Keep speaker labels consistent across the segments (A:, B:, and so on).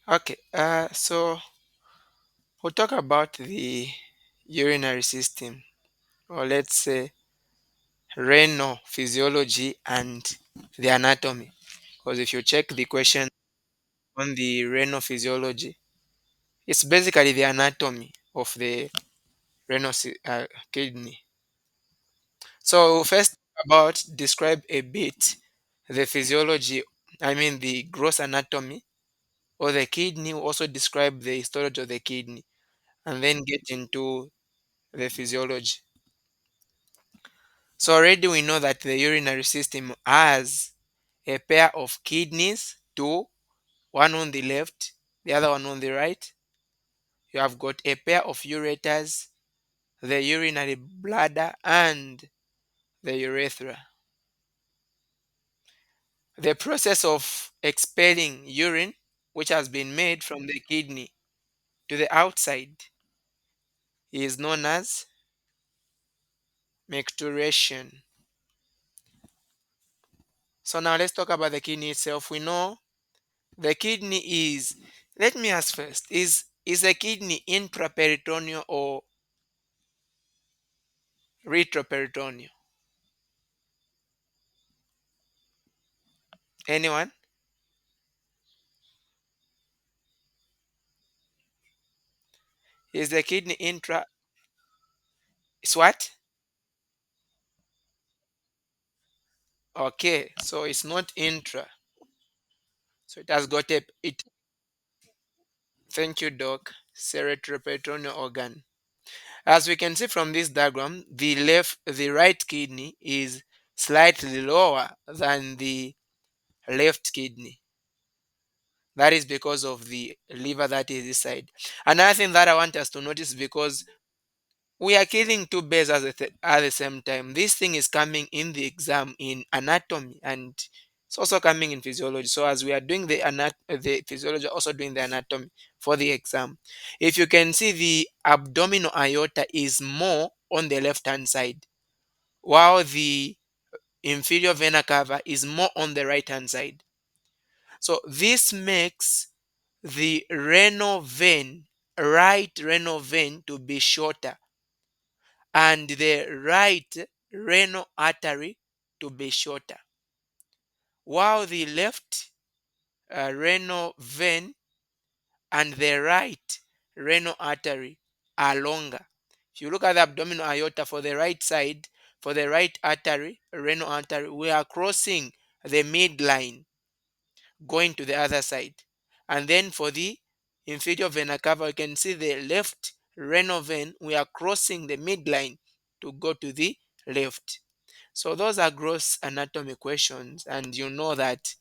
A: Okay, so we'll talk about the urinary system, or let's say renal physiology and the anatomy. Because if you check the question on the renal physiology, it's basically the anatomy of the kidney. So we'll first about describe a bit the physiology, I mean the gross anatomy or the kidney. We'll also describe the histology of the kidney and then get into the physiology. So already we know that the urinary system has a pair of kidneys, two, one on the left, the other one on the right. You have got a pair of ureters, the urinary bladder, and the urethra. The process of expelling urine, which has been made from the kidney to the outside, is known as micturition. So now let's talk about the kidney itself. We know the kidney is, let me ask first, is the kidney intraperitoneal or retroperitoneal? Anyone? Is the kidney intra, it's what? Okay, so it's not intra. So it has got a it, thank you, doc. It's a retroperitoneal organ. As we can see from this diagram, the right kidney is slightly lower than the left kidney. That is because of the liver that is this side. Another thing that I want us to notice, because we are killing two bears at the same time. This thing is coming in the exam in anatomy and it's also coming in physiology. So as we are doing the physiology, also doing the anatomy for the exam. If you can see, the abdominal aorta is more on the left hand side, while the inferior vena cava is more on the right hand side. So this makes the right renal vein to be shorter, and the right renal artery to be shorter, while the left renal vein and the right renal artery are longer. If you look at the abdominal aorta for the right side, for the right artery, renal artery, we are crossing the midline going to the other side. And then for the inferior vena cava, you can see the left renal vein, we are crossing the midline to go to the left. So those are gross anatomy questions, and you know that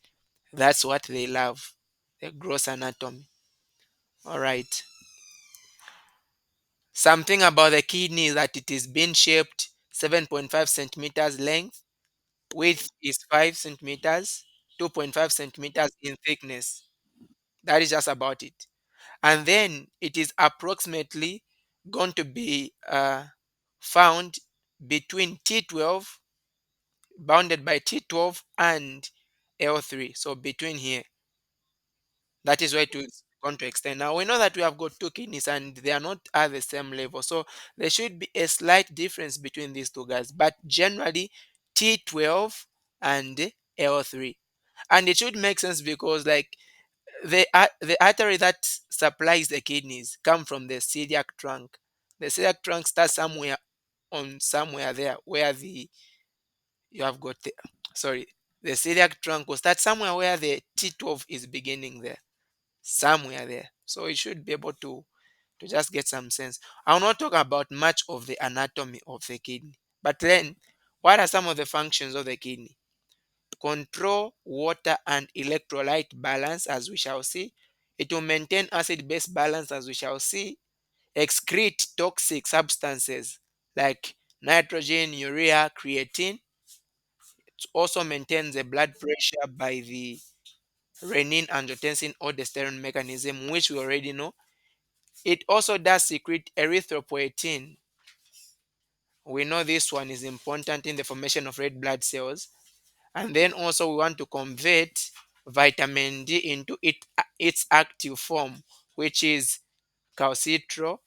A: that's what they love, the gross anatomy. All right. Something about the kidney is that it is being shaped 7.5 centimeters length, width is 5 centimeters, 2.5 centimeters in thickness. That is just about it. And then it is approximately going to be found between T12, bounded by T12 and L3. So between here, that is where it is going to extend. Now we know that we have got two kidneys and they are not at the same level. So there should be a slight difference between these two guys, but generally T12 and L3. And it should make sense because, like, the artery that supplies the kidneys come from the celiac trunk. The celiac trunk starts somewhere there where the you have got the sorry, the celiac trunk will start somewhere where the T12 is beginning there, somewhere there. So it should be able to just get some sense. I'll not talk about much of the anatomy of the kidney, but then what are some of the functions of the kidney? Control water and electrolyte balance, as we shall see. It will maintain acid base balance, as we shall see. Excrete toxic substances like nitrogen, urea, creatine. It also maintains the blood pressure by the renin, angiotensin, aldosterone mechanism, which we already know. It also does secrete erythropoietin. We know this one is important in the formation of red blood cells. And then also we want to convert vitamin D into its active form, which is calcitro.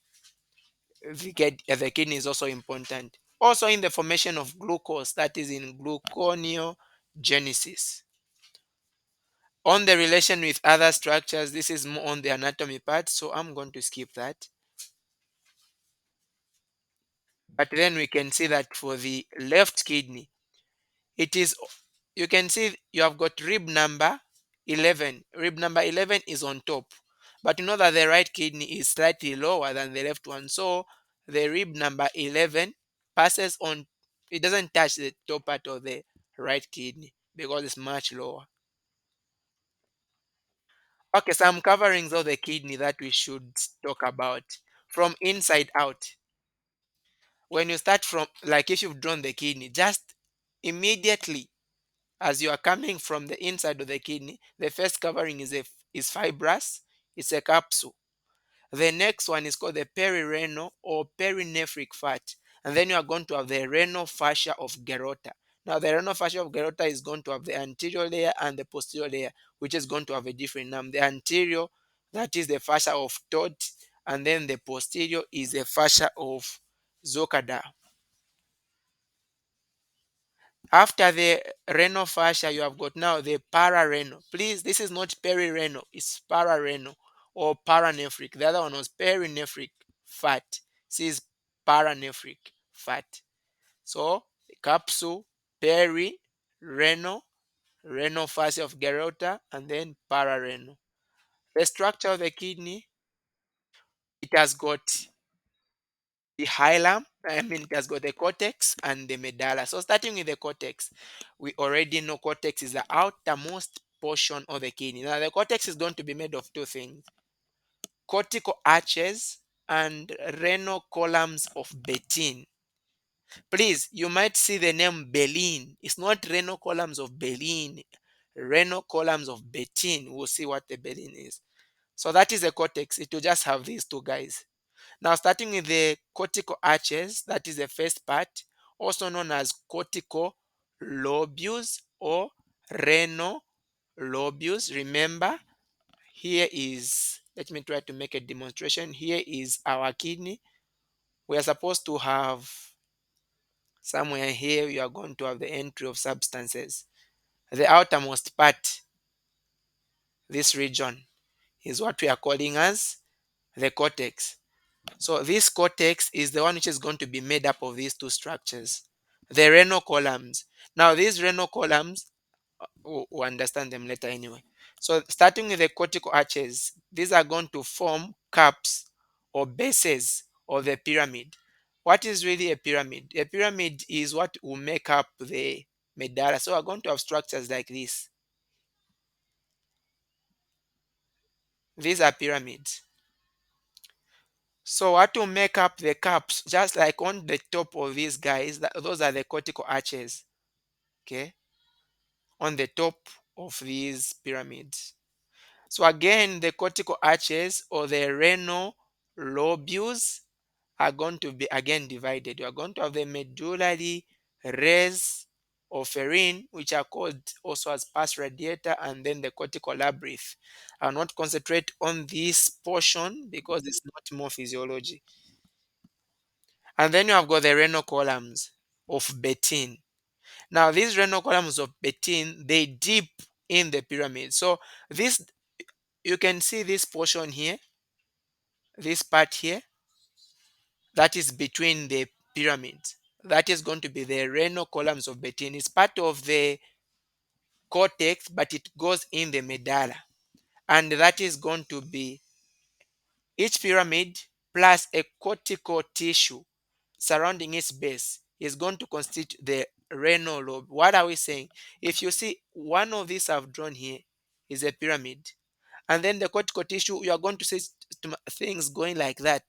A: The kidney is also important. Also in the formation of glucose, that is in gluconeogenesis. On the relation with other structures, this is more on the anatomy part, so I'm going to skip that. But then we can see that for the left kidney, it is, you can see you have got rib number 11. Rib number 11 is on top. But you know that the right kidney is slightly lower than the left one. So the rib number 11 passes on, it doesn't touch the top part of the right kidney because it's much lower. Okay, some coverings of the kidney that we should talk about from inside out. When you start from, like if you've drawn the kidney, just immediately as you are coming from the inside of the kidney, the first covering is fibrous, it's a capsule. The next one is called the perirenal or perinephric fat. And then you are going to have the renal fascia of Gerota. Now, the renal fascia of Gerota is going to have the anterior layer and the posterior layer, which is going to have a different name. The anterior, that is the fascia of Todd, and then the posterior is the fascia of Zokada. After the renal fascia, you have got now the pararenal. Please, this is not perirenal, it's pararenal or paranephric. The other one was perinephric fat. This is paranephric fat. So, capsule, renal, renal fascia of Gerota, and then pararenal. The structure of the kidney, it has got the hilum, it has got the cortex and the medulla. So starting with the cortex, we already know cortex is the outermost portion of the kidney. Now the cortex is going to be made of two things: cortical arches and renal columns of Bettin. Please, you might see the name Belin. It's not renal columns of Belin, renal columns of Bettin. We'll see what the Belin is. So that is the cortex. It will just have these two guys. Now, starting with the cortical arches, that is the first part, also known as cortical lobules or renal lobules. Remember, here is, let me try to make a demonstration. Here is our kidney. We are supposed to have somewhere here, you are going to have the entry of substances. The outermost part, this region, is what we are calling as the cortex. So this cortex is the one which is going to be made up of these two structures, the renal columns. Now these renal columns, we'll understand them later anyway. So starting with the cortical arches, these are going to form caps or bases of the pyramid. What is really a pyramid? A pyramid is what will make up the medulla. So we're going to have structures like this. These are pyramids. So what will make up the caps, just like on the top of these guys, those are the cortical arches, okay, on the top of these pyramids. So again, the cortical arches or the renal lobules are going to be again divided. You are going to have the medullary rays of Urine, which are called also as pars radiata, and then the cortical labyrinth. I will not concentrate on this portion because it's not more physiology. And then you have got the renal columns of Bettin. Now, these renal columns of Bettin, they dip in the pyramid. So this, you can see this portion here, this part here, that is between the pyramids. That is going to be the renal columns of Bettin. It's part of the cortex, but it goes in the medulla. And that is going to be each pyramid plus a cortical tissue surrounding its base is going to constitute the renal lobe. What are we saying? If you see one of these I've drawn here is a pyramid, and then the cortical tissue, you are going to see things going like that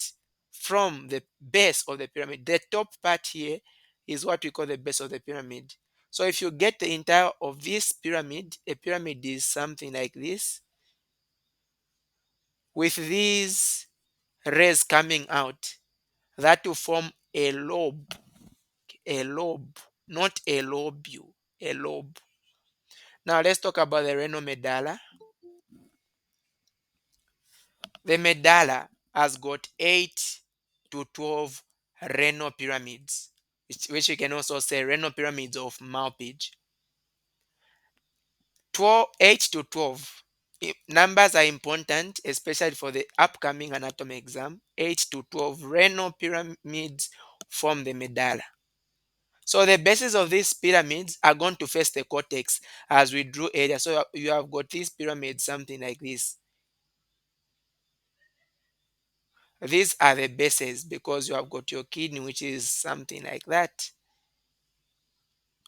A: from the base of the pyramid. The top part here is what we call the base of the pyramid. So if you get the entire of this pyramid, a pyramid is something like this with these rays coming out that will form a lobe, not a lobule, a lobe. Now let's talk about the renal medulla. The medulla has got 8 to 12 renal pyramids, which you can also say renal pyramids of Malpighi. 8 to 12. Numbers are important, especially for the upcoming anatomy exam. 8 to 12 renal pyramids form the medulla. So the bases of these pyramids are going to face the cortex as we drew earlier. So you have got these pyramids, something like this. These are the bases because you have got your kidney, which is something like that.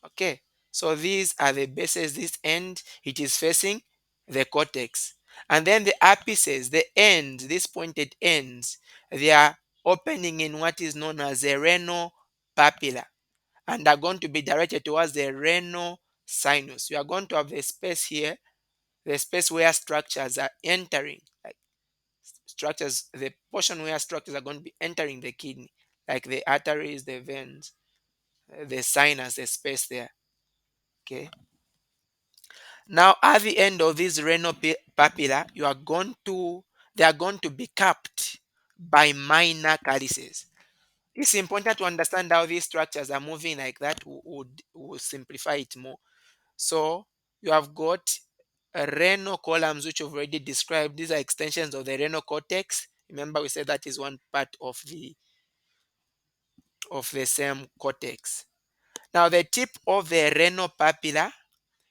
A: Okay. So these are the bases. This end, it is facing the cortex. And then the apices, the ends, these pointed ends, they are opening in what is known as the renal papilla and are going to be directed towards the renal sinus. You are going to have the space here, the space where structures are entering, like structures, the portion where structures are going to be entering the kidney, like the arteries, the veins, the sinus, the space there. Okay. Now, at the end of this renal papilla, they are going to be capped by minor calyces. It's important to understand how these structures are moving like that. Would simplify it more. So you have got renal columns, which we've already described. These are extensions of the renal cortex. Remember, we said that is one part of the same cortex. Now, the tip of the renal papilla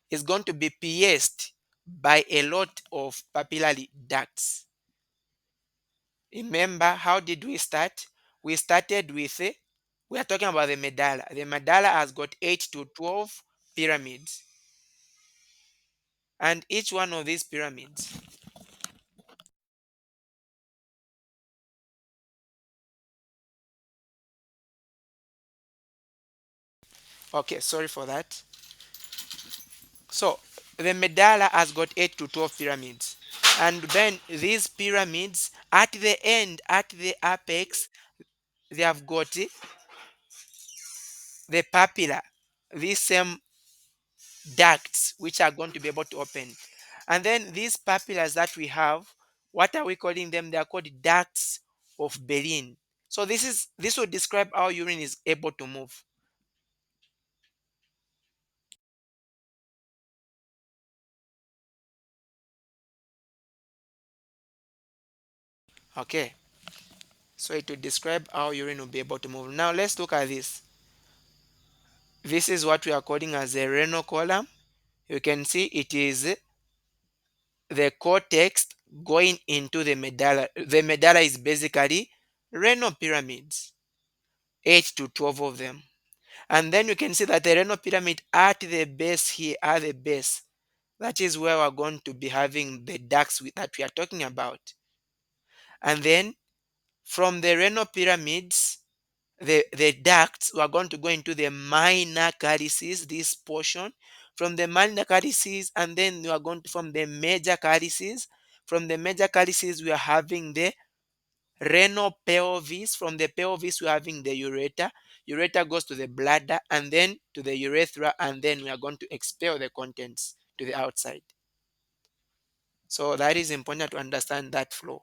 A: is going to be pierced by a lot of papillary ducts. Remember, how did we start? We started with, we are talking about the medulla. The medulla has got 8 to 12 pyramids. And each one of these pyramids, okay, sorry for that. So the medulla has got 8 to 12 pyramids. And then these pyramids, at the end, at the apex, they have got the papilla, these same ducts which are going to be able to open. And then these papillas that we have, what are we calling them? They are called ducts of Berlin. So this will describe how urine is able to move. Okay. So it will describe how urine will be able to move. Now let's look at this. This is what we are calling as a renal column. You can see it is the cortex going into the medulla. The medulla is basically renal pyramids, 8 to 12 of them. And then you can see that the renal pyramid at the base here, at the base, that is where we're going to be having the ducts that we are talking about. And then from the renal pyramids, the ducts, we are going to go into the minor calyces, this portion. From the minor calyces, and then we are going to from the major calyces. From the major calyces, we are having the renal pelvis. From the pelvis, we are having the ureter. Ureter goes to the bladder and then to the urethra, and then we are going to expel the contents to the outside. So that is important to understand that flow.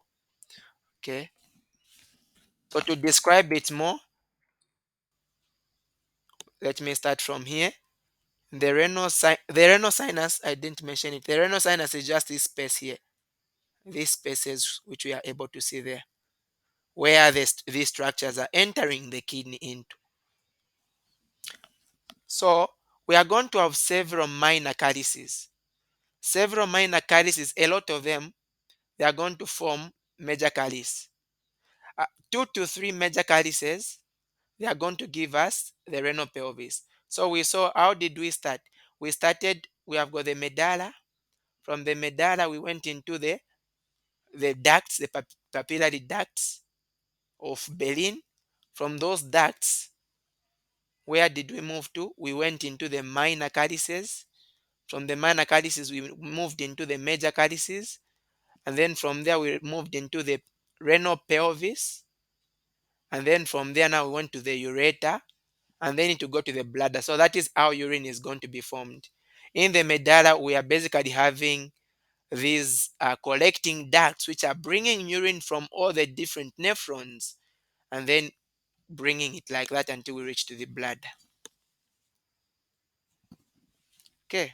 A: Okay. So to describe it more, let me start from here. The renal sinus, I didn't mention it. The renal sinus is just this space here. These spaces which we are able to see there, where these structures are entering the kidney into. So we are going to have several minor calyces. Several minor calyces, a lot of them, they are going to form major calyce. 2 to 3 major calyces, they are going to give us the renal pelvis. So we saw, how did we start? We have got the medulla. From the medulla, we went into the ducts, the papillary ducts of Berlin. From those ducts, where did we move to? We went into the minor calyces. From the minor calyces, we moved into the major calyces. And then from there, we moved into the renal pelvis. And then from there, now we went to the ureter. And then to go to the bladder. So that is how urine is going to be formed. In the medulla, we are basically having these collecting ducts which are bringing urine from all the different nephrons and then bringing it like that until we reach to the blood. Okay,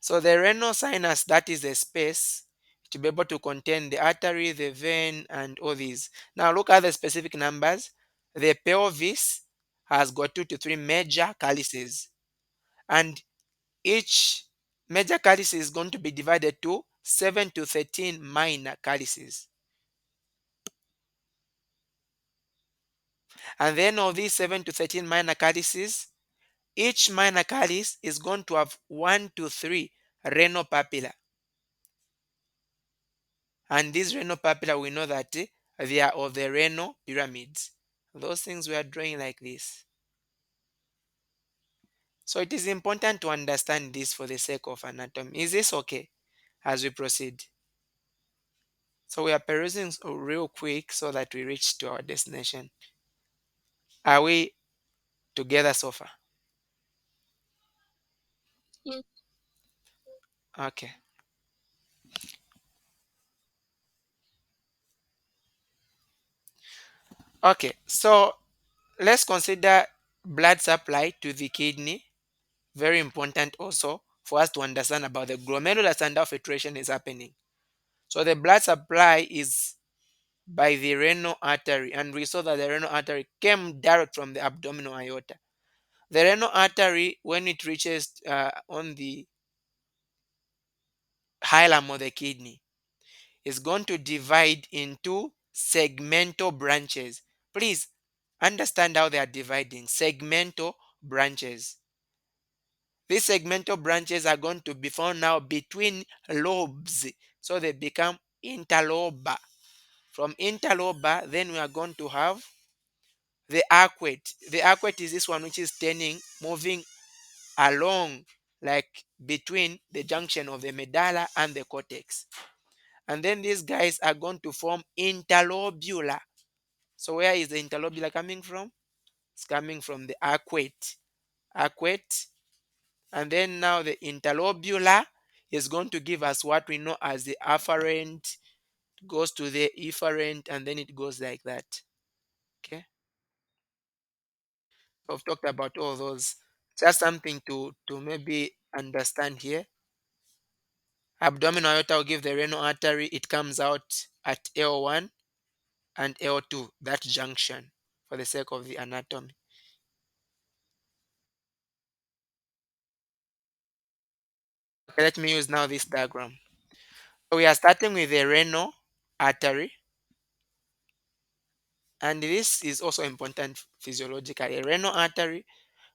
A: so the renal sinus, that is a space to be able to contain the artery, the vein, and all these. Now look at the specific numbers. The pelvis has got 2 to 3 major calyces, and each major calyx is going to be divided to 7 to 13 minor calyces. And then of these 7 to 13 minor calyces, each minor calyx is going to have 1 to 3 renal papilla. And these renal papilla, we know that they are of the renal pyramids. Those things we are drawing like this. So it is important to understand this for the sake of anatomy. Is this okay as we proceed? So we are perusing real quick so that we reach to our destination. Are we together so far? Okay. Okay. So let's consider blood supply to the kidney. Very important also for us to understand about the glomerular and how filtration is happening. So the blood supply is by the renal artery, and we saw that the renal artery came direct from the abdominal aorta. The renal artery, when it reaches on the hilum of the kidney, is going to divide into segmental branches. Please understand how they are dividing. Segmental branches. These segmental branches are going to be found now between lobes. So they become interlobar. From interlobar, then we are going to have the arcuate. The arcuate is this one which is turning, moving along, like between the junction of the medulla and the cortex. And then these guys are going to form interlobular. So where is the interlobular coming from? It's coming from the arcuate. Arcuate. And then now the interlobular is going to give us what we know as the afferent. It goes to the efferent, and then it goes like that. Okay. So I've talked about all those. Just something to maybe understand here. Abdominal aorta will give the renal artery. It comes out at L1 and L2, that junction, for the sake of the anatomy. Okay, let me use now this diagram. So we are starting with the renal artery, and this is also important physiologically. A renal artery,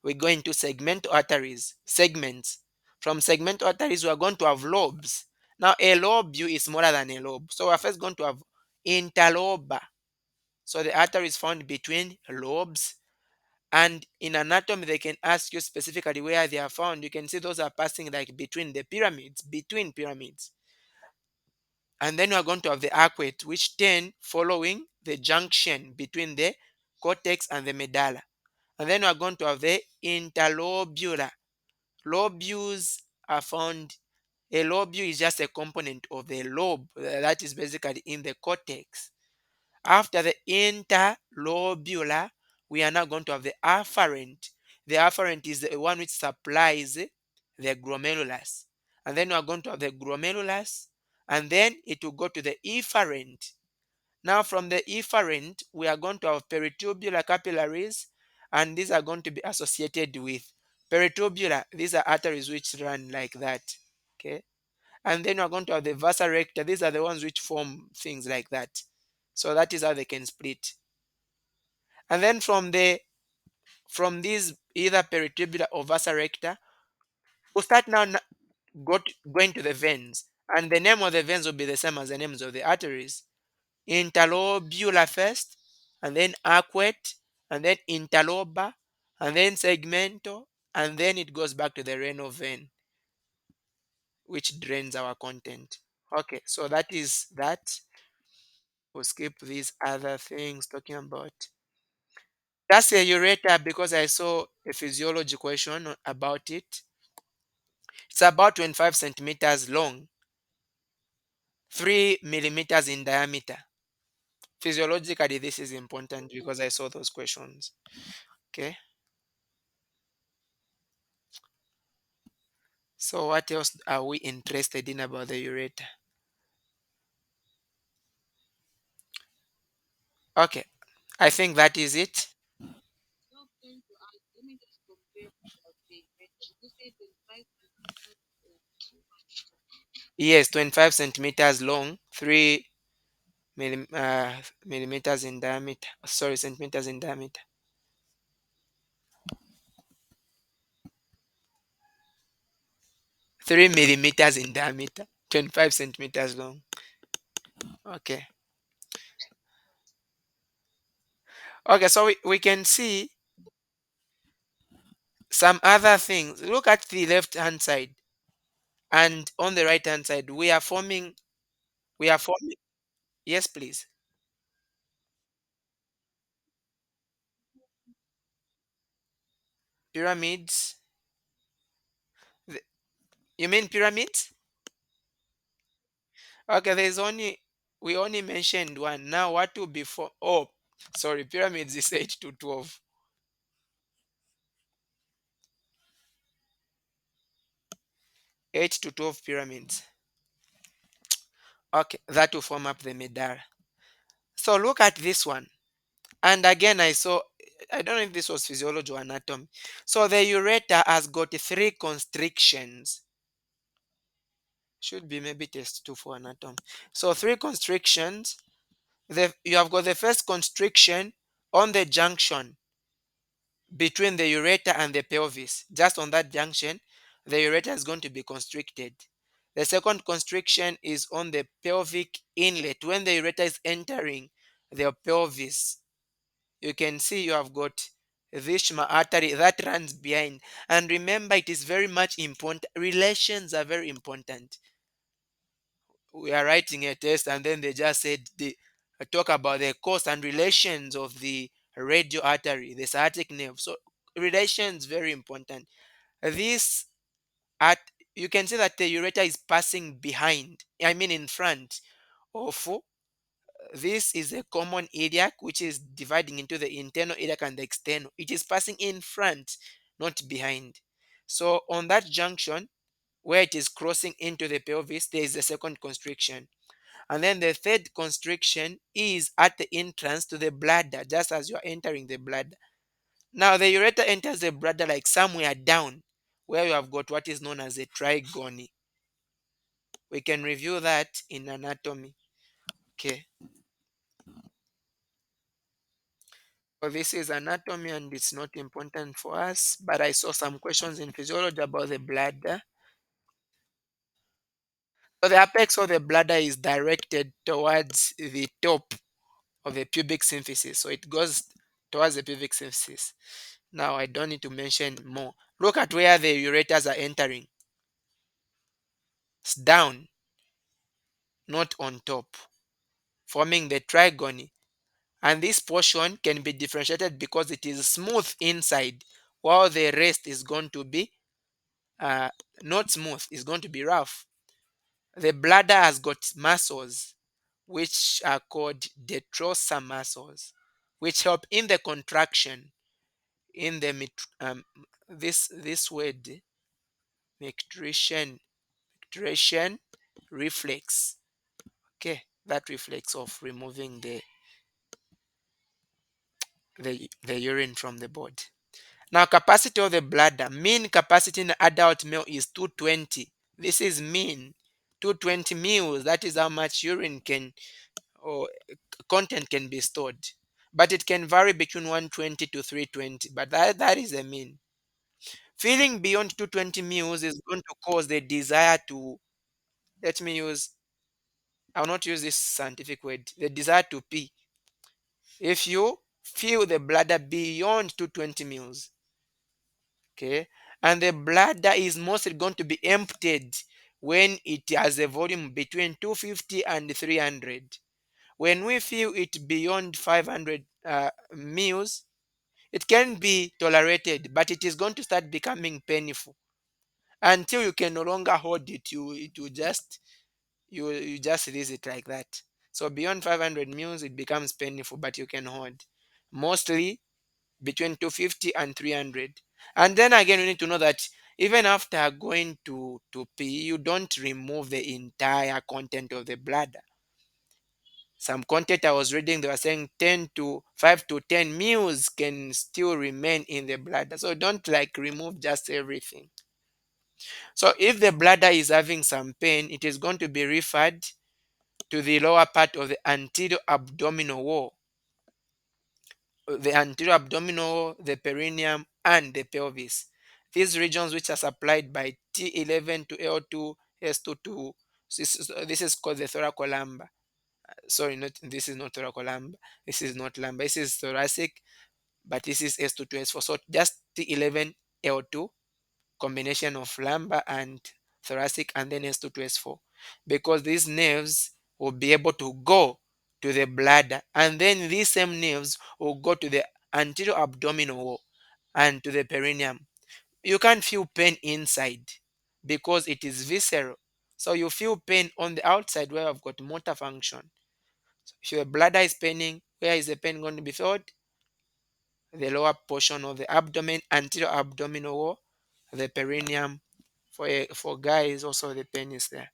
A: we go into segmental arteries, segments. From segmental arteries, we are going to have lobes. Now, a lobe is smaller than a lobe. So we're first going to have interlobar. So the artery is found between lobes. And in anatomy, they can ask you specifically where they are found. You can see those are passing like between the pyramids, between pyramids. And then we are going to have the arcuate, which turn following the junction between the cortex and the medulla. And then we are going to have the interlobular. Lobules are found. A lobule is just a component of the lobe that is basically in the cortex. After the interlobular, we are now going to have the afferent. The afferent is the one which supplies the glomerulus. And then we are going to have the glomerulus, and then it will go to the efferent. Now, from the efferent, we are going to have peritubular capillaries, and these are going to be associated with peritubular. These are arteries which run like that. Okay. And then we're going to have the vasa recta. These are the ones which form things like that. So that is how they can split. And then from these either peritubular or vasa recta, we'll start now going to the veins. And the name of the veins will be the same as the names of the arteries. Interlobular first, and then arcuate, and then interlobar, and then segmental, and then it goes back to the renal vein, which drains our content. Okay, so that is that. We'll skip these other things talking about. That's a ureter because I saw a physiology question about it. It's about 25 centimeters long, 3 millimeters in diameter. Physiologically, this is important because I saw those questions. Okay. So what else are we interested in about the ureter? Okay. I think that is it. Yes, 25 centimeters long, 3 millimeters in diameter. Sorry, centimeters in diameter. 3 millimeters in diameter, 25 centimeters long. Okay. Okay, so we can see some other things. Look at the left hand side and on the right hand side. We are forming, yes, please. Pyramids. The- You mean pyramids? Okay, we only mentioned one. Now, what will be for? Oh, sorry, pyramids is 8 to 12. 8 to 12 pyramids. Okay, that will form up the medulla. So look at this one. And again, I don't know if this was physiology or anatomy. So the ureter has got 3 constrictions. Should be maybe test 2 for anatomy. So 3 constrictions. You have got the first constriction on the junction between the ureter and the pelvis. Just on that junction, the ureter is going to be constricted. The second constriction is on the pelvic inlet when the ureter is entering the pelvis. You can see you have got this artery that runs behind. And remember, it is very much important. Relations are very important. We are writing a test, and then they just said they talk about the course and relations of the radial artery, the sciatic nerve. So relations very important. This at You can see that the ureter is passing behind. I mean in front of this is a common iliac which is dividing into the internal iliac and the external. It is passing in front, not behind. So on that junction where it is crossing into the pelvis, there is a second constriction. And then the third constriction is at the entrance to the bladder, just as you are entering the bladder. Now the ureter enters the bladder like somewhere down, where you have got what is known as a trigony. We can review that in anatomy. Okay. So this is anatomy and it's not important for us, but I saw some questions in physiology about the bladder. So the apex of the bladder is directed towards the top of the pubic symphysis. So it goes towards the pubic symphysis. Now I don't need to mention more. Look at where the ureters are entering. It's down, not on top, forming the trigony. And this portion can be differentiated because it is smooth inside, while the rest is going to be uh, not smooth, it's going to be rough. The bladder has got muscles which are called detrusor muscles, which help in the contraction in the this word micturition reflex. Okay, that reflex of removing the urine from the body. Now, capacity of the bladder, mean capacity in adult male is 220. This is mean 220 mils. That is how much urine can or content can be stored. But it can vary between 120 to 320. But that is a mean. Feeling beyond 220 mils is going to cause the desire to, let me use, I'll not use this scientific word, the desire to pee. If you feel the bladder beyond 220 mils, okay, and the bladder is mostly going to be emptied when it has a volume between 250 and 300. When we feel it beyond 500 mils, it can be tolerated, but it is going to start becoming painful. until you can no longer hold it. It will just you just release it like that. So beyond 500 mils, it becomes painful, but you can hold. Mostly between 250 and 300. And then again, you need to know that even after going to pee, you don't remove the entire content of the bladder. Some content I was reading, they were saying 10 to 5 to 10 mils can still remain in the bladder. So don't like remove just everything. So if the bladder is having some pain, it is going to be referred to the lower part of the anterior abdominal wall, the perineum, and the pelvis. These regions, which are supplied by T11 to L2, S2 to this is called the thoracolumbar. Sorry, not this is not thoracolumbar. This is not lumbar. This is thoracic, but this is S2 to S4. So just T11, L2, combination of lumbar and thoracic, and then S2 to S4, because these nerves will be able to go to the bladder, and then these same nerves will go to the anterior abdominal wall and to the perineum. You can't feel pain inside because it is visceral. So you feel pain on the outside where I've got motor function. If your bladder is paining, where is the pain going to be felt? The lower portion of the abdomen, anterior abdominal wall, the perineum. For guys, also the pain is there.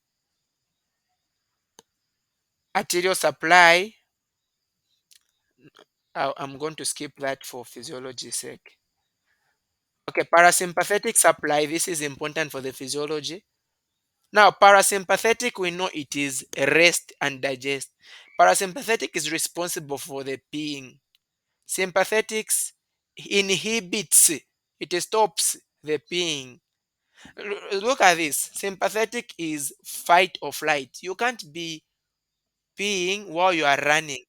A: Arterial supply, I'm going to skip that for physiology sake. Okay, parasympathetic supply, this is important for the physiology. Now, parasympathetic, we know it is rest and digest. Parasympathetic is responsible for the peeing. Sympathetics inhibits, it stops the peeing. Look at this. Sympathetic is fight or flight. You can't be peeing while you are running.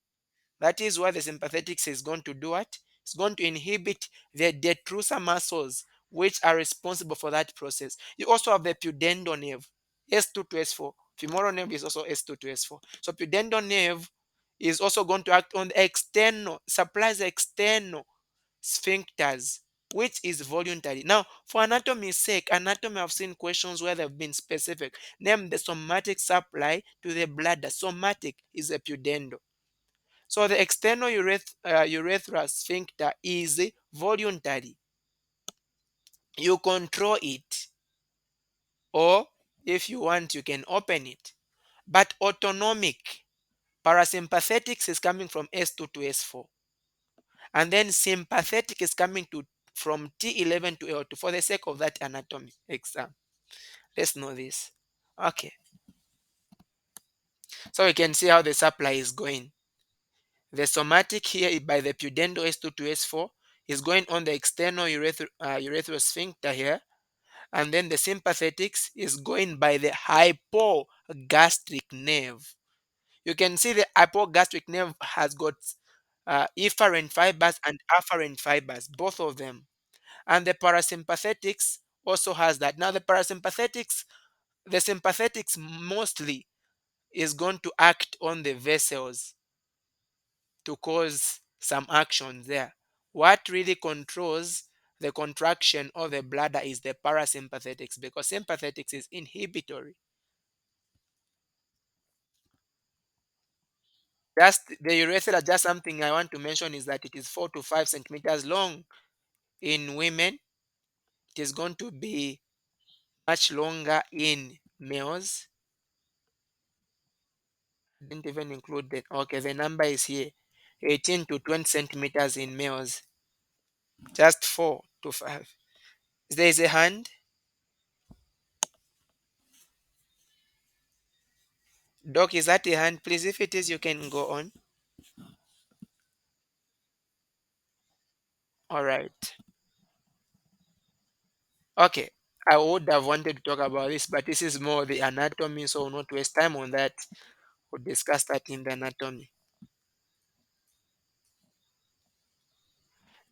A: That is why the sympathetics is going to do what? It's going to inhibit the detrusor muscles, which are responsible for that process. You also have the pudendal nerve, S2 to S4. Femoral nerve is also S2 to S4. So pudendal nerve is also going to act on the external, supplies the external sphincters, which is voluntary. Now, for anatomy's sake, anatomy, I've seen questions where they've been specific. Name the somatic supply to the bladder. Somatic is a pudendal. So the external urethra sphincter is voluntary. You control it, or if you want, you can open it. But autonomic, parasympathetics is coming from S2 to S4. And then sympathetic is coming to from T11 to L2 for the sake of that anatomy exam. Let's know this. Okay. So we can see how the supply is going. The somatic here by the pudendal S2 to S4 is going on the external urethral sphincter here. And then the sympathetics is going by the hypogastric nerve. You can see the hypogastric nerve has got efferent fibers and afferent fibers, both of them. And the parasympathetics also has that. Now the sympathetics mostly is going to act on the vessels to cause some action there. What really controls the contraction of the bladder is the parasympathetics, because sympathetics is inhibitory. Just the urethra, just something I want to mention is that it is 4 to 5 centimeters long in women. It is going to be much longer in males. Didn't even include the okay, the number is here. 18 to 20 centimeters in males. Just 4 to 5. There is a hand. Doc, is that a hand? Please, if it is, you can go on. All right. Okay. I would have wanted to talk about this, but this is more the anatomy, so we'll not waste time on that. We'll discuss that in the anatomy.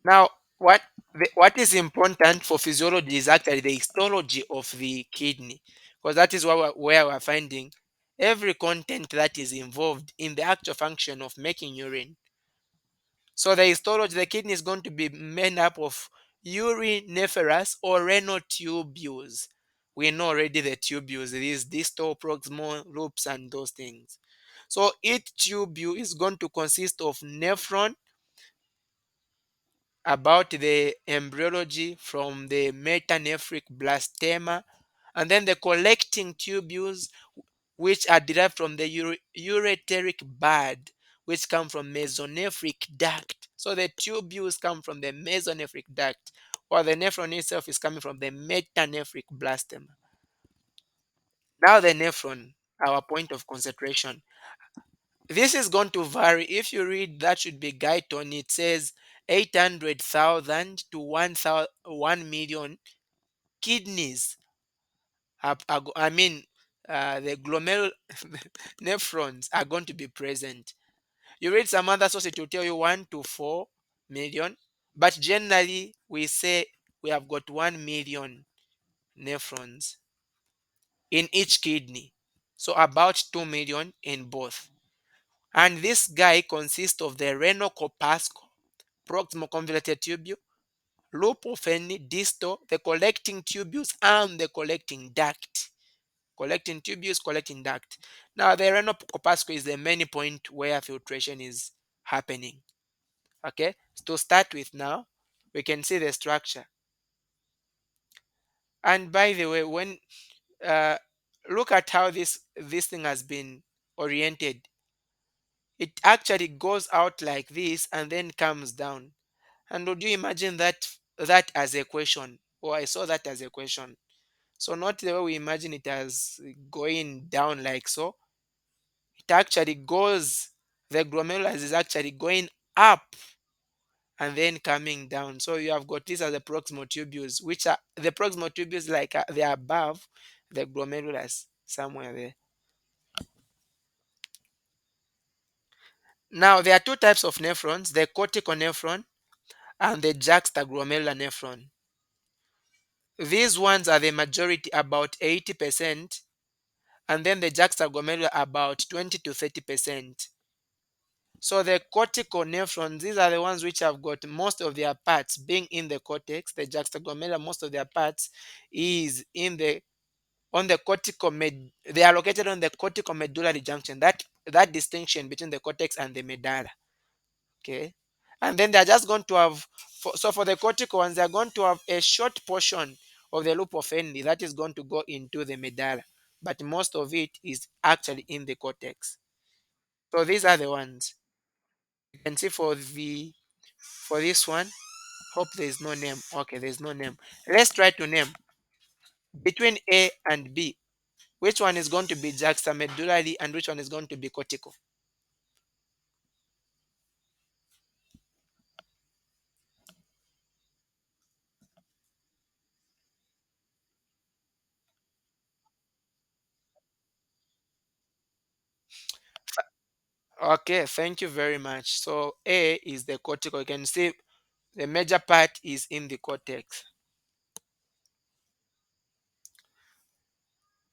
A: Now, what is important for physiology is actually the histology of the kidney, because that is where we're finding every content that is involved in the actual function of making urine. So the histology, the kidney is going to be made up of uriniferous or renal tubules, We know already the tubules, these distal, proximal loops, and those things. So each tubule is going to consist of nephron about the embryology from the metanephric blastema, and then the collecting tubules which are derived from the ureteric bud, which come from mesonephric duct. So the tubules come from the mesonephric duct, while the nephron itself is coming from the metanephric blastema. Now the nephron, our point of concentration. This is going to vary. If you read that should be Guyton, it says 800,000 to 1 million kidneys. I mean, the glomerular nephrons are going to be present. You read some other source, it will tell you 1 to 4 million, but generally we say we have got 1 million nephrons in each kidney. So about 2 million in both. And this guy consists of the renal corpuscle, proximal convoluted tubule, loop of Henle, distal, the collecting tubules, and the collecting duct. Collecting tubules, collecting duct. Now, the renal corpuscle is the main point where filtration is happening. Okay, to start with now, we can see the structure. And by the way, when uh, look at how this thing has been oriented. It actually goes out like this and then comes down. And would you imagine that as a question? Or I saw that as a question. So not the way we imagine it as going down like so. It actually goes, the glomerulus is actually going up and then coming down. So you have got this as the proximal tubules, which are the proximal tubules like they are above the glomerulus somewhere there. Now there are two types of nephrons, the cortical nephron and the juxtaglomerular nephron. These ones are the majority, about 80%, and then the juxtaglomerular about 20 to 30%. So the cortical nephrons, these are the ones which have got most of their parts being in the cortex. The juxtaglomerular, most of their parts is in the on the cortical they are located on the cortical medullary junction. That distinction between the cortex and the medulla. Okay. And then they're just going to have so for the cortical ones, they're going to have a short portion of the loop of Henle that is going to go into the medulla. But most of it is actually in the cortex. So these are the ones. You can see for this one, hope there is no name. Okay, there's no name. Let's try to name between A and B. Which one is going to be juxtamedullary and which one is going to be cortical? Okay, thank you very much. So A is the cortical. You can see the major part is in the cortex.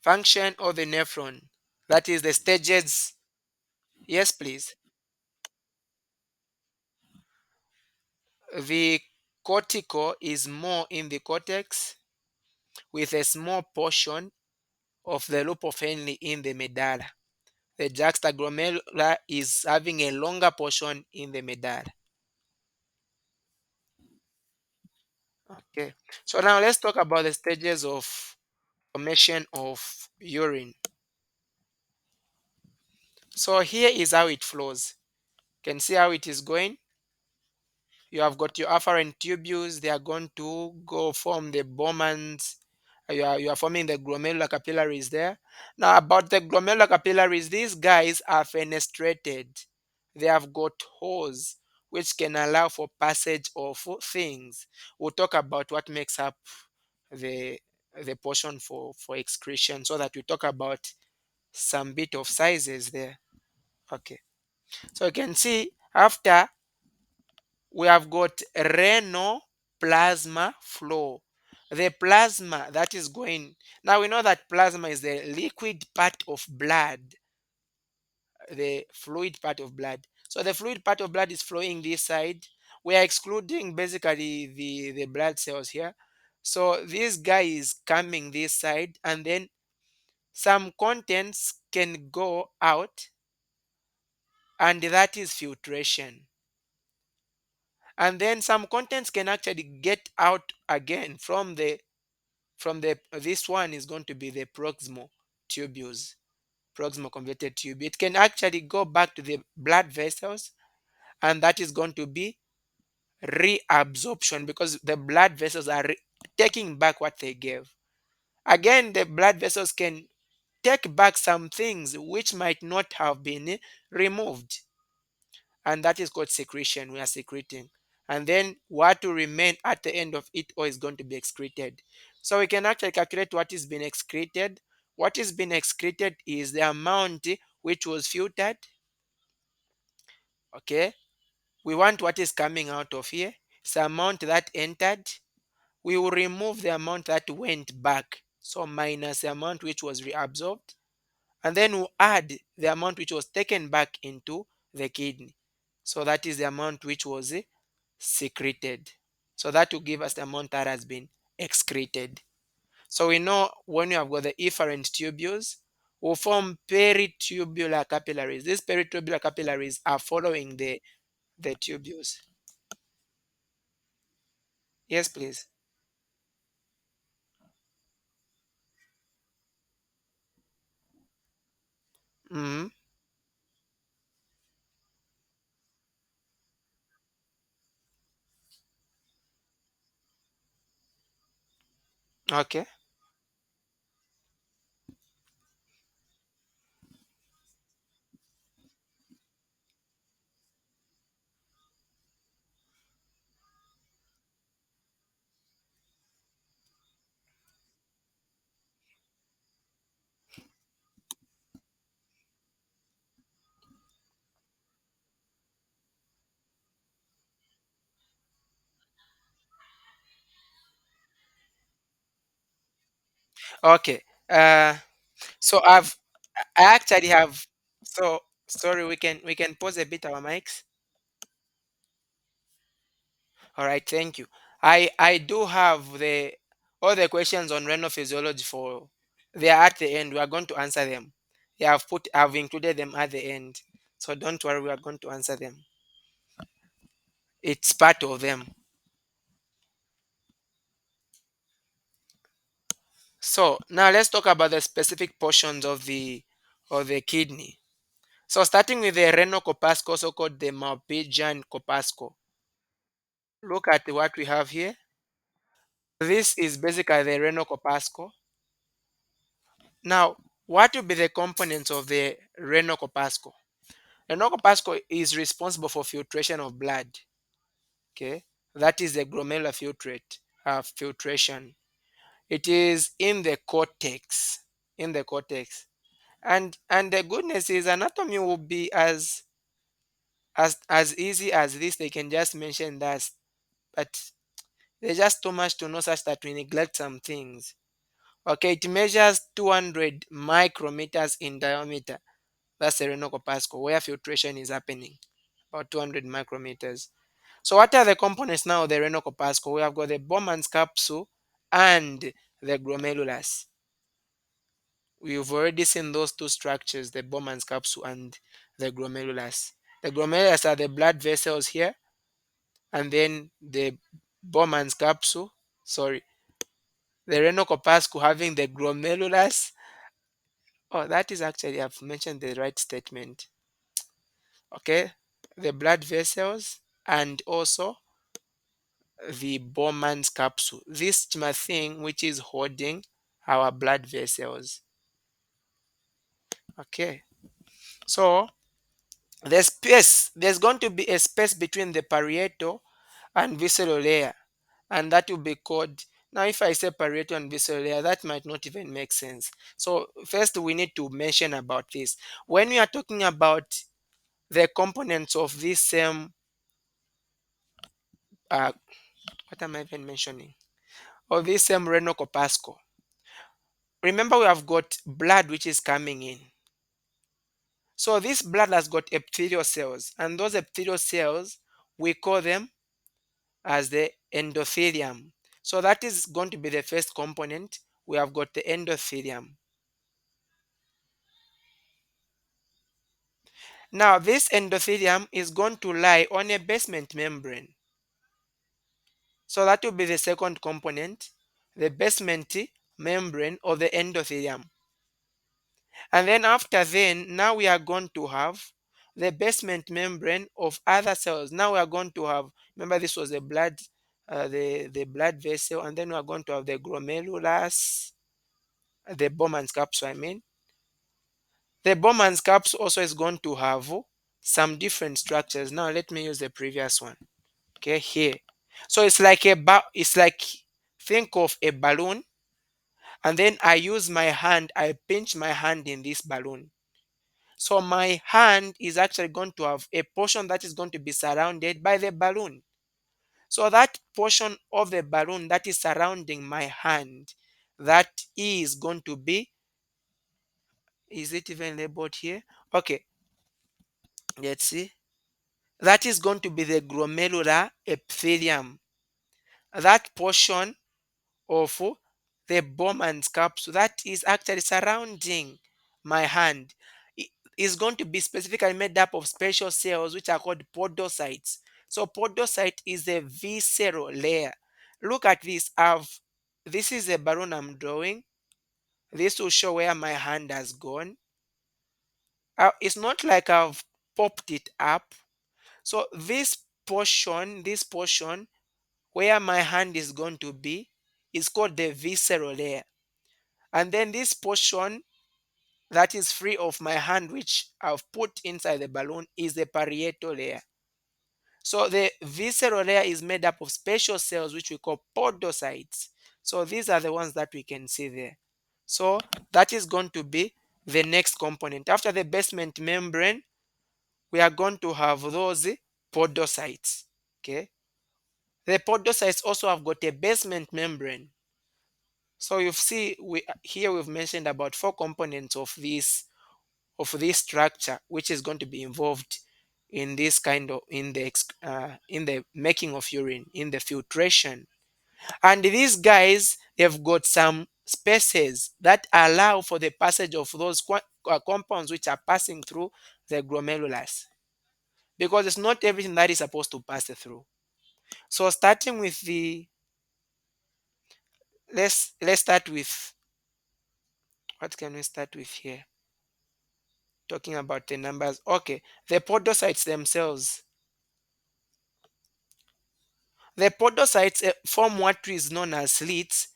A: Function of the nephron. That is the stages. Yes, please. The cortical is more in the cortex with a small portion of the loop of Henle in the medulla. The juxtaglomerular is having a longer portion in the medulla. Okay. So now let's talk about the stages of formation of urine. So here is how it flows. You can see how it is going. You have got your afferent tubules. They are going to go form the Bowman's. You are forming the glomerular capillaries there. Now about the glomerular capillaries, these guys are fenestrated. They have got holes which can allow for passage of things. We'll talk about what makes up the the portion for excretion, so that we talk about some bit of sizes there. Okay. So you can see after we have got renal plasma flow. The plasma that is going, now we know that plasma is the liquid part of blood, the fluid part of blood. So the fluid part of blood is flowing this side. We are excluding basically the blood cells here. So this guy is coming this side, and then some contents can go out, and that is filtration. And then some contents can actually get out again from the this one is going to be the proximal tubules, proximal converted tube. It can actually go back to the blood vessels, and that is going to be reabsorption, because the blood vessels are taking back what they gave. Again, the blood vessels can take back some things which might not have been removed, and that is called secretion. We are secreting, and then what will remain at the end of it all is going to be excreted. So we can actually calculate what is being excreted. What is being excreted is the amount which was filtered. Okay, we want what is coming out of here. It's the amount that entered. We will remove the amount that went back, so minus the amount which was reabsorbed, and then we'll add the amount which was taken back into the kidney. So that is the amount which was secreted. So that will give us the amount that has been excreted. So we know when you have got the efferent tubules, will form peritubular capillaries. These peritubular capillaries are following the tubules. Yes, please. Hmm. Okay. Okay. So I actually have. So sorry, we can pause a bit our mics. All right, thank you. I do have the all the questions on renal physiology for they are at the end. We are going to answer them. Yeah, I've included them at the end. So don't worry, we are going to answer them. It's part of them. So now let's talk about the specific portions of the kidney. So starting with the renal corpuscle, also called the Malpighian corpuscle. Look at what we have here. This is basically the renal corpuscle. Now, what will be the components of the renal corpuscle? The renal corpuscle is responsible for filtration of blood. Okay, that is the glomerular filtration. It is in the cortex, in the cortex, and the goodness is anatomy will be as easy as this. They can just mention that, but there's just too much to know such that we neglect some things. Okay, it measures 200 micrometers in diameter. That's the renal corpuscle where filtration is happening, about 200 micrometers. So what are the components now of the renal corpuscle? We have got the Bowman's capsule and the glomerulus. We've already seen those two structures, the Bowman's capsule and the glomerulus. The glomerulus are the blood vessels here, and then the Bowman's capsule, sorry, the renal corpuscle having the glomerulus. Oh, that is actually, I've mentioned the right statement. Okay, the blood vessels and also the Bowman's capsule. This thing which is holding our blood vessels. Okay, so there's going to be a space between the parietal and visceral layer, and that will be called. Now, if I say parietal and visceral layer, that might not even make sense. So first we need to mention about this. When we are talking about the components of this same, uh, what am I even mentioning? Of this same renal corpuscle. Remember, we have got blood which is coming in. So this blood has got epithelial cells, and those epithelial cells we call them as the endothelium. So that is going to be the first component. We have got the endothelium. Now this endothelium is going to lie on a basement membrane. So that will be the second component, the basement membrane or the endothelium. And then after then, now we are going to have the basement membrane of other cells. Now we are going to have, remember this was the blood, the blood vessel, and then we are going to have the glomerulus, the Bowman's capsule, I mean. The Bowman's capsule also is going to have some different structures. Now let me use the previous one. Okay, here. So it's like it's like, think of a balloon, and then I use my hand, I pinch my hand in this balloon. So my hand is actually going to have a portion that is going to be surrounded by the balloon. So that portion of the balloon that is surrounding my hand, that is going to be, is it even labeled here? Okay, let's see. That is going to be the glomerular epithelium. That portion of the Bowman's capsule that is actually surrounding my hand is going to be specifically made up of special cells which are called podocytes. So podocyte is a visceral layer. Look at this. This is a balloon I'm drawing. This will show where my hand has gone. It's not like I've popped it up. So this portion where my hand is going to be is called the visceral layer. And then this portion that is free of my hand, which I've put inside the balloon, is the parietal layer. So the visceral layer is made up of special cells which we call podocytes. So these are the ones that we can see there. So that is going to be the next component. After the basement membrane, we are going to have those podocytes. Okay. The podocytes also have got a basement membrane. So you see, here we've mentioned about four components of this structure, which is going to be involved in this kind of in the making of urine, in the filtration. And these guys, they've got some spaces that allow for the passage of those compounds which are passing through the glomerulus, because it's not everything that is supposed to pass through. So starting with the let's start with, what can we start with here? Talking about the numbers. Okay, the podocytes themselves. The podocytes form what is known as slits.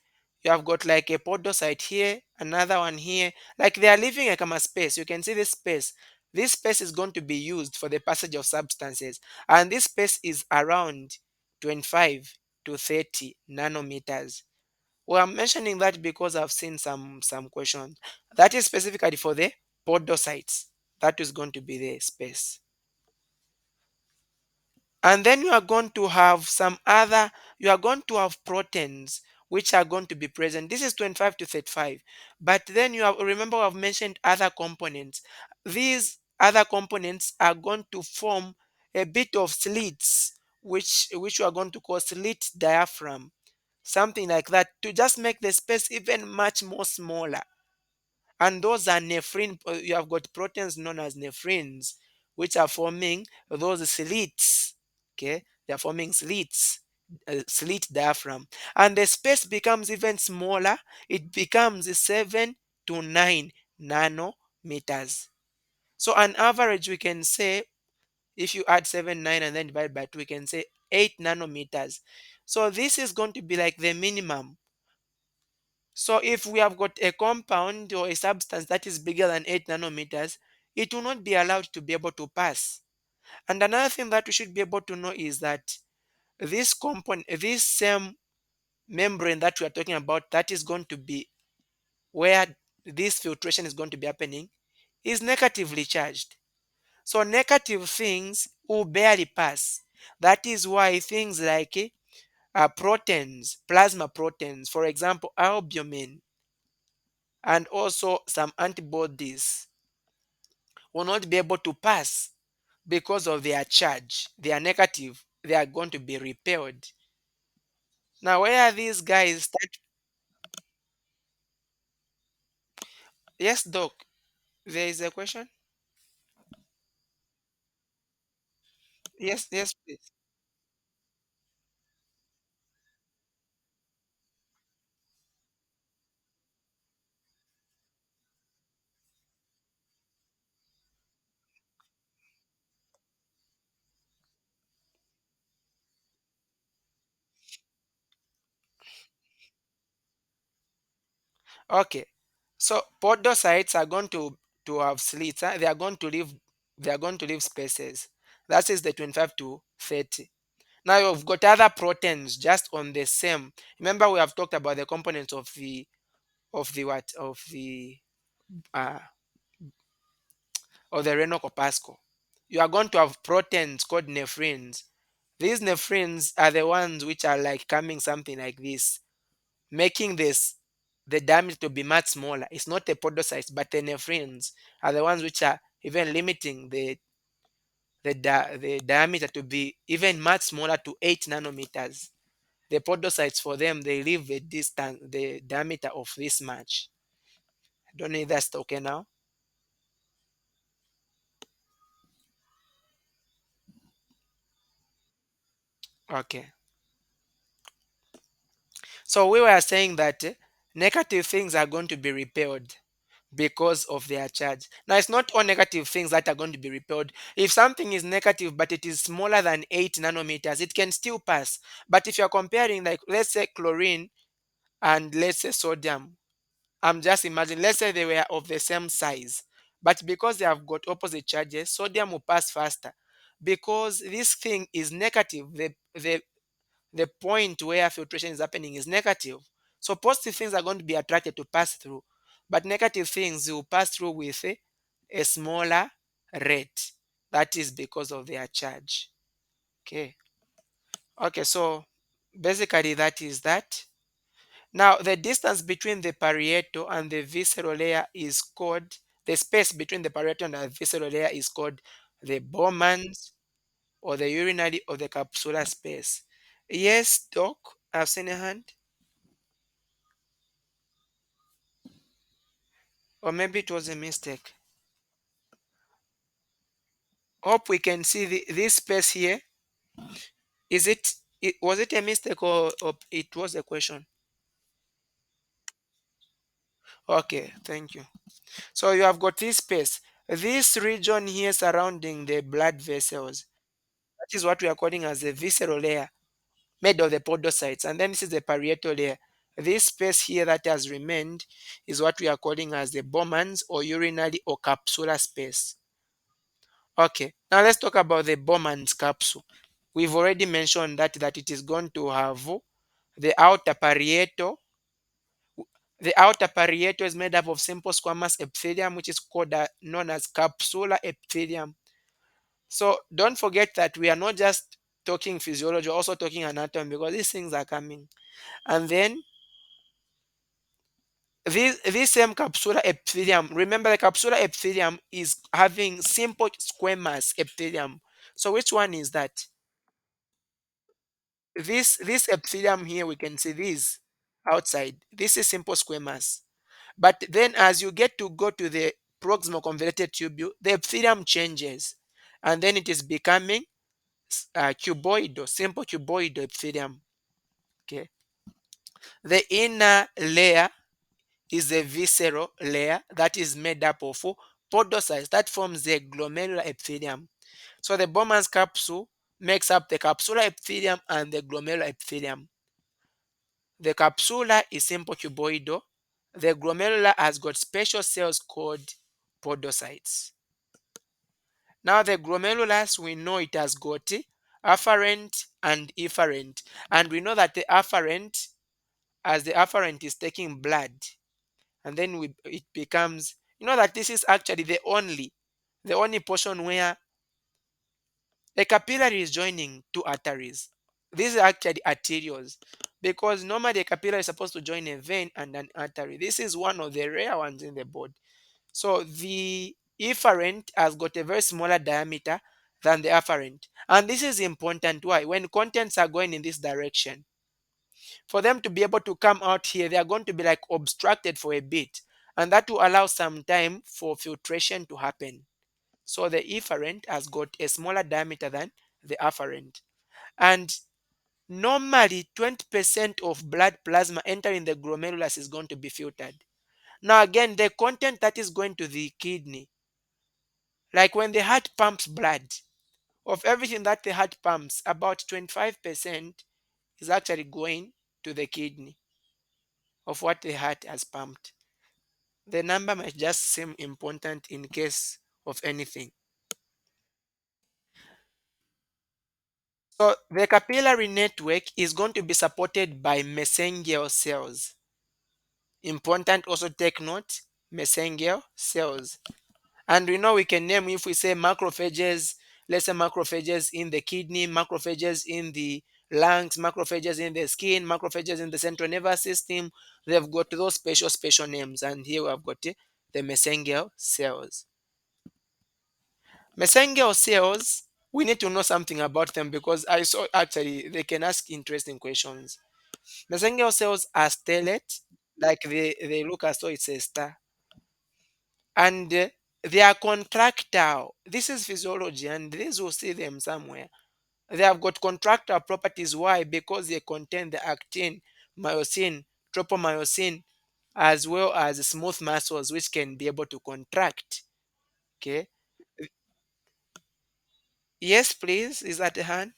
A: You have got like a podocyte here, another one here. Like they are leaving a comma space. You can see this space. This space is going to be used for the passage of substances. And this space is around 25 to 30 nanometers. Well, I'm mentioning that because I've seen some questions. That is specifically for the podocytes. That is going to be the space. And then you are going to have you are going to have proteins which are going to be present. This is 25 to 35. But then you have, remember I've mentioned other components. These other components are going to form a bit of slits, which we are going to call slit diaphragm, something like that, to just make the space even much more smaller. And those are nephrin. You have got proteins known as nephrins, which are forming those slits. Okay, they are forming slits, slit diaphragm, and the space becomes even smaller. It becomes 7 to 9 nanometers. So on average, we can say, if you add 7, 9, and then divide by 2, we can say 8 nanometers. So this is going to be like the minimum. So if we have got a compound or a substance that is bigger than 8 nanometers, it will not be allowed to be able to pass. And another thing that we should be able to know is that this component, this same membrane that we are talking about, that is going to be where this filtration is going to be happening, is negatively charged. So negative things will barely pass. That is why things like proteins, plasma proteins, for example, albumin, and also some antibodies will not be able to pass because of their charge. They are negative. They are going to be repelled. Now, where these guys start, yes, doc, there is a question. Yes, yes, please. Okay, so podocytes are going to have slits. They are going to leave. They are going to leave spaces. That is the 25 to 30. Now you've got other proteins just on the same. Remember, we have talked about the components of the what uh, of the renal corpuscle. You are going to have proteins called nephrins. These nephrins are the ones which are like coming something like this, making this the diameter to be much smaller. It's not the podocytes, but the nephrins are the ones which are even limiting the diameter to be even much smaller to 8 nanometers. The podocytes for them they leave the diameter of this much. I don't know if that's okay now. Okay. So we were saying that negative things are going to be repelled because of their charge. Now, it's not all negative things that are going to be repelled. If something is negative but it is smaller than 8 nanometers, it can still pass. But if you're comparing, like, let's say chlorine and let's say sodium, I'm just imagining, let's say they were of the same size, but because they have got opposite charges, sodium will pass faster. Because this thing is negative, the point where filtration is happening is negative. So positive things are going to be attracted to pass through, but negative things will pass through with a smaller rate. That is because of their charge. Okay. Okay, so basically that is that. Now the distance between the parietal and the visceral layer is called the space between the parietal and the visceral layer is called the Bowman's or the urinary or the capsular space. Yes, doc, I've seen a hand. Or maybe it was a mistake. Hope we can see this space here. Is it was it a mistake or it was a question? Okay, thank you. So you have got this space. This region here surrounding the blood vessels. That is what we are calling as the visceral layer, made of the podocytes. And then this is the parietal layer. This space here that has remained is what we are calling as the Bowman's or urinary or capsular space. Okay, now let's talk about the Bowman's capsule. We've already mentioned that it is going to have the outer parietal. The outer parietal is made up of simple squamous epithelium, which is called known as capsular epithelium. So don't forget that we are not just talking physiology, we're also talking anatomy because these things are coming. And then this same capsular epithelium, remember the capsular epithelium is having simple squamous epithelium. So which one is that? This epithelium here, we can see this outside. This is simple squamous. But then as you get to go to the proximal convoluted tubule, the epithelium changes. And then it is becoming cuboidal, simple cuboidal epithelium. Okay. The inner layer is the visceral layer that is made up of podocytes that forms the glomerular epithelium. So the Bowman's capsule makes up the capsular epithelium and the glomerular epithelium. The capsula is simple cuboidal. The glomerular has got special cells called podocytes. Now the glomerulus, we know it has got afferent and efferent. And we know that the afferent, as the afferent is taking blood, and then it becomes, you know that this is actually the only portion where a capillary is joining two arteries. These are actually arterioles because normally a capillary is supposed to join a vein and an artery. This is one of the rare ones in the body. So the efferent has got a very smaller diameter than the afferent. And this is important. Why? When contents are going in this direction, For them to be able to come out here, they are going to be like obstructed for a bit, and that will allow some time for filtration to happen. So the efferent has got a smaller diameter than the afferent. And normally 20% of blood plasma entering the glomerulus is going to be filtered. Now again, the content that is going to the kidney, like when the heart pumps blood, of everything that the heart pumps, about 25% is actually going to the kidney of what the heart has pumped. The number might just seem important in case of anything. So the capillary network is going to be supported by mesangial cells. Important, also take note, mesangial cells. And we know we can name, if we say macrophages, let's say macrophages in the kidney, macrophages in the lungs, macrophages in the skin, macrophages in the central nervous system. They've got those special names. And here we have got the mesangial cells. Mesangial cells, we need to know something about them because I saw actually they can ask interesting questions. Mesangial cells are stellate, like they look as though it's a star. And they are contractile. This is physiology, and this will see them somewhere. They have got contractile properties. Why? Because they contain the actin, myosin, tropomyosin, as well as smooth muscles, which can be able to contract. Okay. Yes, please. Is that the hand?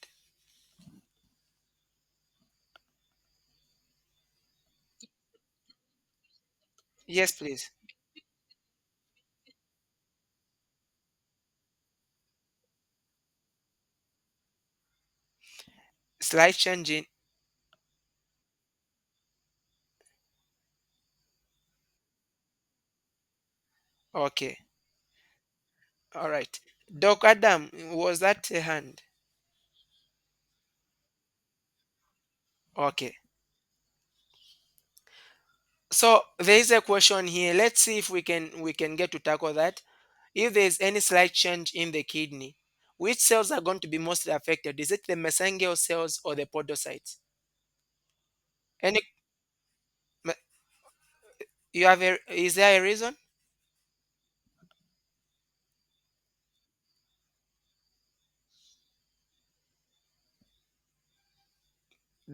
A: Yes, please. Slight changing. Okay. All right. Doc Adam, was that a hand? Okay. So there is a question here. Let's see if we can get to tackle that. If there is any slight change in the kidney, which cells are going to be mostly affected? Is it the mesangial cells or the podocytes? Any me- you have a is there a reason,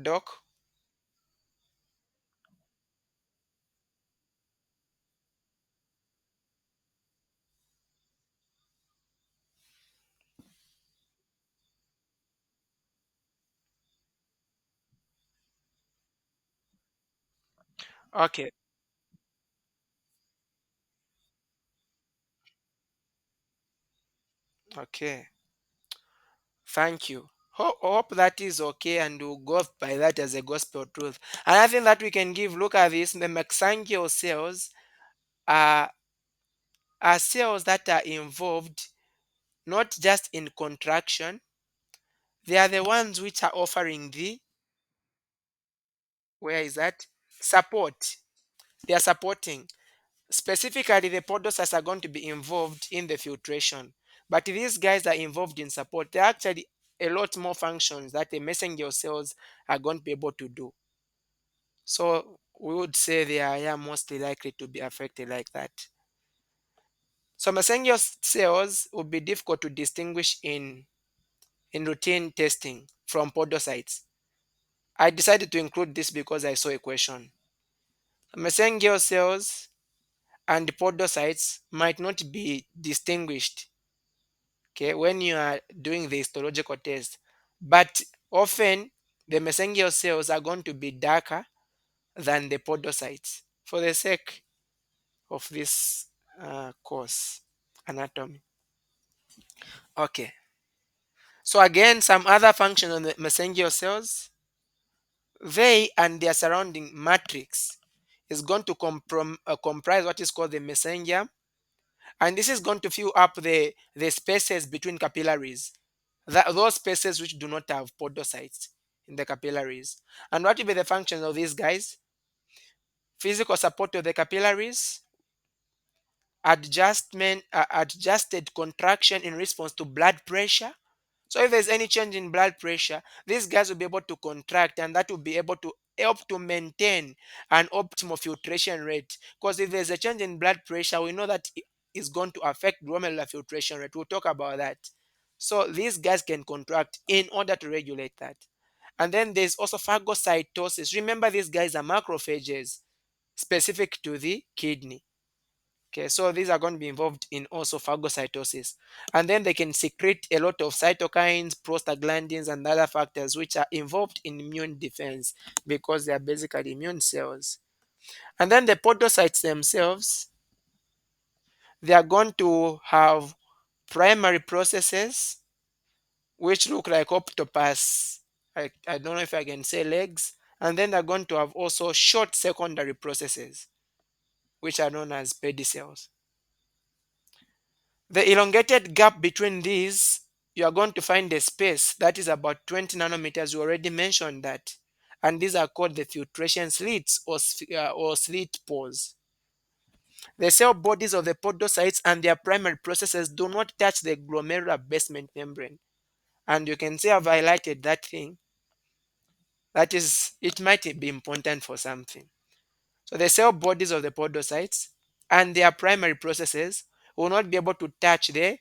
A: Doc? Okay, okay. Thank you. Hope that is okay, and we'll go by that as a gospel truth. Another thing that we can give, look at this, the mesangial cells are, are cells that are involved not just in contraction, they are the ones which are offering the, where is that? Support. They are supporting. Specifically, the podocytes are going to be involved in the filtration. But these guys are involved in support. There are actually a lot more functions that the messenger cells are going to be able to do. So we would say they are, yeah, mostly likely to be affected like that. So messenger cells would be difficult to distinguish in routine testing from podocytes. I decided to include this because I saw a question. Messenger cells and podocytes might not be distinguished, okay, when you are doing the histological test, but often the mesangial cells are going to be darker than the podocytes for the sake of this course anatomy. Okay, so again, some other function on the mesangial cells, they and their surrounding matrix is going to comprise what is called the mesangium, and this is going to fill up the spaces between capillaries, those spaces which do not have podocytes in the capillaries. And what will be the functions of these guys? Physical support of the capillaries, adjusted contraction in response to blood pressure. So if there's any change in blood pressure, these guys will be able to contract, and that will be able to help to maintain an optimal filtration rate. Because if there's a change in blood pressure, we know that it is going to affect glomerular filtration rate. We'll talk about that. So these guys can contract in order to regulate that. And then there's also phagocytosis. Remember, these guys are macrophages specific to the kidney. Okay, so these are going to be involved in also phagocytosis. And then they can secrete a lot of cytokines, prostaglandins, and other factors which are involved in immune defense because they are basically immune cells. And then the podocytes themselves, they are going to have primary processes which look like octopus. I don't know if I can say legs. And then they're going to have also short secondary processes, which are known as pedicels. The elongated gap between these, you are going to find a space that is about 20 nanometers. We already mentioned that. And these are called the filtration slits or slit pores. The cell bodies of the podocytes and their primary processes do not touch the glomerular basement membrane. And you can see I've highlighted that thing. That is, it might be important for something. So the cell bodies of the podocytes and their primary processes will not be able to touch the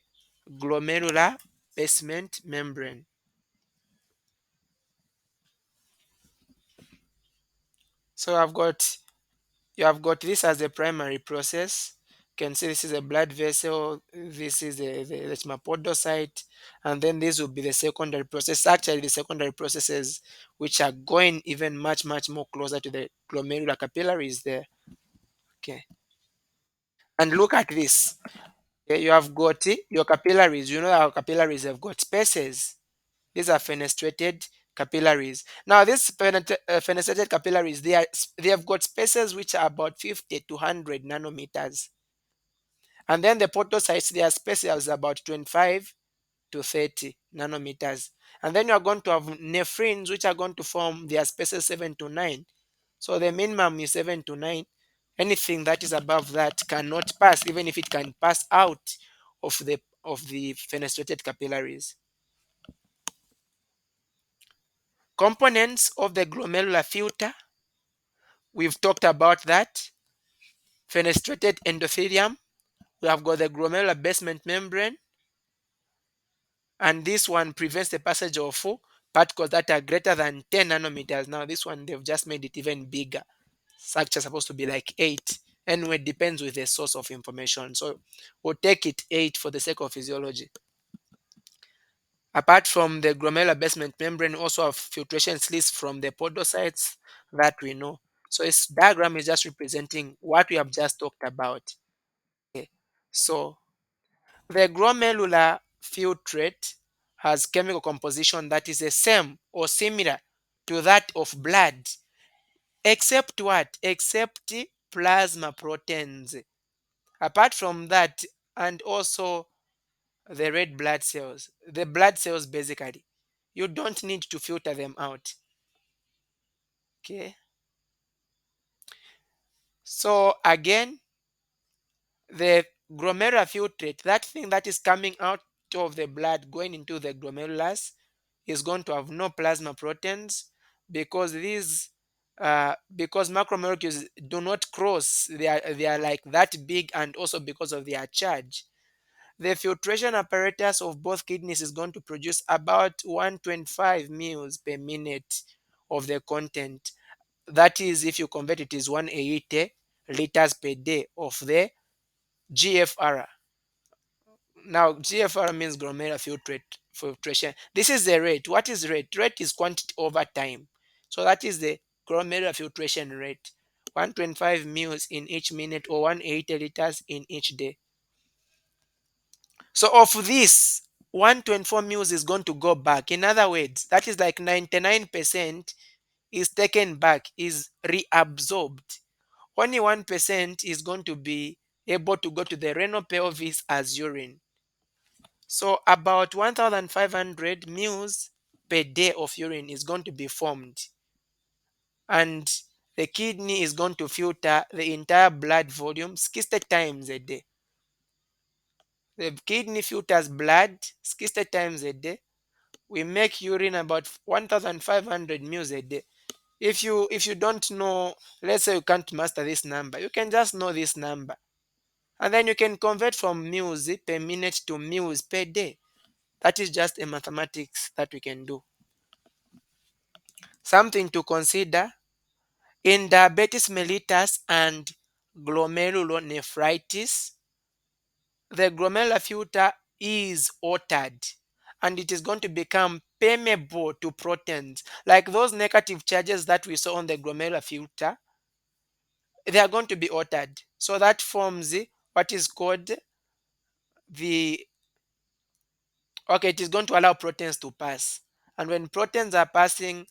A: glomerular basement membrane. So you have got this as the primary process. You can see this is a blood vessel, this is the hematopodocyte, and then this will be the secondary process. Actually, the secondary processes which are going even much more closer to the glomerular capillaries there. Okay. And look at this. Okay, you have got your capillaries. You know our capillaries have got spaces. These are fenestrated capillaries. Now, these fenestrated capillaries, they have got spaces which are about 50 to 100 nanometers. And then the podocytes, their spaces are about 25 to 30 nanometers. And then you are going to have nephrons, which are going to form their spaces 7 to 9. So the minimum is 7 to 9. Anything that is above that cannot pass, even if it can pass out of the fenestrated capillaries. Components of the glomerular filter, we've talked about that. Fenestrated endothelium, we have got the glomerular basement membrane, and this one prevents the passage of particles that are greater than 10 nanometers. Now, this one, they've just made it even bigger. It's actually supposed to be like 8. Anyway, it depends with the source of information. So we'll take it 8 for the sake of physiology. Apart from the glomerular basement membrane, also have filtration slits from the podocytes that we know. So this diagram is just representing what we have just talked about. Okay. So the glomerular filtrate has chemical composition that is the same or similar to that of blood, except what? Except plasma proteins. Apart from that, and also the red blood cells, the blood cells basically, you don't need to filter them out. Okay. So again, the glomerular filtrate, that thing that is coming out of the blood going into the glomerulus, is going to have no plasma proteins because these because macromolecules do not cross. They are like that big, and also because of their charge. The filtration apparatus of both kidneys is going to produce about 125 mils per minute of the content. That is, if you convert it, is 180 liters per day of the GFR. Now, GFR means glomerular filtration. This is the rate. What is rate? Rate is quantity over time. So that is the glomerular filtration rate. 125 mils in each minute or 180 liters in each day. So of this, 124 mils is going to go back. In other words, that is like 99% is taken back, is reabsorbed. Only 1% is going to be able to go to the renal pelvis as urine. So about 1,500 mils per day of urine is going to be formed. And the kidney is going to filter the entire blood volume 60 times a day. The kidney filters blood 60 times a day. We make urine about 1,500 mils a day. If you don't know, let's say you can't master this number, you can just know this number, and then you can convert from mils per minute to mils per day. That is just a mathematics that we can do. Something to consider: in diabetes mellitus and glomerulonephritis, the glomerular filter is altered, and it is going to become permeable to proteins. Like those negative charges that we saw on the glomerular filter, they are going to be altered. So that forms what is called the, okay, it is going to allow proteins to pass. And when proteins are passing,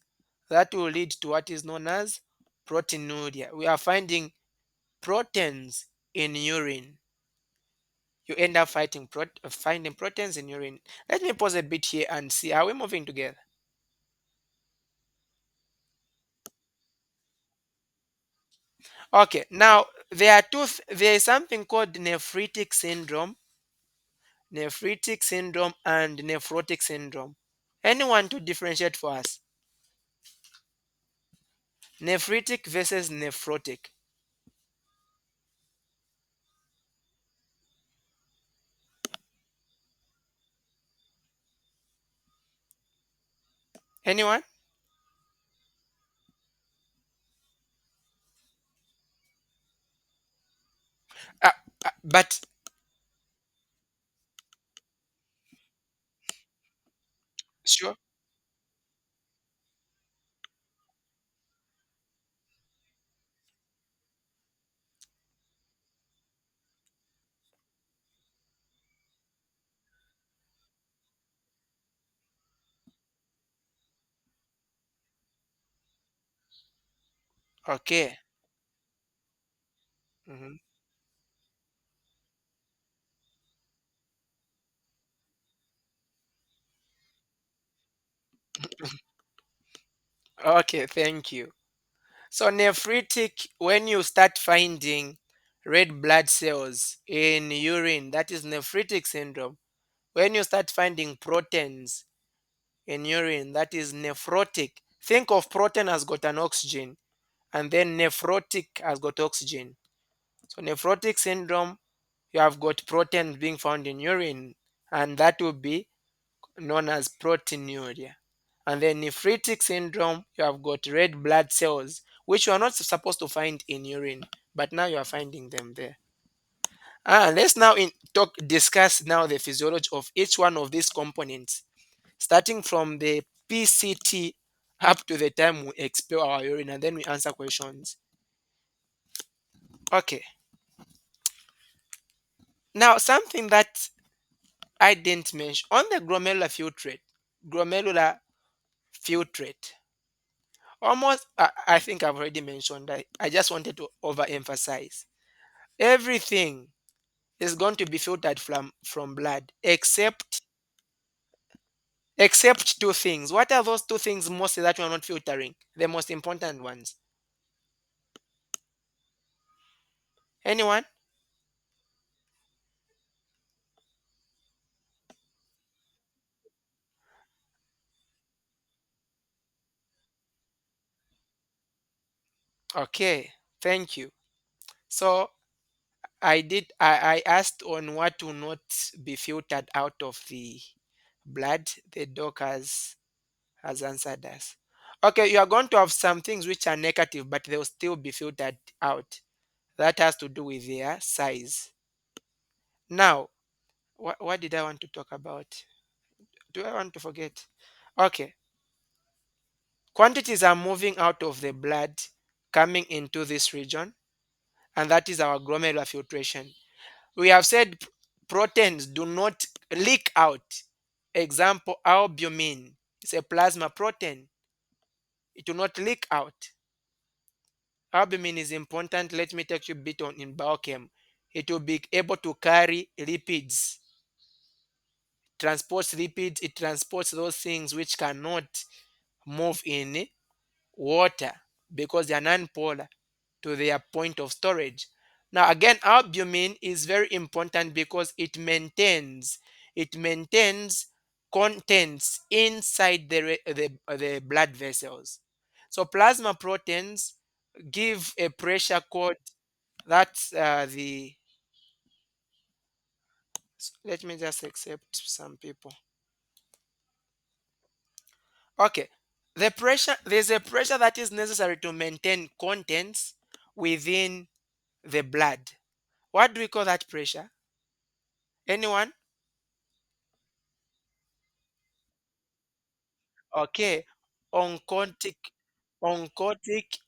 A: that will lead to what is known as proteinuria. We are finding proteins in urine. You end up finding proteins in urine. Let me pause a bit here and see how we're moving together. Okay, now there is something called nephritic syndrome and nephrotic syndrome. Anyone to differentiate for us? Nephritic versus nephrotic. Anyone? Uh, but sure. Okay. Mhm. Okay, thank you. So nephritic, when you start finding red blood cells in urine, that is nephritic syndrome. When you start finding proteins in urine, that is nephrotic. Think of protein has got an oxygen, and then nephrotic has got oxygen. So nephrotic syndrome, you have got proteins being found in urine, and that will be known as proteinuria. And then nephritic syndrome, you have got red blood cells, which you are not supposed to find in urine, but now you are finding them there. Let's now discuss now the physiology of each one of these components, starting from the PCT up to the time we expel our urine, and then we answer questions. Okay. Now, something that I didn't mention on the glomerular filtrate. Almost, I think I've already mentioned that. I just wanted to overemphasize. Everything is going to be filtered from blood, except two things. What are those two things mostly that we are not filtering? The most important ones. Anyone? Okay, thank you. So I asked on what will not be filtered out of the blood. The doc has answered us. Okay, you are going to have some things which are negative, but they will still be filtered out. That has to do with their size. Now, what did I want to talk about? Do I want to forget? Okay, quantities are moving out of the blood, coming into this region, and that is our glomerular filtration. We have said proteins do not leak out. Example, albumin is a plasma protein. It will not leak out. Albumin is important. Let me take you a bit on in biochem. It will be able to carry lipids, transports lipids, it transports those things which cannot move in water because they are non-polar to their point of storage. Now again, albumin is very important because it maintains contents inside the blood vessels. So plasma proteins give a pressure code. That's the let me just accept some people. Okay. There's a pressure that is necessary to maintain contents within the blood. What do we call that pressure? Anyone? Okay. Oncotic, oncotic,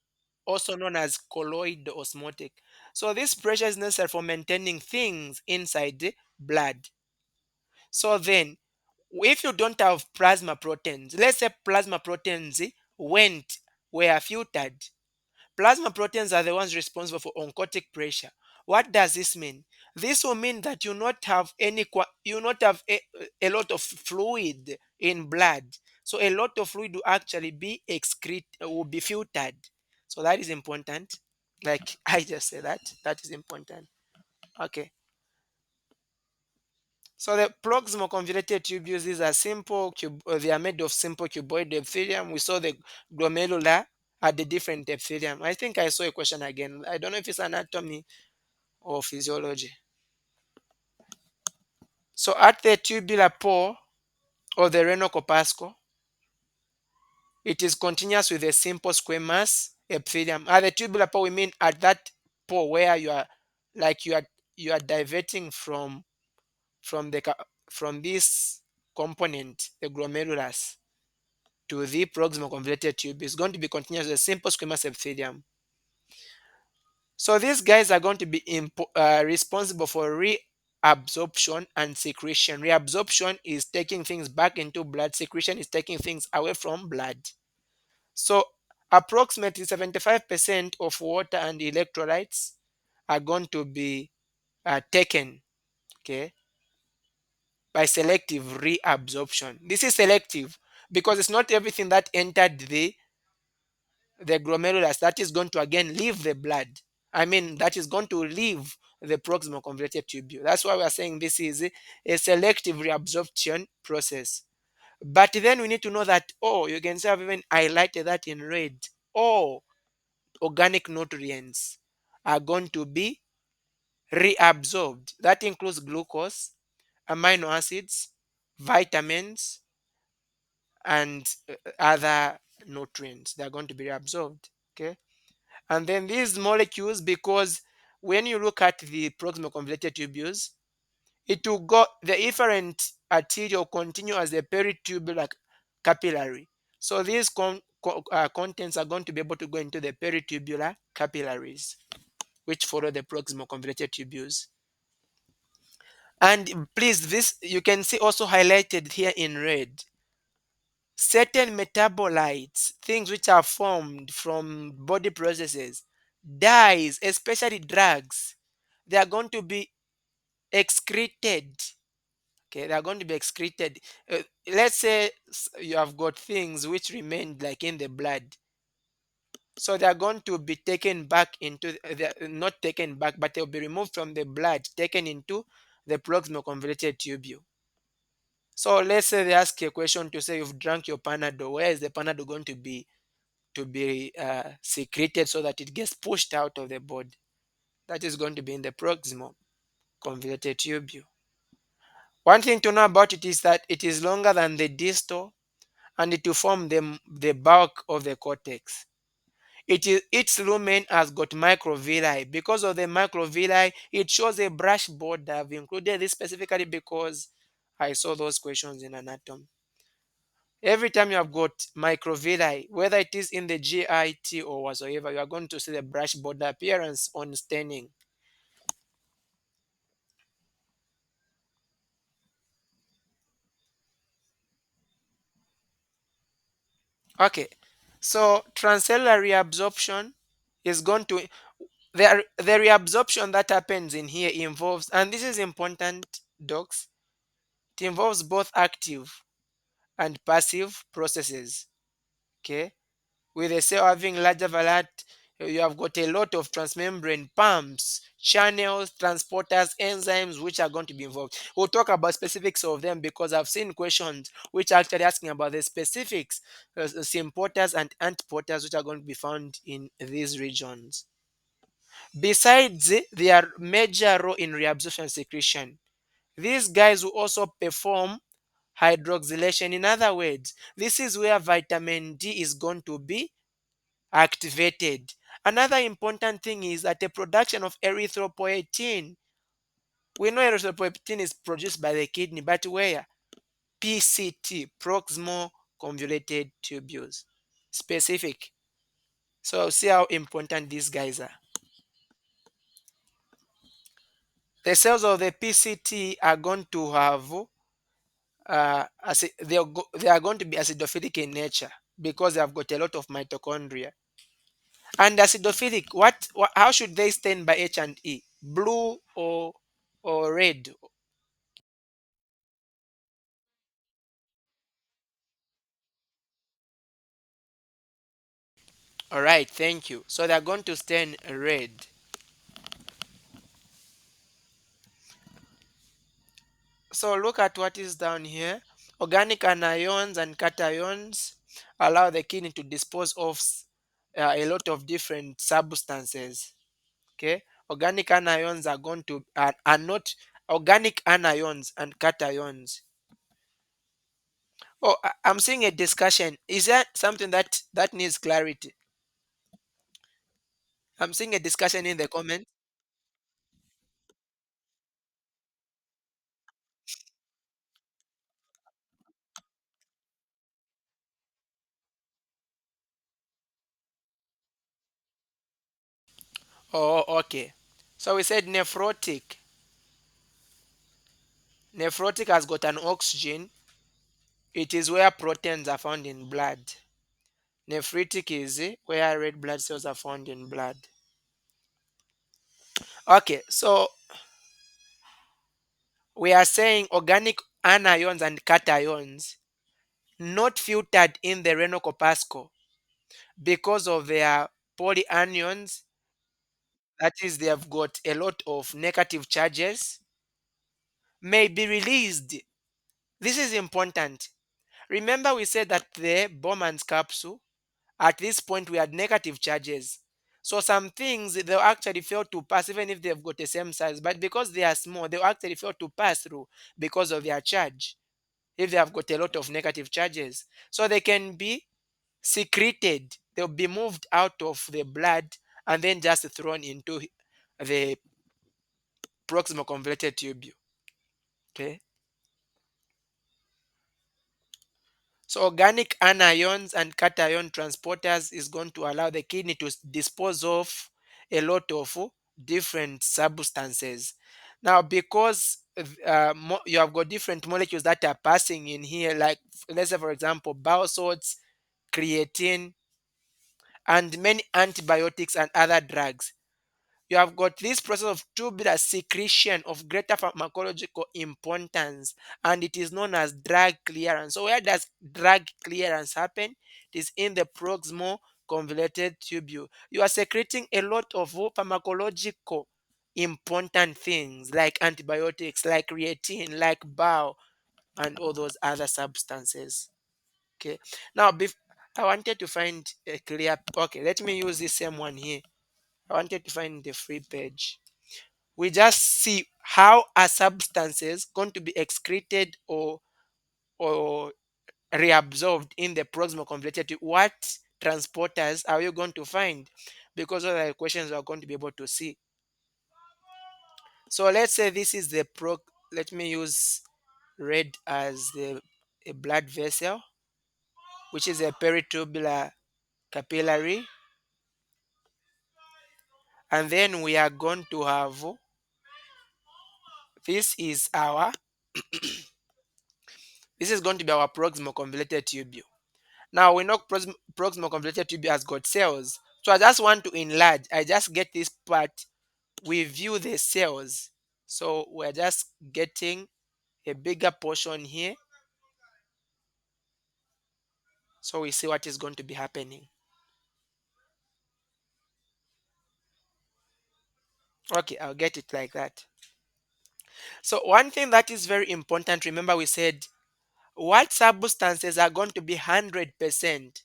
A: also known as colloid osmotic. So this pressure is necessary for maintaining things inside the blood. So then, if you don't have plasma proteins, let's say plasma proteins were filtered. Plasma proteins are the ones responsible for oncotic pressure. What does this mean? This will mean that you not have a lot of fluid in blood. So a lot of fluid will actually be will be filtered. So that is important. Like I just said that is important. Okay. So the proximal convoluted tubules, these are they are made of simple cuboid epithelium. We saw the glomerular at the different epithelium. I think I saw a question again. I don't know if it's anatomy or physiology. So at the tubular pore or the renal corpuscle, it is continuous with a simple squamous epithelium. At the tubular pore, we mean at that pore where like you are diverting from from this component, the glomerulus, to the proximal convoluted tube is going to be continuous with a simple squamous epithelium. So these guys are going to be responsible for reabsorption and secretion. Reabsorption is taking things back into blood. Secretion is taking things away from blood. So approximately 75% of water and electrolytes are going to be taken, okay, by selective reabsorption. This is selective because it's not everything that entered the glomerulus that is going to again leave the blood. I mean, that is going to leave the proximal convoluted tubule. That's why we are saying this is a selective reabsorption process. But then we need to know that, oh, you can see I've even highlighted that in red. All organic nutrients are going to be reabsorbed. That includes glucose, amino acids, vitamins, and other nutrients. They are going to be reabsorbed. Okay. And then these molecules, because when you look at the proximal convoluted tubules, it will go the efferent arterial continue as a peritubular capillary. So these contents are going to be able to go into the peritubular capillaries, which follow the proximal convoluted tubules. And please, this you can see also highlighted here in red. Certain metabolites, things which are formed from body processes, dyes, especially drugs, they are going to be excreted. Okay, they are going to be excreted. Let's say you have got things which remain like in the blood. So they are going to be taken back into, not taken back, but they'll be removed from the blood, taken into the proximal convoluted tubule. So let's say they ask you a question to say you've drank your Panadol. Where is the Panadol going to be secreted so that it gets pushed out of the body? That is going to be in the proximal convoluted tubule. One thing to know about it is that it is longer than the distal and it will form the bulk of the cortex. Its lumen has got microvilli. Because of the microvilli, it shows a brush border. I've included this specifically because I saw those questions in anatomy. Every time you have got microvilli, whether it is in the GIT or whatsoever, you are going to see the brush border appearance on staining. Okay, so transcellular reabsorption is going to the reabsorption that happens in here involves, and this is important, docs, it involves both active and passive processes. Okay, with a cell having larger You have got a lot of transmembrane pumps, channels, transporters, enzymes which are going to be involved. We'll talk about specifics of them because I've seen questions which are actually asking about the specifics, symporters and antiporters which are going to be found in these regions. Besides their major role in reabsorption secretion, these guys will also perform hydroxylation. In other words, this is where vitamin D is going to be activated. Another important thing is that the production of erythropoietin. We know erythropoietin is produced by the kidney, but where? PCT, proximal convoluted tubules. Specific. So see how important these guys are. The cells of the PCT are going to have they are going to be acidophilic in nature because they have got a lot of mitochondria. And acidophilic, how should they stain by H and E? Blue or red? All right, thank you. So they're going to stain red. So look at what is down here. Organic anions and cations allow the kidney to dispose of a lot of different substances. Okay, organic anions are not organic anions and cations. Oh, I'm seeing a discussion. Is that something that needs clarity? I'm seeing a discussion in the comment. Oh, okay. So we said nephrotic. Nephrotic has got an oxygen. It is where proteins are found in blood. Nephritic is where red blood cells are found in blood. Okay, so we are saying organic anions and cations not filtered in the renal corpuscle because of their polyanions. That is, they have got a lot of negative charges, may be released. This is important. Remember, we said that the Bowman's capsule, at this point, we had negative charges. So some things they'll actually fail to pass even if they've got the same size, but because they are small, they'll actually fail to pass through because of their charge. If they have got a lot of negative charges, so they can be secreted, they'll be moved out of the blood and then just thrown into the proximal convoluted tubule. Okay. So organic anions and cation transporters is going to allow the kidney to dispose of a lot of different substances. Now, because you have got different molecules that are passing in here, like let's say for example, bile salts, creatine, and many antibiotics and other drugs. You have got this process of tubular secretion of greater pharmacological importance, and it is known as drug clearance. So where does drug clearance happen? It is in the proximal convoluted tubule. You are secreting a lot of pharmacological important things like antibiotics, like creatine, like bile, and all those other substances. Okay. Now, I wanted to find a clear. Okay, let me use this same one here. I wanted to find the free page. We just see how are substances going to be excreted or reabsorbed in the proximal convoluted tube. What transporters are you going to find? Because all the questions we are going to be able to see. So let's say this is the let me use red as a blood vessel, which is a peritubular capillary, and then we are going to have this is our this is going to be our proximal convoluted tubule. Now we know proximal convoluted tubule has got cells. So I just want to enlarge. I just get this part. We view the cells. So we're just getting a bigger portion here. So we see what is going to be happening. Okay, I'll get it like that. So one thing that is very important, remember we said what substances are going to be 100%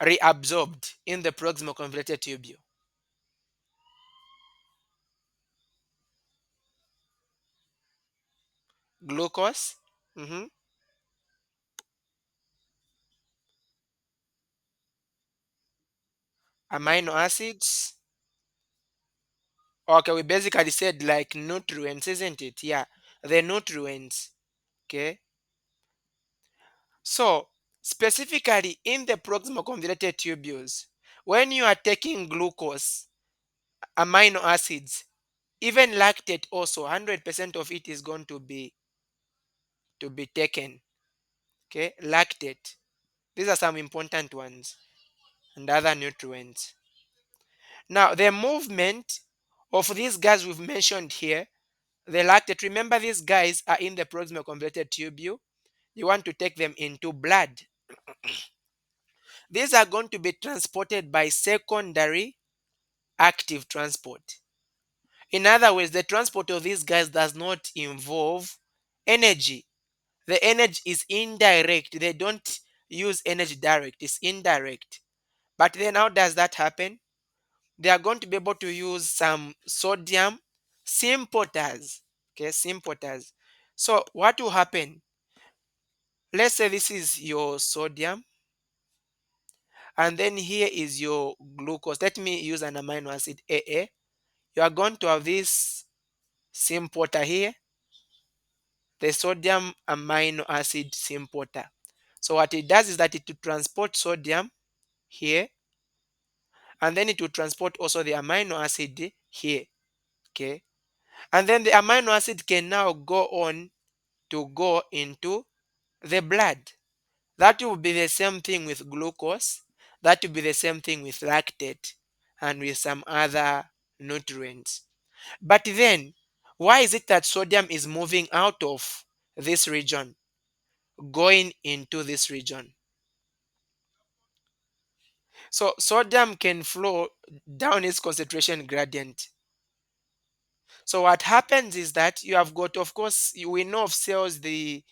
A: reabsorbed in the proximal convoluted tubule? Glucose, mhm, amino acids. Okay, we basically said like nutrients, isn't it? Yeah, the nutrients. Okay. So, specifically in the proximal convoluted tubules, when you are taking glucose, amino acids, even lactate also, 100% of it is going to be taken. Okay, lactate. These are some important ones and other nutrients. Now, the movement of these guys we've mentioned here, the lactate, remember these guys are in the proximal convoluted tubule. You want to take them into blood. These are going to be transported by secondary active transport. In other words, the transport of these guys does not involve energy. The energy is indirect. They don't use energy direct, it's indirect. But then how does that happen? They are going to be able to use some sodium sympathers. Okay, sympathers. So what will happen? Let's say this is your sodium, and then here is your glucose. Let me use an amino acid AA. You are going to have this sympather here, the sodium amino acid sympather. So what it does is that it will transport sodium here, and then it will transport also the amino acid here. Okay, and then the amino acid can now go on to go into the blood. That will be the same thing with glucose. That will be the same thing with lactate and with some other nutrients. But then, why is it that sodium is moving out of this region, going into this region? So sodium can flow down its concentration gradient. So what happens is that you have got, of course, we know of cells, the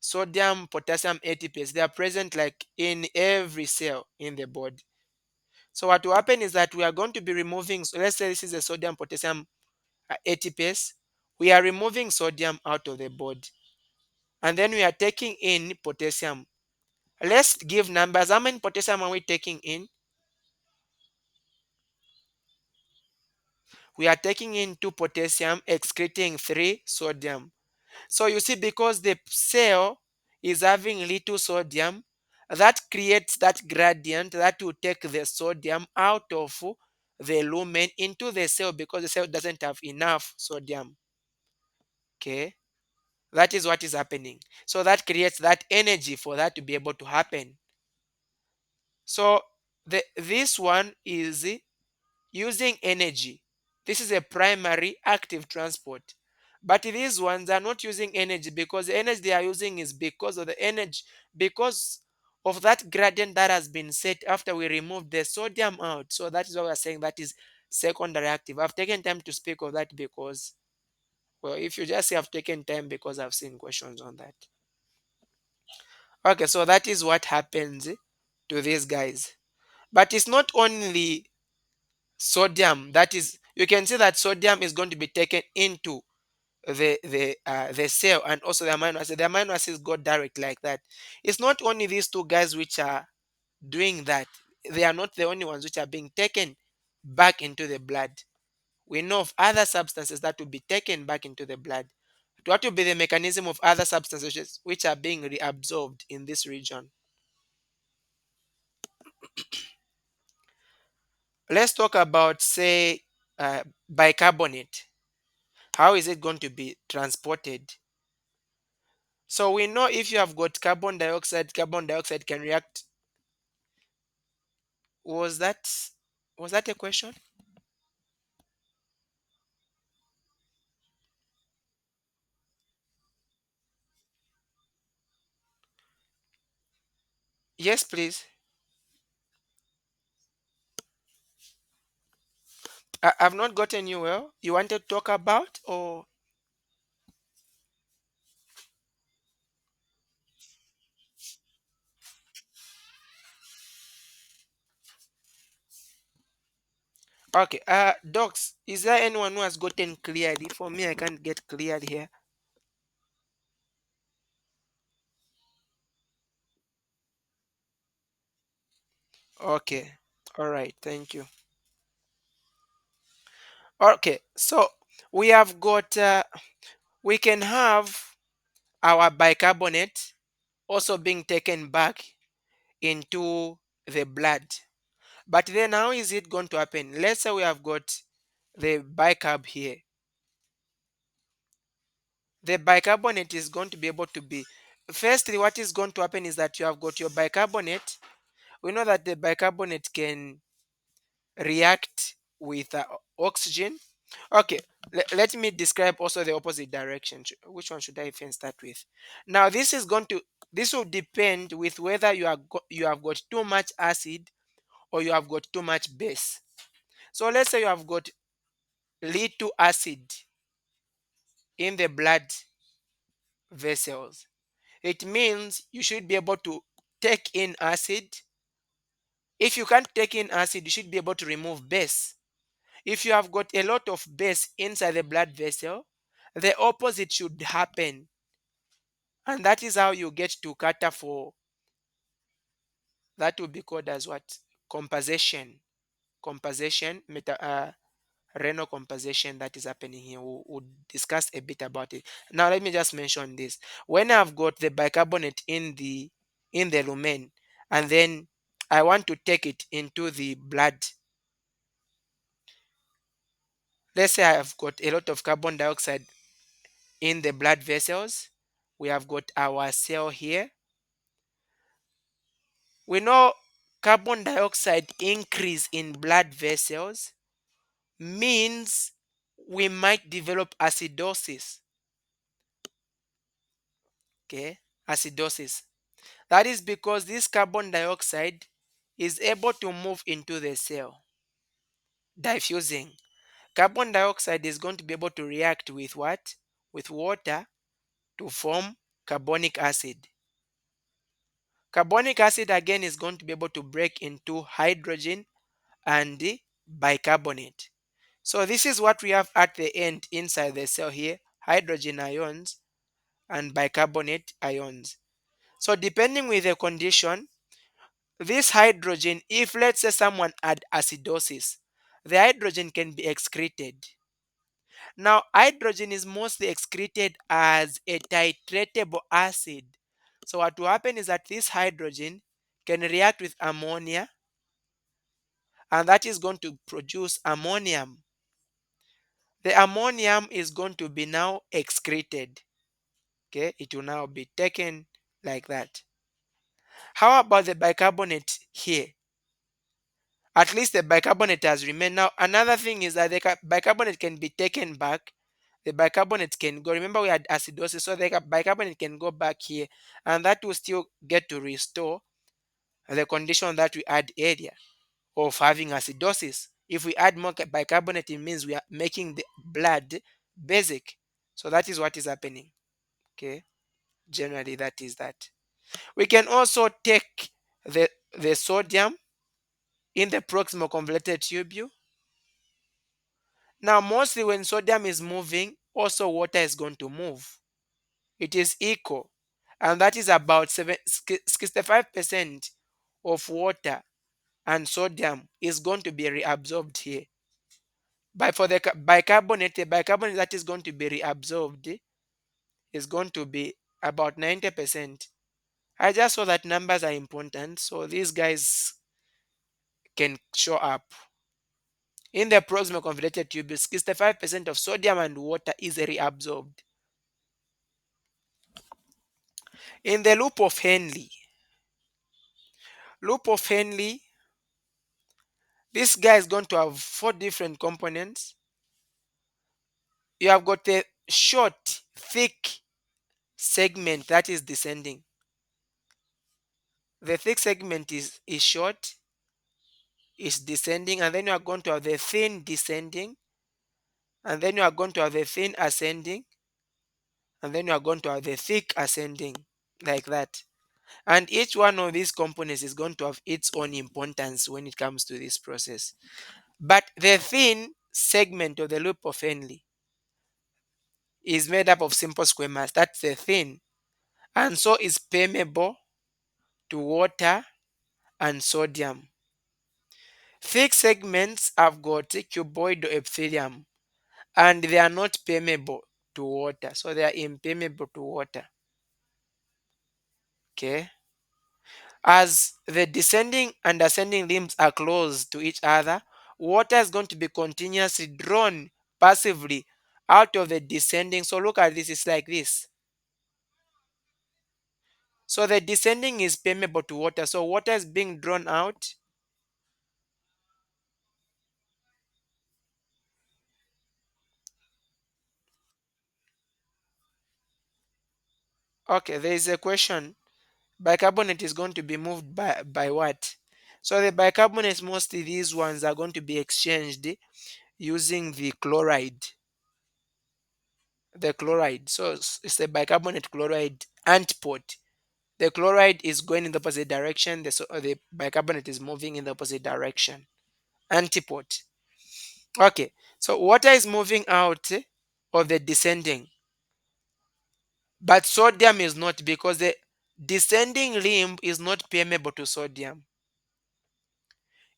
A: sodium, potassium ATPase, they are present like in every cell in the body. So what will happen is that we are going to be removing, so let's say this is a sodium, potassium ATPase. We are removing sodium out of the body. And then we are taking in potassium. Let's give numbers. How many potassium are we taking in? We are taking in 2 potassium, excreting 3 sodium. So you see, because the cell is having little sodium, that creates that gradient that will take the sodium out of the lumen into the cell because the cell doesn't have enough sodium. Okay, that is what is happening. So that creates that energy for that to be able to happen. So this one is using energy. This is a primary active transport. But these ones are not using energy because the energy they are using is because of the energy, because of that gradient that has been set after we remove the sodium out. So that is why we are saying that is secondary active. I've taken time to speak of that because, well, if you just say I've taken time because I've seen questions on that. Okay, so that is what happens to these guys. But it's not only sodium that is, you can see that sodium is going to be taken into the cell, and also the amino acid. The amino acids go direct like that. It's not only these two guys which are doing that. They are not the only ones which are being taken back into the blood. We know of other substances that will be taken back into the blood. What will be the mechanism of other substances which are being reabsorbed in this region? Let's talk about, say, bicarbonate. How is it going to be transported? So we know if you have got carbon dioxide can react. Was that was that a question? Yes, please. I've not gotten you well. You want to talk about or okay? Docs, is there anyone who has gotten clearly? For me, I can't get cleared here. Okay, all right, thank you. Okay, so we have got we can have our bicarbonate also being taken back into the blood. But then how is it going to happen? Let's say we have got the bicarb here. The bicarbonate is going to be able to be, firstly, what is going to happen is that you have got your bicarbonate. We know that the bicarbonate can react with oxygen. Okay, let me describe also the opposite direction. Which one should I even start with? Now, this will depend with whether you have got too much acid or you have got too much base. So let's say you have got little acid in the blood vessels. It means you should be able to take in acid. If you can't take in acid, you should be able to remove base. If you have got a lot of base inside the blood vessel, the opposite should happen. And that is how you get to cater for that will be called as what? Compensation. Compensation, renal compensation that is happening here. We'll discuss a bit about it. Now let me just mention this. When I've got the bicarbonate in the lumen and then I want to take it into the blood. Let's say I have got a lot of carbon dioxide in the blood vessels. We have got our cell here. We know carbon dioxide increase in blood vessels means we might develop acidosis. Okay, acidosis. That is because this carbon dioxide is able to move into the cell, diffusing. Carbon dioxide is going to be able to react with what? With water to form carbonic acid. Carbonic acid again is going to be able to break into hydrogen and the bicarbonate. So this is what we have at the end inside the cell here, hydrogen ions and bicarbonate ions. So depending with the condition, this hydrogen, if let's say someone had acidosis, the hydrogen can be excreted. Now, hydrogen is mostly excreted as a titratable acid. So what will happen is that this hydrogen can react with ammonia and that is going to produce ammonium. The ammonium is going to be now excreted. Okay, it will now be taken like that. How about the bicarbonate here? At least the bicarbonate has remained. Now, another thing is that the bicarbonate can be taken back. The bicarbonate can go. Remember, we had acidosis, so the bicarbonate can go back here, and that will still get to restore the condition that we had earlier of having acidosis. If we add more bicarbonate, it means we are making the blood basic. So that is what is happening. Okay, generally that is that. We can also take the sodium in the proximal convoluted tubule. Now, mostly when sodium is moving, also water is going to move. It is equal, and that is about 65% of water and sodium is going to be reabsorbed here. But for the bicarbonate, the bicarbonate that is going to be reabsorbed is going to be about 90%. I just saw that numbers are important, so these guys can show up. In the proximal convoluted tubule, 65% of sodium and water is reabsorbed. In the loop of Henle, this guy is going to have four different components. You have got a short, thick segment that is descending. The thick segment is short. is descending, and then you are going to have the thin descending, and then you are going to have the thin ascending, and then you are going to have the thick ascending, like that. And each one of these components is going to have its own importance when it comes to this process. But the thin segment of the loop of Henle is made up of simple squamous. That's the thin. And so is permeable to water and sodium. Thick segments have got cuboid epithelium and they are not permeable to water. So they are impermeable to water. Okay. As the descending and ascending limbs are close to each other, water is going to be continuously drawn passively out of the descending. So look at this, it's like this. So the descending is permeable to water. So water is being drawn out. Okay, there is a question. Bicarbonate is going to be moved by what? So the bicarbonates, mostly these ones are going to be exchanged using the chloride. The chloride. So it's a bicarbonate chloride antipode. The chloride is going in the opposite direction. The bicarbonate is moving in the opposite direction. Antipode. Okay. So water is moving out of the descending, but sodium is not, because the descending limb is not permeable to sodium.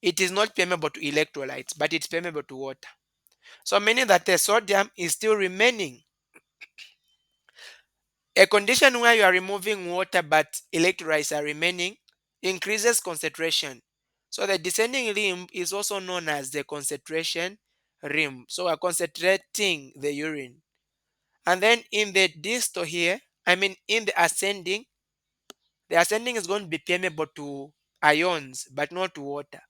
A: It is not permeable to electrolytes, but it's permeable to water. So meaning that the sodium is still remaining. A condition where you are removing water but electrolytes are remaining increases concentration. So the descending limb is also known as the concentration limb. So we're concentrating the urine. And then in the distal here, I mean in the ascending is going to be permeable to ions but not to water.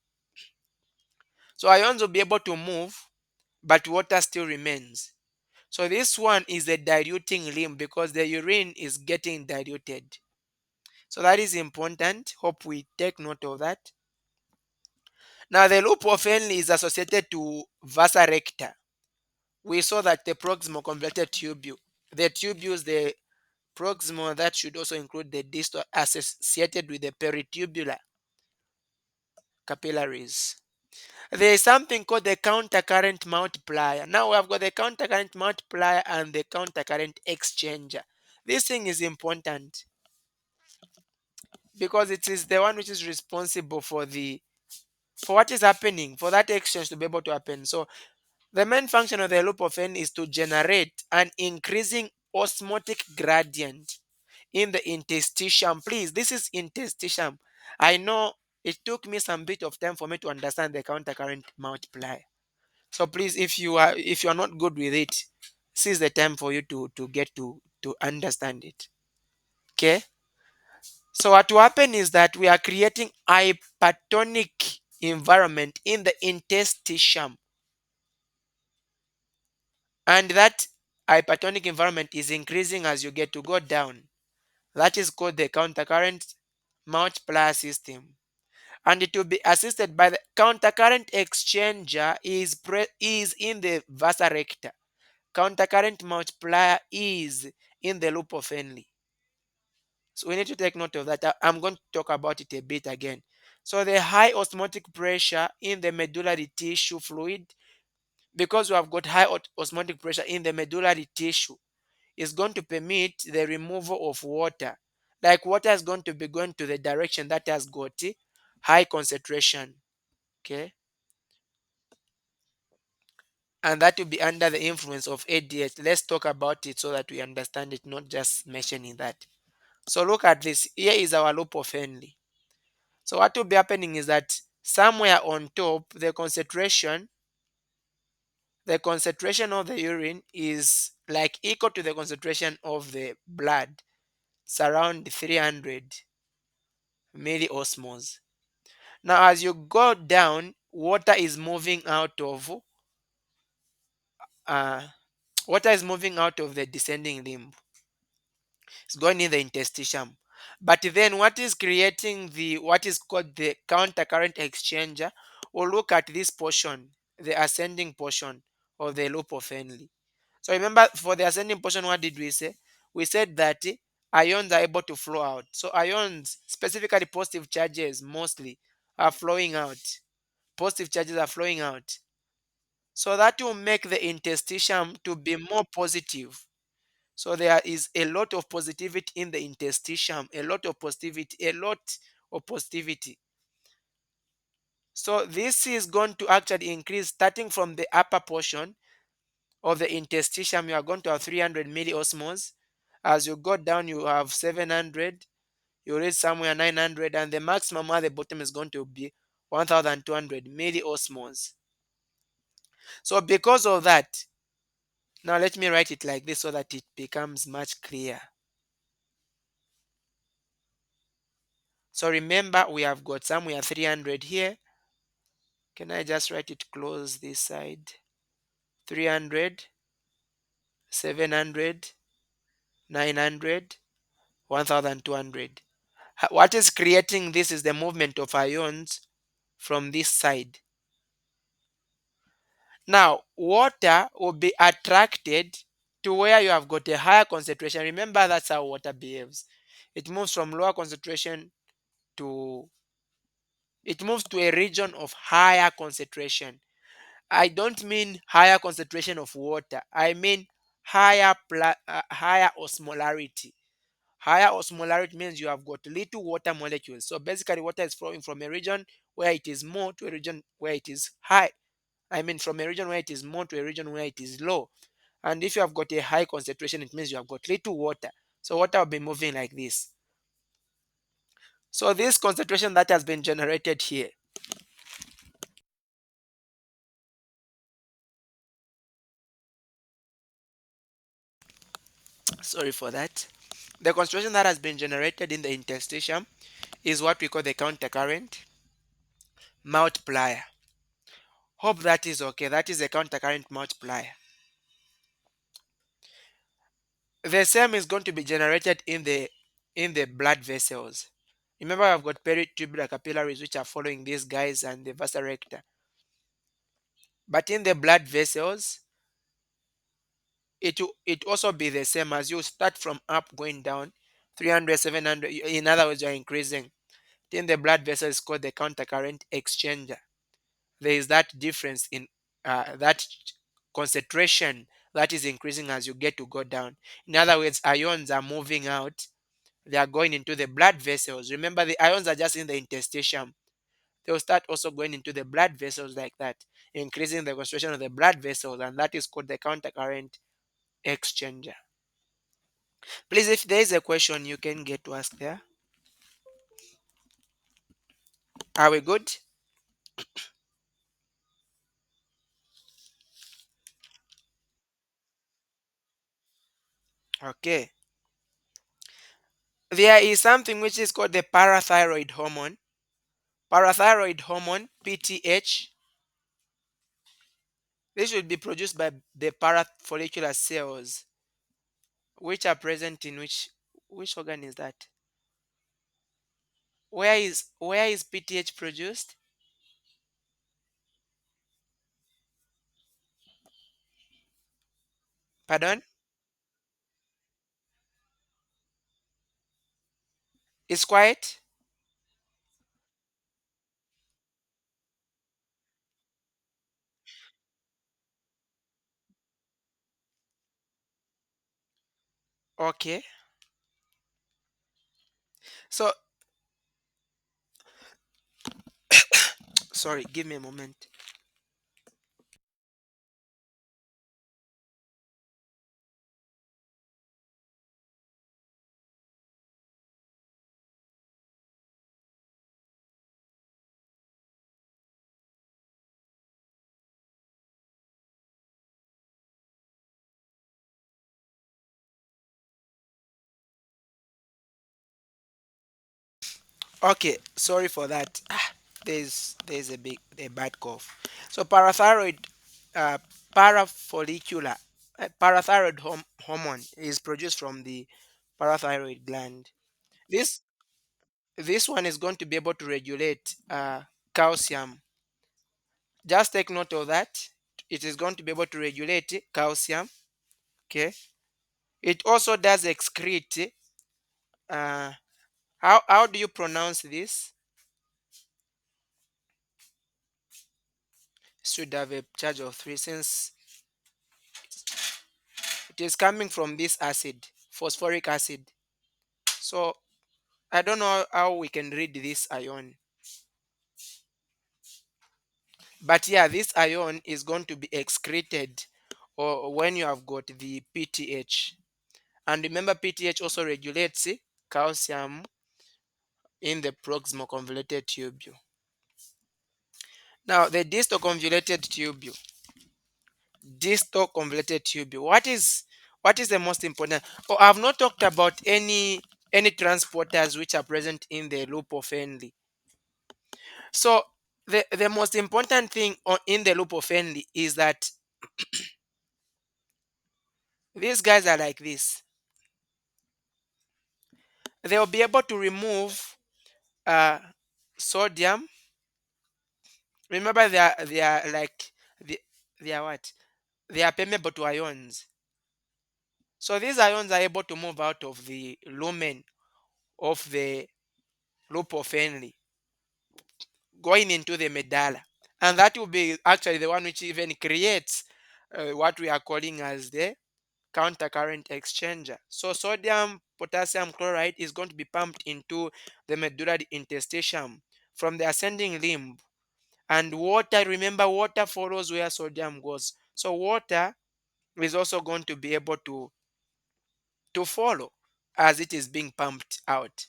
A: So ions will be able to move, but water still remains. So this one is the diluting limb because the urine is getting diluted. So that is important. Hope we take note of that. Now the loop of Henle is associated to vasa recta. We saw that the proximal convoluted tubule, the tubules, the proximal, that should also include the distal, associated with the peritubular capillaries. There is something called the countercurrent multiplier. Now we have got the countercurrent multiplier and the countercurrent exchanger. This thing is important because it is the one which is responsible for what is happening, for that exchange to be able to happen. So the main function of the loop of N is to generate an increasing osmotic gradient in the interstitium. Please, this is interstitium. I know it took me some bit of time for me to understand the countercurrent multiplier. So please, if you are not good with it, this is the time for you to get to understand it. Okay. So what will happen is that we are creating hypertonic environment in the interstitium, and that hypertonic environment is increasing as you get to go down. That is called the countercurrent multiplier system, and it will be assisted by the countercurrent exchanger is in the vasa recta. Countercurrent multiplier is in the loop of Henle. So we need to take note of that. I'm going to talk about it a bit again. So the high osmotic pressure in the medullary tissue fluid, because we have got high osmotic pressure in the medullary tissue, is going to permit the removal of water. Like water is going to be going to the direction that has got high concentration. Okay. And that will be under the influence of ADH. Let's talk about it so that we understand it, not just mentioning that. So look at this. Here is our loop of Henle. So what will be happening is that somewhere on top, the concentration of the urine is like equal to the concentration of the blood. It's around 300 milliosmoles. Now, as you go down, uh, water is moving out of the descending limb. It's going in the interstitium. But then what is creating what is called the countercurrent exchanger we'll look at this portion, the ascending portion of the loop of Henle. So remember, for the ascending portion, what did we say? We said that ions are able to flow out. So ions, specifically positive charges mostly, are flowing out. Positive charges are flowing out. So that will make the interstitium to be more positive. So there is a lot of positivity in the interstitium, a lot of positivity, a lot of positivity. So this is going to actually increase starting from the upper portion of the interstitium. You are going to have 300 milliosmoles. As you go down, you have 700. You reach somewhere 900, and the maximum at the bottom is going to be 1200 milliosmoles. So because of that, now let me write it like this so that it becomes much clearer. So remember, we have got somewhere 300 here. Can I just write it close this side? 300, 700, 900, 1200. What is creating this is the movement of ions from this side. Now, water will be attracted to where you have got a higher concentration. Remember, that's how water behaves. It moves from lower concentration to it moves to a region of higher concentration. I don't mean higher concentration of water. I mean higher osmolarity. Higher osmolarity means you have got little water molecules. So basically, water is flowing from a region where it is more to a region where it is high. I mean, from a region where it is more to a region where it is low. And if you have got a high concentration, it means you have got little water. So water will be moving like this. So this concentration that has been generated here, sorry for that. The concentration that has been generated in the interstitium is what we call the countercurrent multiplier. Hope that is okay. That is a countercurrent multiplier. The same is going to be generated in the blood vessels. Remember, I've got peritubular capillaries which are following these guys and the vasa recta. But in the blood vessels, it also be the same as you start from up going down 300, 700. In other words, you're increasing. In the blood vessel is called the countercurrent exchanger. There is that difference in that concentration that is increasing as you get to go down. In other words, ions are moving out. They are going into the blood vessels. Remember, the ions are just in the interstitium. They will start also going into the blood vessels like that, increasing the concentration of the blood vessels, and that is called the countercurrent exchanger. Please, if there is a question, you can get to ask there. Are we good? Okay. There is something which is called the parathyroid hormone. Parathyroid hormone, PTH. This should be produced by the parafollicular cells, which are present in which organ is that? Where is PTH produced? Pardon? It's quiet? Okay. So, sorry, give me a moment. Okay, sorry for that. There's a bad cough. So parathyroid, uh, parafollicular, hormone is produced from the parathyroid gland. This this one is going to be able to regulate calcium. Just take note of that. It is going to be able to regulate calcium. Okay. It also does excrete. Uh, how do you pronounce this? Should have a charge of 3 since it is coming from this acid, phosphoric acid. So I don't know how we can read this ion. But yeah, this ion is going to be excreted or when you have got the PTH. And remember, PTH also regulates calcium in the proximal convoluted tubule. Now, the distal convoluted tubule. Distal convoluted tubule. What is the most important? Oh, I've not talked about any transporters which are present in the loop of Henle. So the most important thing in the loop of Henle is that these guys are like this. They'll be able to remove uh, sodium. Remember, they are like they are what? They are permeable to ions. So these ions are able to move out of the lumen of the loop of Henle, going into the medulla, and that will be actually the one which even creates what we are calling as the countercurrent exchanger. So sodium potassium chloride is going to be pumped into the medullary interstitium from the ascending limb. And water, remember, water follows where sodium goes. So water is also going to be able to follow as it is being pumped out.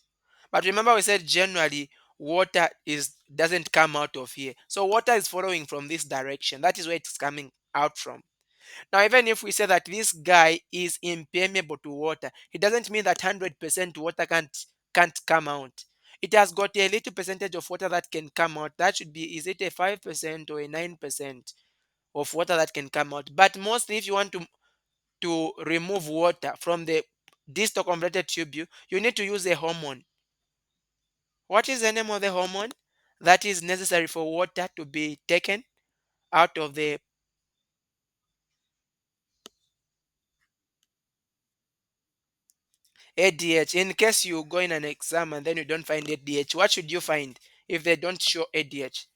A: But remember, we said generally water is doesn't come out of here. So water is following from this direction. That is where it's coming out from. Now, even if we say that this guy is impermeable to water, it doesn't mean that 100% water can't come out. It has got a little percentage of water that can come out. That should be, is it a 5% or a 9% of water that can come out? But mostly, if you want to remove water from the distal convoluted tubule, you need to use a hormone. What is the name of the hormone that is necessary for water to be taken out of the ADH? In case you go in an exam and then you don't find ADH, what should you find if they don't show ADH?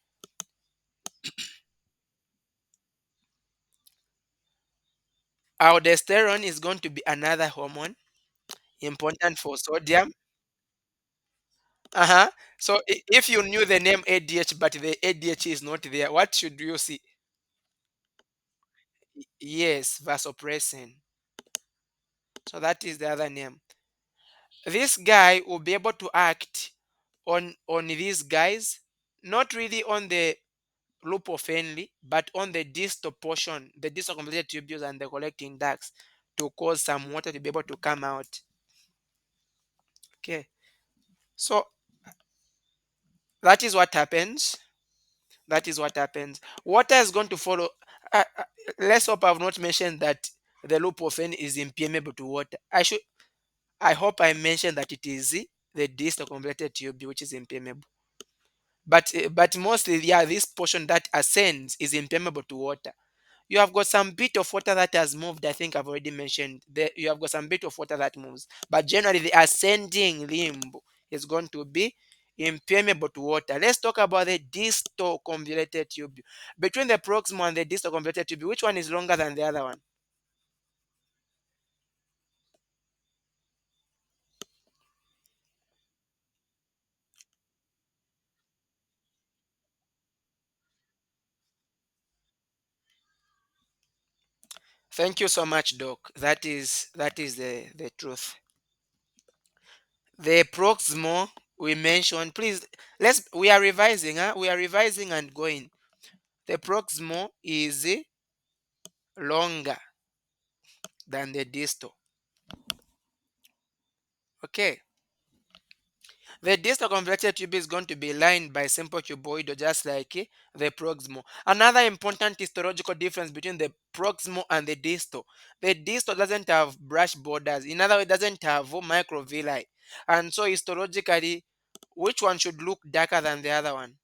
A: Aldosterone is going to be another hormone important for sodium. Uh-huh. So if you knew the name ADH but the ADH is not there, what should you see? Yes, vasopressin. So that is the other name. This guy will be able to act on these guys, not really on the loop of Henle, but on the distal portion, the distal convoluted tubules and the collecting ducts, to cause some water to be able to come out. Okay, so that is what happens. That is what happens. Water is going to follow. Uh, uh, let's hope I've not mentioned that the loop of Henle is impermeable to water. I hope I mentioned that it is the distal convoluted tubule which is impermeable. But mostly, yeah, this portion that ascends is impermeable to water. You have got some bit of water that has moved. I think I've already mentioned that you have got some bit of water that moves, but generally the ascending limb is going to be impermeable to water. Let's talk about the distal convoluted tubule. Between the proximal and the distal convoluted tubule, which one is longer than the other one? Thank you so much, Doc. That is the truth. The proximal we mentioned. Please, let's. We are revising. Huh? We are revising and going. The proximal is longer than the distal. Okay. The distal convoluted tube is going to be lined by simple cuboid, just like the proximal. Another important histological difference between the proximal and the distal. The distal doesn't have brush borders. In other words, it doesn't have microvilli. And so histologically, which one should look darker than the other one?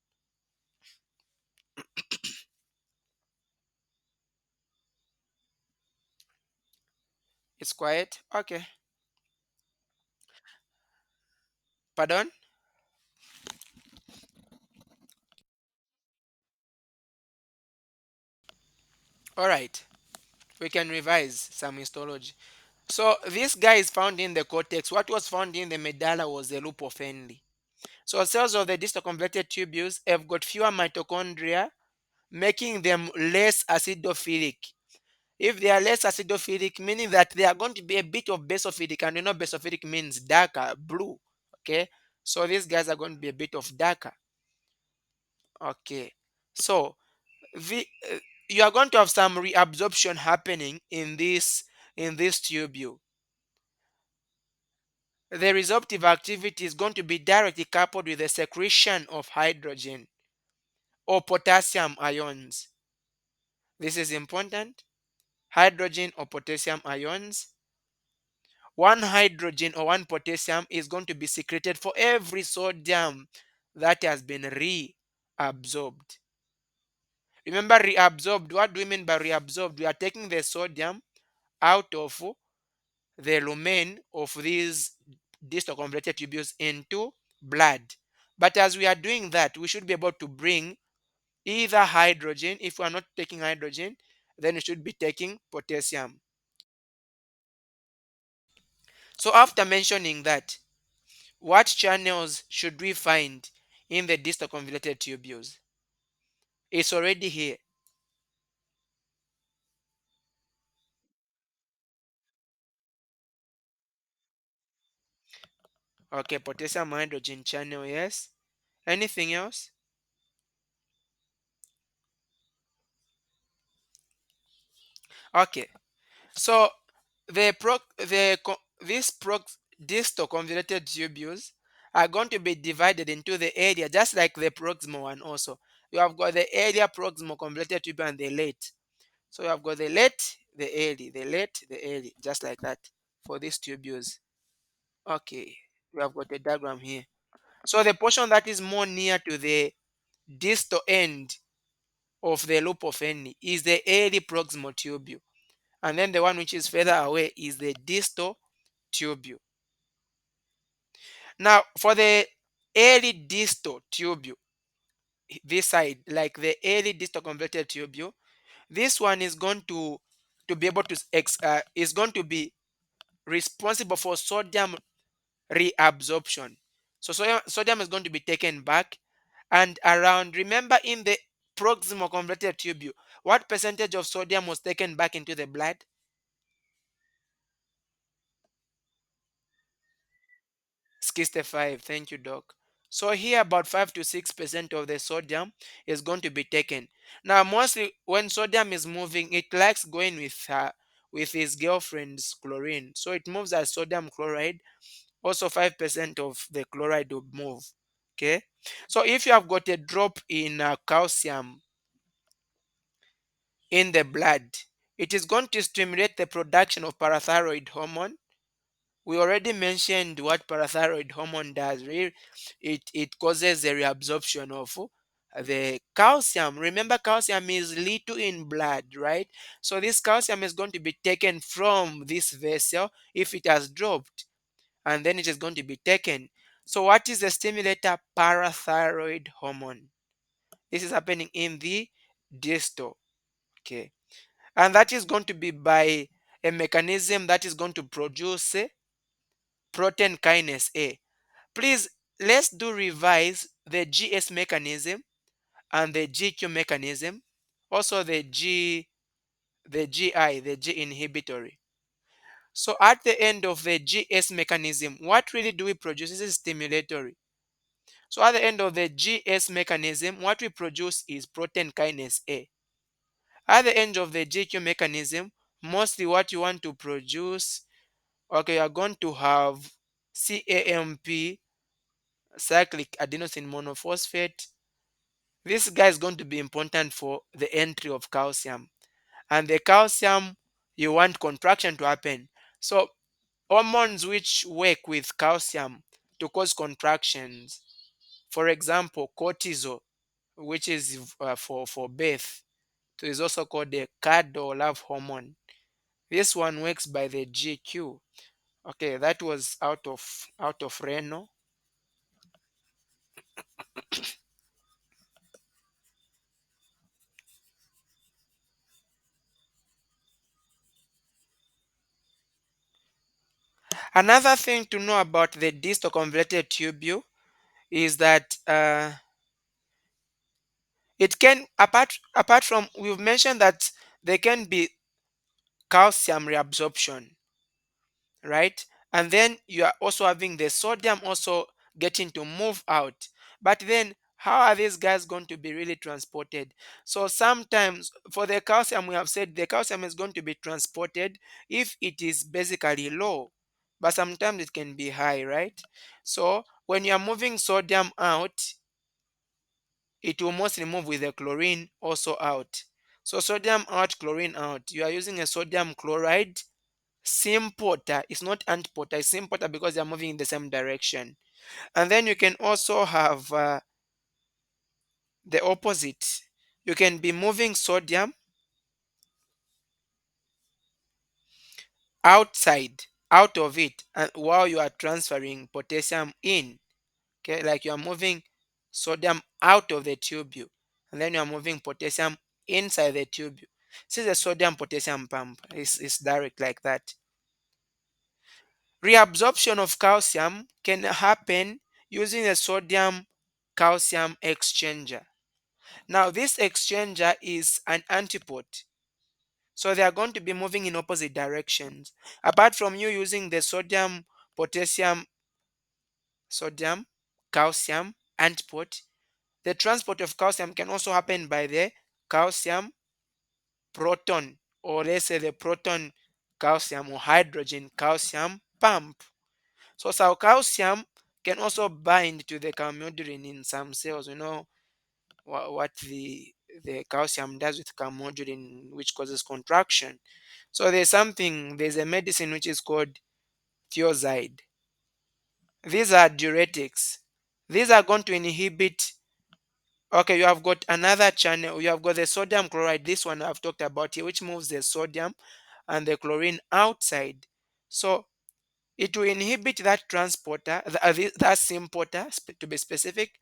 A: It's quiet. Okay. Pardon? All right. We can revise some histology. So this guy is found in the cortex. What was found in the medulla was the loop of Henle. So cells of the distal convoluted tubules have got fewer mitochondria, making them less acidophilic. If they are less acidophilic, meaning that they are going to be a bit of basophilic, and you know basophilic means darker, blue. Okay, so these guys are going to be a bit of darker. Okay, so the you are going to have some reabsorption happening in this tubule. The resorptive activity is going to be directly coupled with the secretion of hydrogen or potassium ions. This is important. Hydrogen or potassium ions. One hydrogen or one potassium is going to be secreted for every sodium that has been reabsorbed. Remember, reabsorbed. What do we mean by reabsorbed? We are taking the sodium out of the lumen of these distal convoluted tubules into blood. But as we are doing that, we should be able to bring either hydrogen. If we are not taking hydrogen, then we should be taking potassium. So after mentioning that, what channels should we find in the distal convoluted tubules? It's already here. Okay, potassium hydrogen channel, yes. Anything else? Okay. So distal convoluted tubules are going to be divided into the area, just like the proximal one also. You have got the area proximal convoluted tubule and the late. So you have got the late, the early, the late, the early, just like that for these tubules. Okay, we have got a diagram here. So the portion that is more near to the distal end of the loop of Henle is the early proximal tubule. And then the one which is further away is the distal tubule. Now, for the early distal tubule, this side, like the early distal convoluted tubule, this one is going to be able to is going to be responsible for sodium reabsorption. So sodium is going to be taken back and around. Remember, in the proximal convoluted tubule, what percentage of sodium was taken back into the blood? 65. Thank you, doc. So here about 5 to 6% of the sodium is going to be taken. Now, mostly when sodium is moving, it likes going with his girlfriend's chlorine. So it moves as sodium chloride. Also 5% of the chloride will move. Okay. So if you have got a drop in calcium in the blood, it is going to stimulate the production of parathyroid hormone. We already mentioned what parathyroid hormone does. It causes the reabsorption of the calcium. Remember, calcium is little in blood, right? So this calcium is going to be taken from this vessel if it has dropped, and then it is going to be taken. So what is the stimulator? Parathyroid hormone. This is happening in the distal. Okay. And that is going to be by a mechanism that is going to produce protein kinase A. Please, let's do revise the GS mechanism and the GQ mechanism. Also the GI, the G inhibitory. So at the end of the GS mechanism, what really do we produce? This is stimulatory. So at the end of the GS mechanism, what we produce is protein kinase A. At the end of the GQ mechanism, mostly what you want to produce, okay, you are going to have CAMP, cyclic adenosine monophosphate. This guy is going to be important for the entry of calcium. And the calcium, you want contraction to happen. So hormones which work with calcium to cause contractions, for example, cortisol, which is for birth, so is also called the card or love hormone. This one works by the GQ. Okay, that was out of renal. Another thing to know about the distal convoluted tubule is that it can, apart from, we've mentioned that there can be calcium reabsorption, right? And then you are also having the sodium also getting to move out. But then how are these guys going to be really transported? So sometimes for the calcium, we have said the calcium is going to be transported if it is basically low, but sometimes it can be high, right? So when you are moving sodium out, it will mostly move with the chlorine also out. So sodium out, chlorine out. You are using a sodium chloride symporter. It's not antiporter, it's symporter because they are moving in the same direction. And then you can also have the opposite. You can be moving sodium outside, out of it, and while you are transferring potassium in. Okay, like you are moving sodium out of the tubule, and then you are moving potassium inside the tubule. This is a sodium potassium pump. It's direct like that. Reabsorption of calcium can happen using a sodium calcium exchanger. Now, this exchanger is an antipode. So they are going to be moving in opposite directions. Apart from you using the sodium, potassium, sodium, calcium antipode, the transport of calcium can also happen by the calcium proton, or let's say the proton calcium or hydrogen calcium pump. So calcium can also bind to the calmodulin in some cells. You know what the calcium does with calmodulin, which causes contraction. So there's a medicine which is called thiazide. These are diuretics. These are going to inhibit. Okay, you have got another channel. You have got the sodium chloride. This one I've talked about here, which moves the sodium and the chlorine outside. So it will inhibit that transporter, that symporter, to be specific,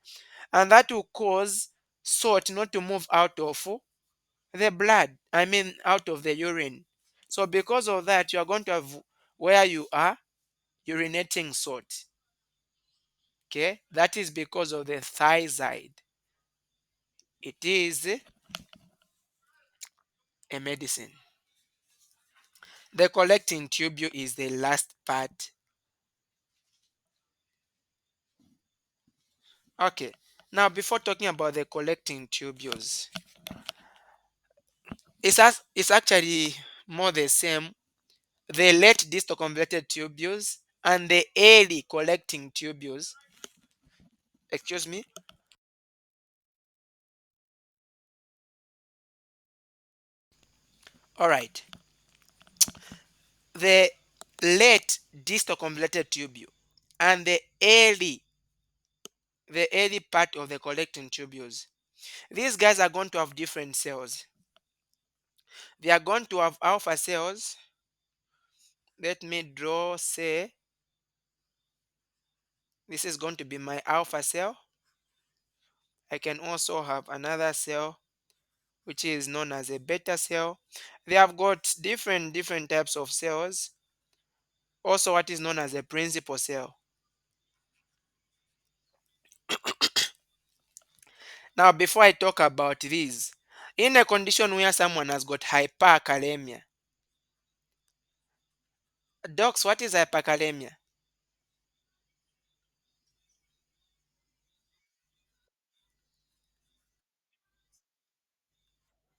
A: and that will cause salt not to move out of the blood. I mean, out of the urine. So because of that, you are going to have where you are urinating salt. Okay, that is because of the thiazide. It is a medicine. The collecting tubule is the last part. Okay, now before talking about the collecting tubules, it's actually more the same. The late distal convoluted tubules and the early collecting tubules. Excuse me. All right. The late distal convoluted tubule and the early part of the collecting tubules. These guys are going to have different cells. They are going to have alpha cells. Let me draw, say, this is going to be my alpha cell. I can also have another cell which is known as a beta cell. They have got different types of cells. Also what is known as a principal cell. Now before I talk about these, in a condition where someone has got hyperkalemia, docs, what is hyperkalemia?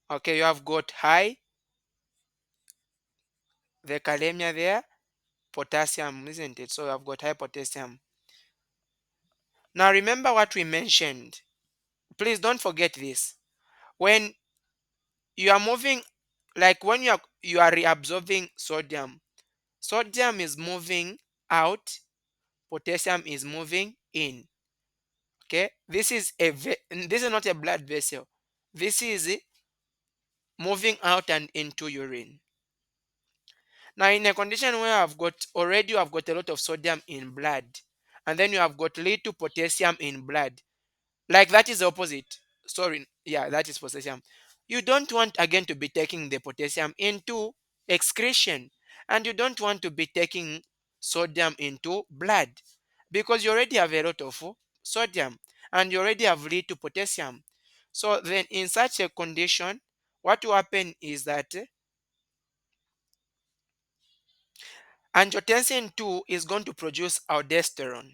A: Okay, you have got high, the kalemia there, potassium, isn't it? So you have got high potassium. Now remember what we mentioned. Please don't forget this. When you are moving, like when you are reabsorbing sodium, sodium is moving out, potassium is moving in. Okay, this is not a blood vessel. This is moving out and into urine. Now, in a condition where you have got a lot of sodium in blood, and then you have got little potassium in blood, like that is the opposite. Sorry, yeah, that is potassium. You don't want again to be taking the potassium into excretion, and you don't want to be taking sodium into blood because you already have a lot of sodium and you already have little potassium. So then, in such a condition, what will happen is that angiotensin 2 is going to produce aldosterone.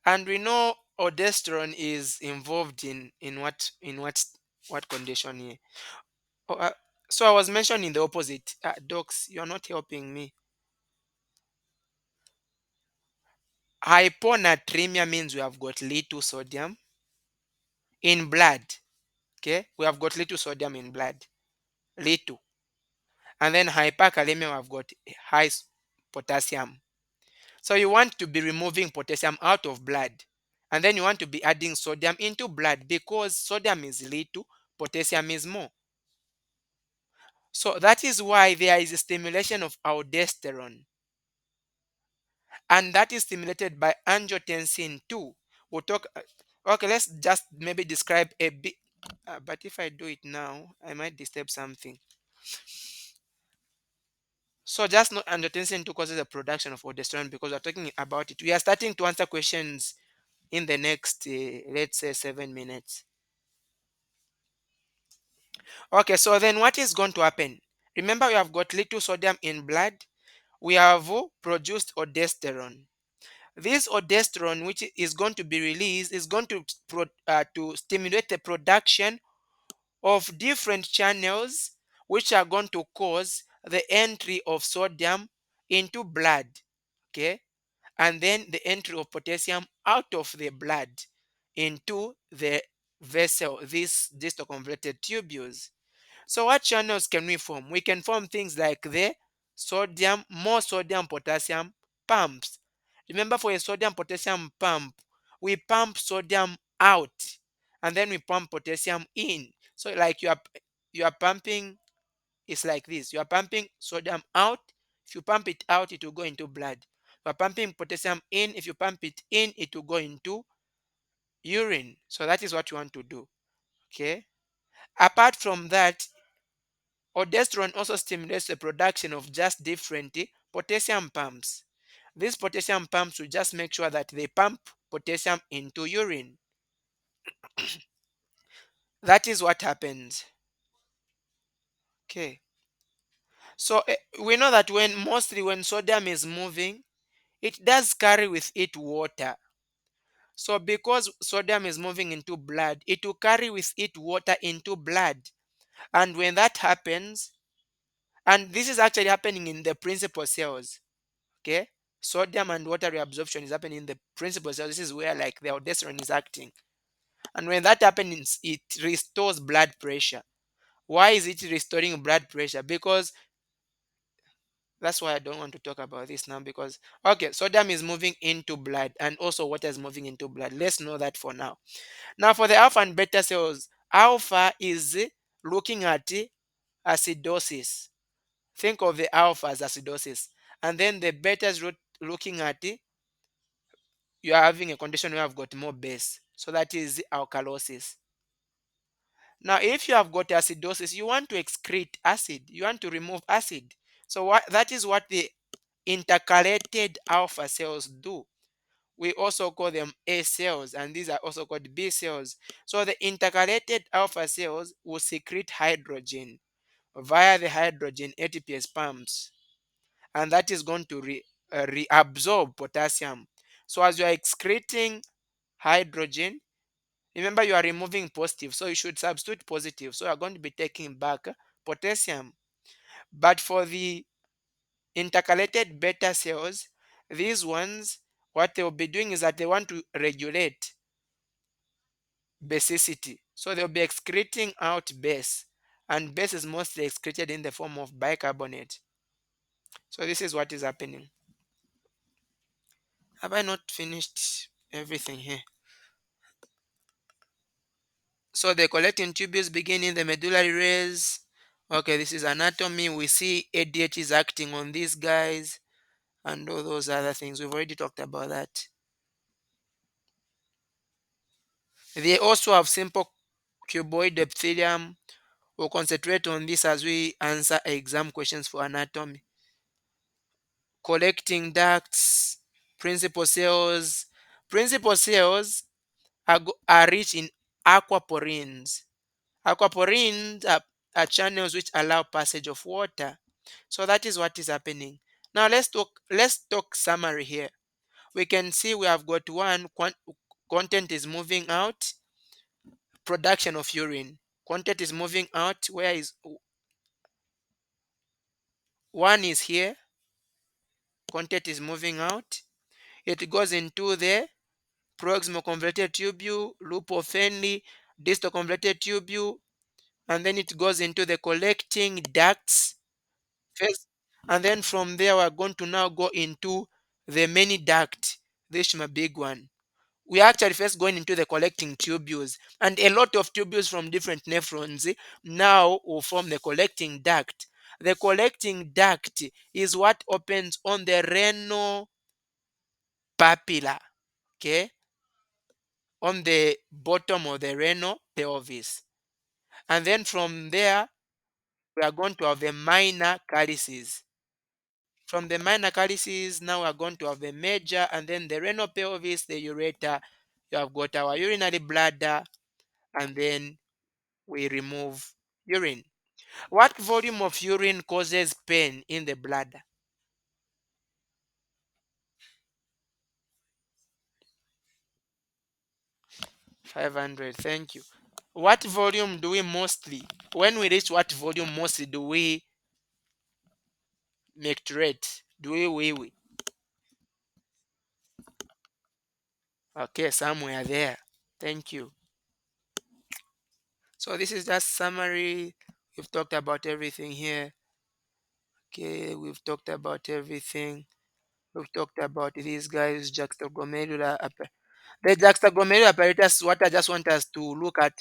A: And we know aldosterone is involved in what condition here? Oh, so I was mentioning the opposite. Docs, you're not helping me. Hyponatremia means we have got little sodium in blood. Okay, we have got little sodium in blood, little, and then hyperkalemia we have got high potassium. So you want to be removing potassium out of blood, and then you want to be adding sodium into blood because sodium is little, potassium is more. So that is why there is a stimulation of aldosterone, and that is stimulated by angiotensin 2. We'll talk. Okay, let's just maybe describe a bit. But if I do it now, I might disturb something. So just know angiotensin 2 causes the production of aldosterone because we're talking about it. We are starting to answer questions in the next, let's say, 7 minutes. Okay, so then what is going to happen? Remember, we have got little sodium in blood. We have produced aldosterone. This aldosterone, which is going to be released, is going to stimulate the production of different channels, which are going to cause the entry of sodium into blood, okay, and then the entry of potassium out of the blood into the vessel, these distal convoluted tubules. So what channels can we form? We can form things like the more sodium potassium pumps. Remember, for a sodium potassium pump, we pump sodium out and then we pump potassium in. So like you are pumping, it's like this. You are pumping sodium out. If you pump it out, it will go into blood. You are pumping potassium in. If you pump it in, it will go into urine. So that is what you want to do. Okay. Apart from that, aldosterone also stimulates the production of just different potassium pumps. These potassium pumps will just make sure that they pump potassium into urine. That is what happens. Okay. So we know that when sodium is moving, it does carry with it water. So because sodium is moving into blood, it will carry with it water into blood. And when that happens, and this is actually happening in the principal cells, okay? Sodium and water reabsorption is happening in the principal cells. This is where like the aldosterone is acting. And when that happens, it restores blood pressure. Why is it restoring blood pressure? Because that's why I don't want to talk about this now because okay, sodium is moving into blood and also water is moving into blood. Let's know that for now. Now for the alpha and beta cells, alpha is looking at acidosis. Think of the alpha as acidosis. And then the beta is looking at you are having a condition where I've got more base. So that is alkalosis. Now, if you have got acidosis, you want to excrete acid. You want to remove acid. So that is what the intercalated alpha cells do. We also call them A cells, and these are also called B cells. So the intercalated alpha cells will secrete hydrogen via the hydrogen ATPase pumps, and that is going to reabsorb potassium. So as you are excreting hydrogen, remember you are removing positive, so you should substitute positive. So you are going to be taking back potassium. But for the intercalated beta cells, these ones, what they will be doing is that they want to regulate basicity. So they'll be excreting out base, and base is mostly excreted in the form of bicarbonate. So this is what is happening. Have I not finished everything here? So the collecting tubules begin in the medullary rays. Okay, this is anatomy. We see ADH is acting on these guys and all those other things. We've already talked about that. They also have simple cuboid epithelium. We'll concentrate on this as we answer exam questions for anatomy. Collecting ducts, principal cells. Principal cells are rich in aquaporins. Aquaporins are channels which allow passage of water. So that is what is happening. Now let's talk summary here. We can see we have got content is moving out, production of urine. Content is moving out. Where is one is here? Content is moving out. It goes into the proximal convoluted tubule, loop of Henle, distal convoluted tubule, and then it goes into the collecting ducts first. And then from there, we're going to now go into the many duct. This is my big one. We are actually first going into the collecting tubules, and a lot of tubules from different nephrons now will form the collecting duct. The collecting duct is what opens on the renal papilla, okay, on the bottom of the renal pelvis. And then from there, we are going to have the minor calyces. From the minor calyces, now we are going to have the major, and then the renal pelvis, the ureter. You have got our urinary bladder, and then we remove urine. What volume of urine causes pain in the bladder? 500. Thank you. What volume do we mostly, when we reach what volume mostly do we micturate? Do we wee wee? Okay, somewhere there. Thank you. So this is just summary. We've talked about everything here. Okay, we've talked about everything. We've talked about these guys, juxtaglomerular. The juxtaglomerular apparatus, what I just want us to look at.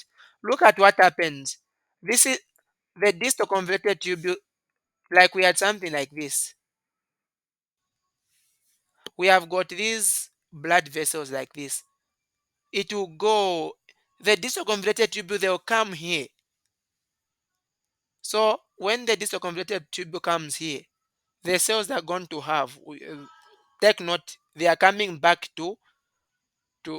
A: Look at what happens. This is the distal convoluted tubule, like we had something like this. We have got these blood vessels like this. It will go, the distal convoluted tubule, they will come here. So when the distal convoluted tubule comes here, the cells are going to have, take note, they are coming back to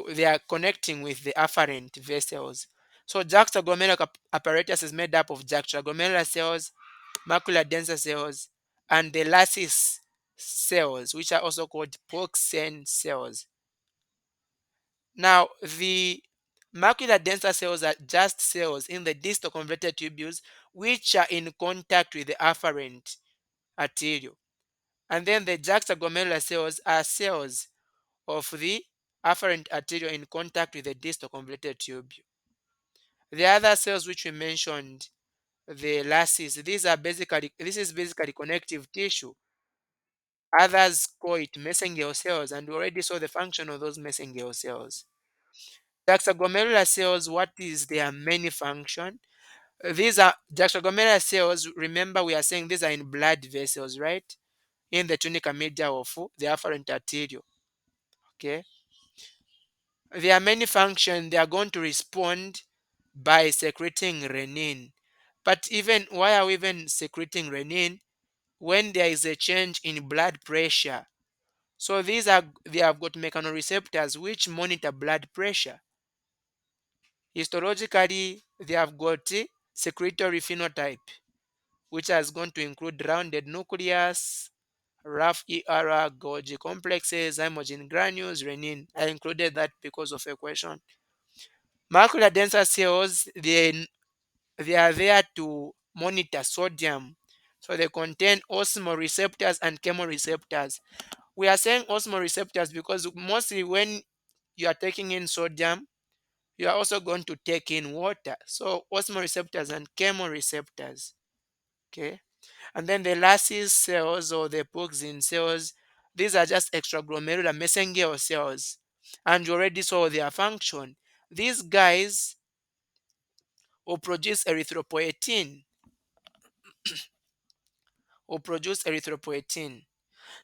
A: they are connecting with the afferent vessels. So juxtaglomerular apparatus is made up of juxtaglomerular cells, macular denser cells, and the lattice cells, which are also called Poxen cells. Now, the macular denser cells are just cells in the distal convoluted tubules which are in contact with the afferent arteriole. And then the juxtaglomerular cells are cells of the afferent arteriole in contact with the distal convoluted tubule. The other cells which we mentioned, the lattice, this is basically connective tissue. Others call it mesenchymal cells, and we already saw the function of those mesenchymal cells. Juxtaglomerular cells, what is their main function? These are juxtaglomerular cells. Remember, we are saying these are in blood vessels, right? In the tunica media of the afferent arteriole. Okay. Their main function, they are going to respond by secreting renin. But even why are we even secreting renin? When there is a change in blood pressure. So they have got mechanoreceptors which monitor blood pressure. Histologically, they have got secretory phenotype, which is going to include rounded nucleus, rough ER, Golgi complexes, zymogen granules, renin. I included that because of a question. Macular denser cells, they are there to monitor sodium. So they contain osmoreceptors and chemoreceptors. We are saying osmoreceptors because mostly when you are taking in sodium, you are also going to take in water. So osmoreceptors and chemoreceptors. Okay. And then the lattice cells or the Poxin cells, these are just extraglomerular mesenchymal cells. And you already saw their function. These guys, will produce erythropoietin,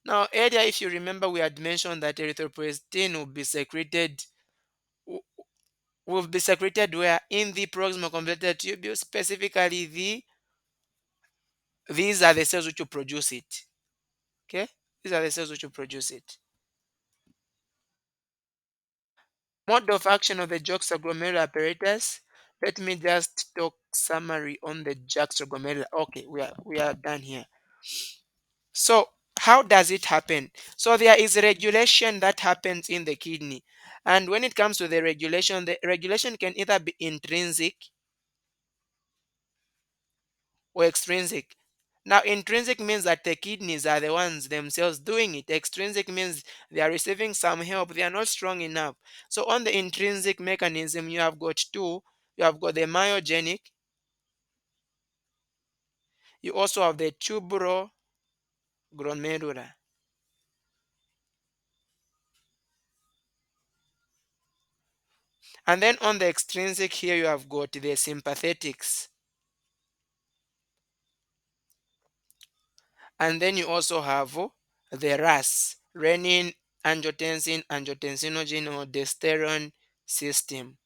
A: Now, earlier, if you remember, we had mentioned that erythropoietin w- will be secreted where? In the proximal convoluted tubule, specifically these are the cells which will produce it. Okay? These are the cells which will produce it. Mode of action of the juxtaglomerular apparatus. Let me just talk summary on the juxtaglomerular. Okay, we are done here. So how does it happen? So there is regulation that happens in the kidney. And when it comes to the regulation can either be intrinsic or extrinsic. Now, intrinsic means that the kidneys are the ones themselves doing it. Extrinsic means they are receiving some help. They are not strong enough. So on the intrinsic mechanism, you have got two. You have got the myogenic. You also have the tuberoglomerular. And then on the extrinsic here, you have got the sympathetics. And then you also have the RAAS, renin, angiotensin, angiotensinogen or aldosterone system.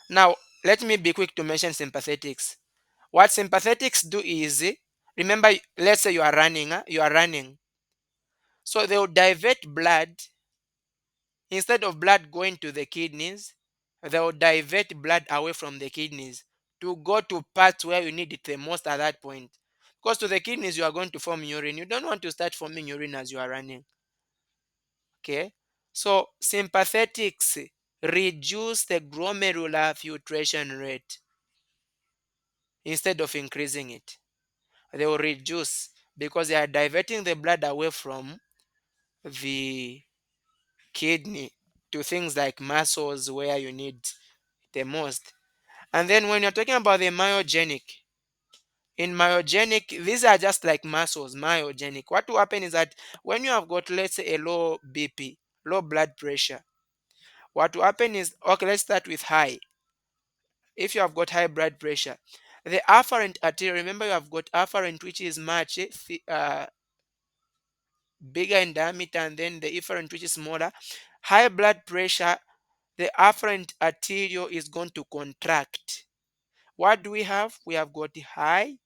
A: Now, let me be quick to mention sympathetics. What sympathetics do is, remember, let's say you are running, you are running. So they will divert blood. Instead of blood going to the kidneys, they will divert blood away from the kidneys to go to parts where you need it the most at that point. Because to the kidneys, you are going to form urine. You don't want to start forming urine as you are running. Okay? So sympathetics reduce the glomerular filtration rate instead of increasing it. They will reduce because they are diverting the blood away from the kidney to things like muscles where you need the most. And then when you're talking about the myogenic, in myogenic, these are just like muscles, myogenic. What will happen is that when you have got, let's say, a low BP, low blood pressure, what will happen is, okay, let's start with high. If you have got high blood pressure, the afferent artery, remember you have got afferent, which is much bigger in diameter, and then the efferent, which is smaller. High blood pressure, the afferent arteriole is going to contract. What do we have? We have got high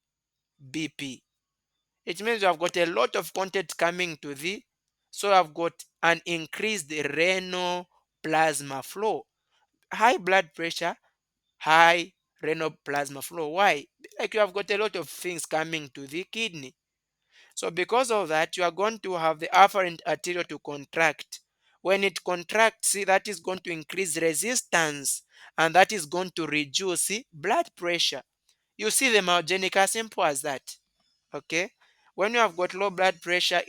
A: BP. It means you have got a lot of content coming to the, so I've got an increased renal plasma flow. High blood pressure, high renal plasma flow. Why? Like you have got a lot of things coming to the kidney. So because of that, you are going to have the afferent arteriole to contract. When it contracts, see, that is going to increase resistance, and that is going to reduce, see, blood pressure. You see the myogenic, as simple as that. Okay? When you have got low blood pressure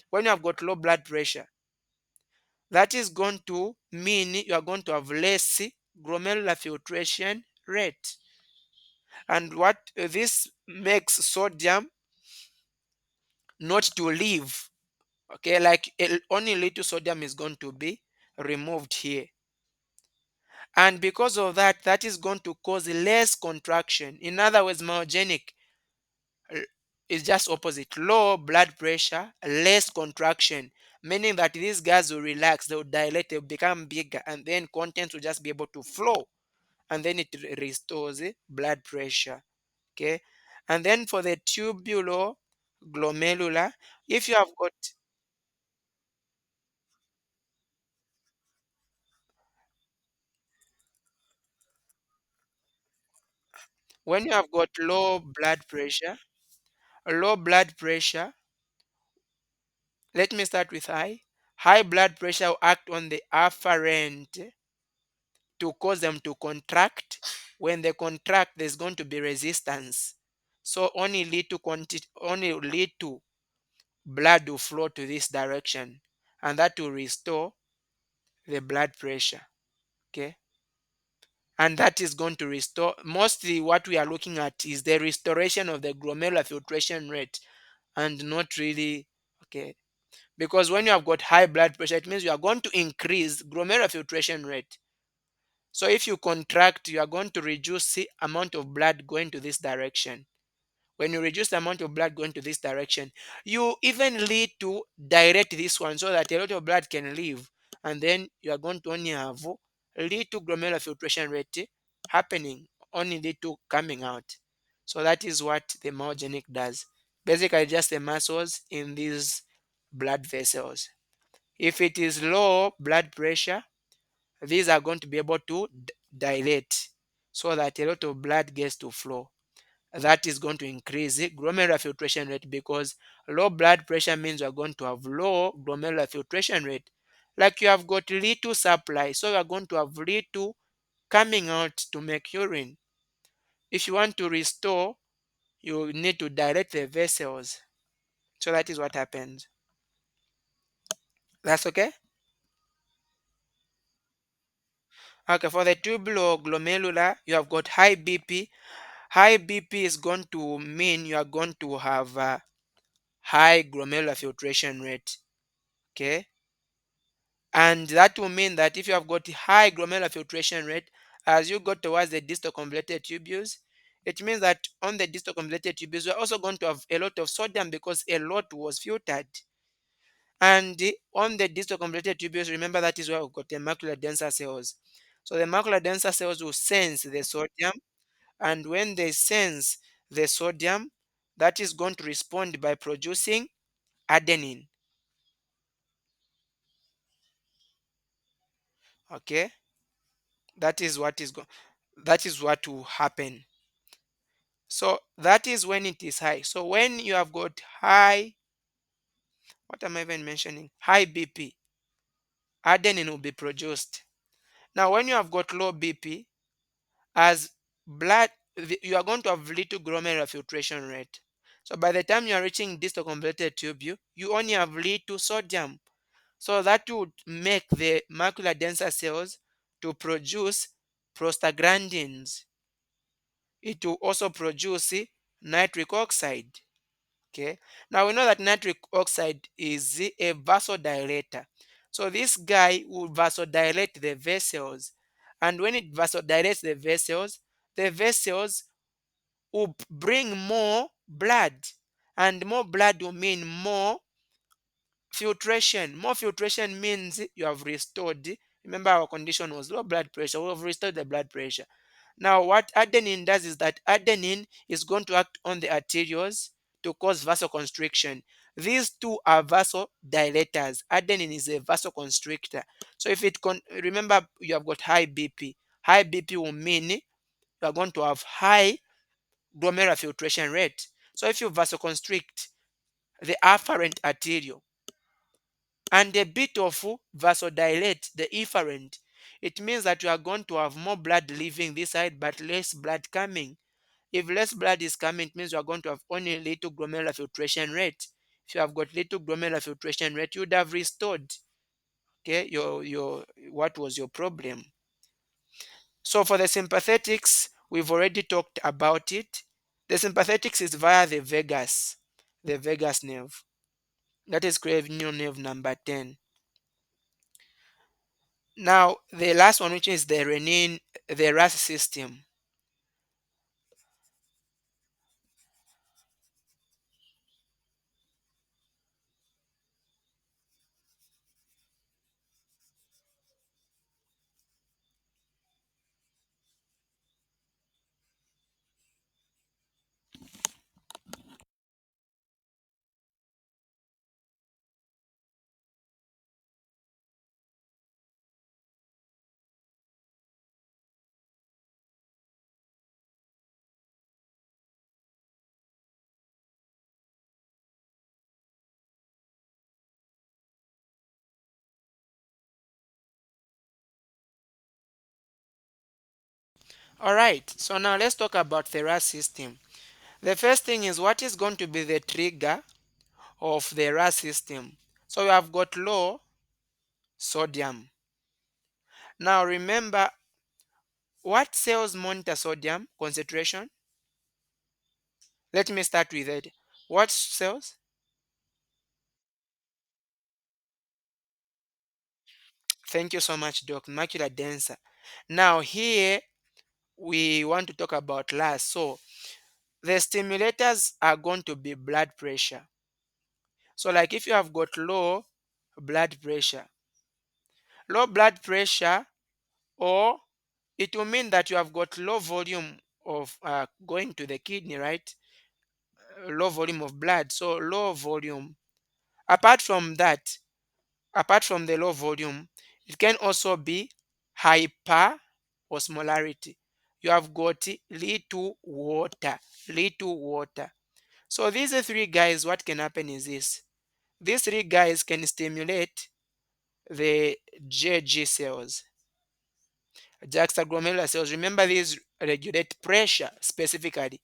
A: when you have got low blood pressure, that is going to mean you are going to have less glomerular filtration rate. And what this makes sodium not to leave. Okay, like only little sodium is going to be removed here. And because of that, that is going to cause less contraction. In other words, myogenic uh, is just opposite. Low blood pressure, less contraction, meaning that these guys will relax, they will dilate, they will become bigger, and then contents will just be able to flow. And then it restores blood pressure. Okay. And then for the tubular glomerular, if you have got when you have got low blood pressure, let me start with high. High blood pressure will act on the afferent to cause them to contract. When they contract, there's going to be resistance. So only little blood will flow to this direction, and that will restore the blood pressure. Okay. And that is going to restore, mostly what we are looking at is the restoration of the glomerular filtration rate, and not really, okay, because when you have got high blood pressure, it means you are going to increase glomerular filtration rate. So if you contract, you are going to reduce the amount of blood going to this direction. When you reduce the amount of blood going to this direction, you even lead to direct this one so that a lot of blood can leave, and then you are going to only have lead to glomerular filtration rate happening, only lead to coming out. So that is what the myogenic does. Basically, just the muscles in these blood vessels. If it is low blood pressure, these are going to be able to dilate so that a lot of blood gets to flow. That is going to increase the glomerular filtration rate, because low blood pressure means you are going to have low glomerular filtration rate. Like you have got little supply, so you are going to have little coming out to make urine. If you want to restore, you need to dilate the vessels. So that is what happens. That's okay? Okay, for the tubulo-glomerular, you have got high BP. High BP is going to mean you are going to have a high glomerular filtration rate. Okay, and that will mean that if you have got high glomerular filtration rate, as you go towards the distal convoluted tubules, it means that on the distal convoluted tubules, we're also going to have a lot of sodium because a lot was filtered. And on the distal convoluted tubules, remember that is where we've got the macular denser cells. So the macular denser cells will sense the sodium, and when they sense the sodium, that is going to respond by producing adenine. Okay, that is what that is what will happen. So that is when it is high. So when you have got high, what am I even mentioning? High BP, adenine will be produced. Now, when you have got low BP, as blood, you are going to have little glomerular filtration rate. So by the time you are reaching distal convoluted tubule, you only have little sodium. So that would make the macular denser cells to produce prostaglandins. It will also produce nitric oxide. Okay. Now we know that nitric oxide is a vasodilator. So this guy will vasodilate the vessels. And when it vasodilates the vessels will bring more blood. And more blood will mean more filtration. More filtration means you have restored. Remember, our condition was low blood pressure. We have restored the blood pressure. Now, what adenine does is that adenine is going to act on the arterioles to cause vasoconstriction. These two are vasodilators. Adenine is a vasoconstrictor. So if remember, you have got high BP. High BP will mean you are going to have high glomerular filtration rate. So if you vasoconstrict the afferent arteriole and a bit of vasodilate the efferent, it means that you are going to have more blood leaving this side but less blood coming. If less blood is coming, it means you are going to have only little glomerular filtration rate. If you have got little glomerular filtration rate, you would have restored, okay, your what was your problem. So for the sympathetics, we've already talked about it. The sympathetics is via the vagus nerve. That is cranial nerve number 10. Now, the last one, which is the renin, the RAAS system. All right, so now let's talk about the RAAS system. The first thing is, what is going to be the trigger of the RAAS system? So we have got low sodium. Now remember, what cells monitor sodium concentration? Let me start with it. What cells? Thank you so much, Doc. Macular denser. Now here we want to talk about RAAS. So the stimulators are going to be blood pressure. So like if you have got low blood pressure, or it will mean that you have got low volume of going to the kidney, right? Low volume of blood, so low volume. Apart from that, apart from the low volume, it can also be hyperosmolarity. You have got little water. So these three guys, what can happen is this. These three guys can stimulate the JG cells, juxtaglomerular cells. Remember, these regulate pressure specifically.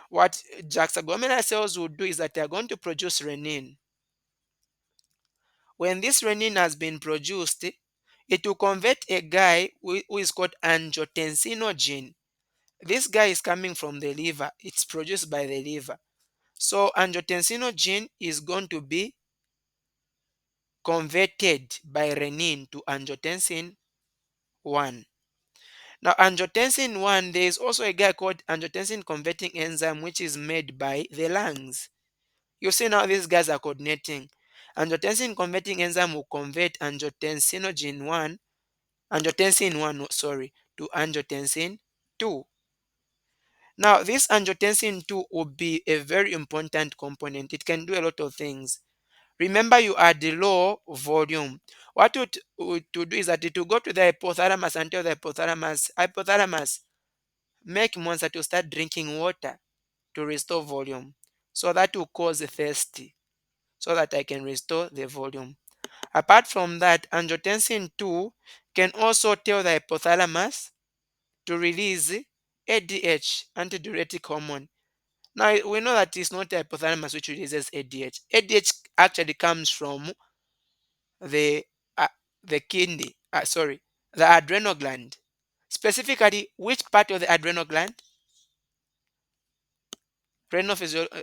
A: What juxtaglomerular cells will do is that they are going to produce renin. When this renin has been produced, it will convert a guy who is called angiotensinogen. This guy is coming from the liver. It's produced by the liver. So angiotensinogen is going to be converted by renin to angiotensin 1. Now, angiotensin 1, there is also a guy called angiotensin converting enzyme, which is made by the lungs. You see now these guys are coordinating. Angiotensin converting enzyme will convert angiotensin 1, no, sorry, to angiotensin 2. Now, this angiotensin 2 will be a very important component. It can do a lot of things. Remember, you are the low volume. What would to do is that it will go to the hypothalamus and tell the hypothalamus, make monster to start drinking water to restore volume. So that will cause thirsty, so that I can restore the volume. Apart from that, angiotensin 2 can also tell the hypothalamus to release ADH, antidiuretic hormone. Now we know that it's not the hypothalamus which releases ADH. ADH actually comes from the uh, the kidney, the adrenal gland. Specifically, which part of the adrenal gland? Renal physio- uh,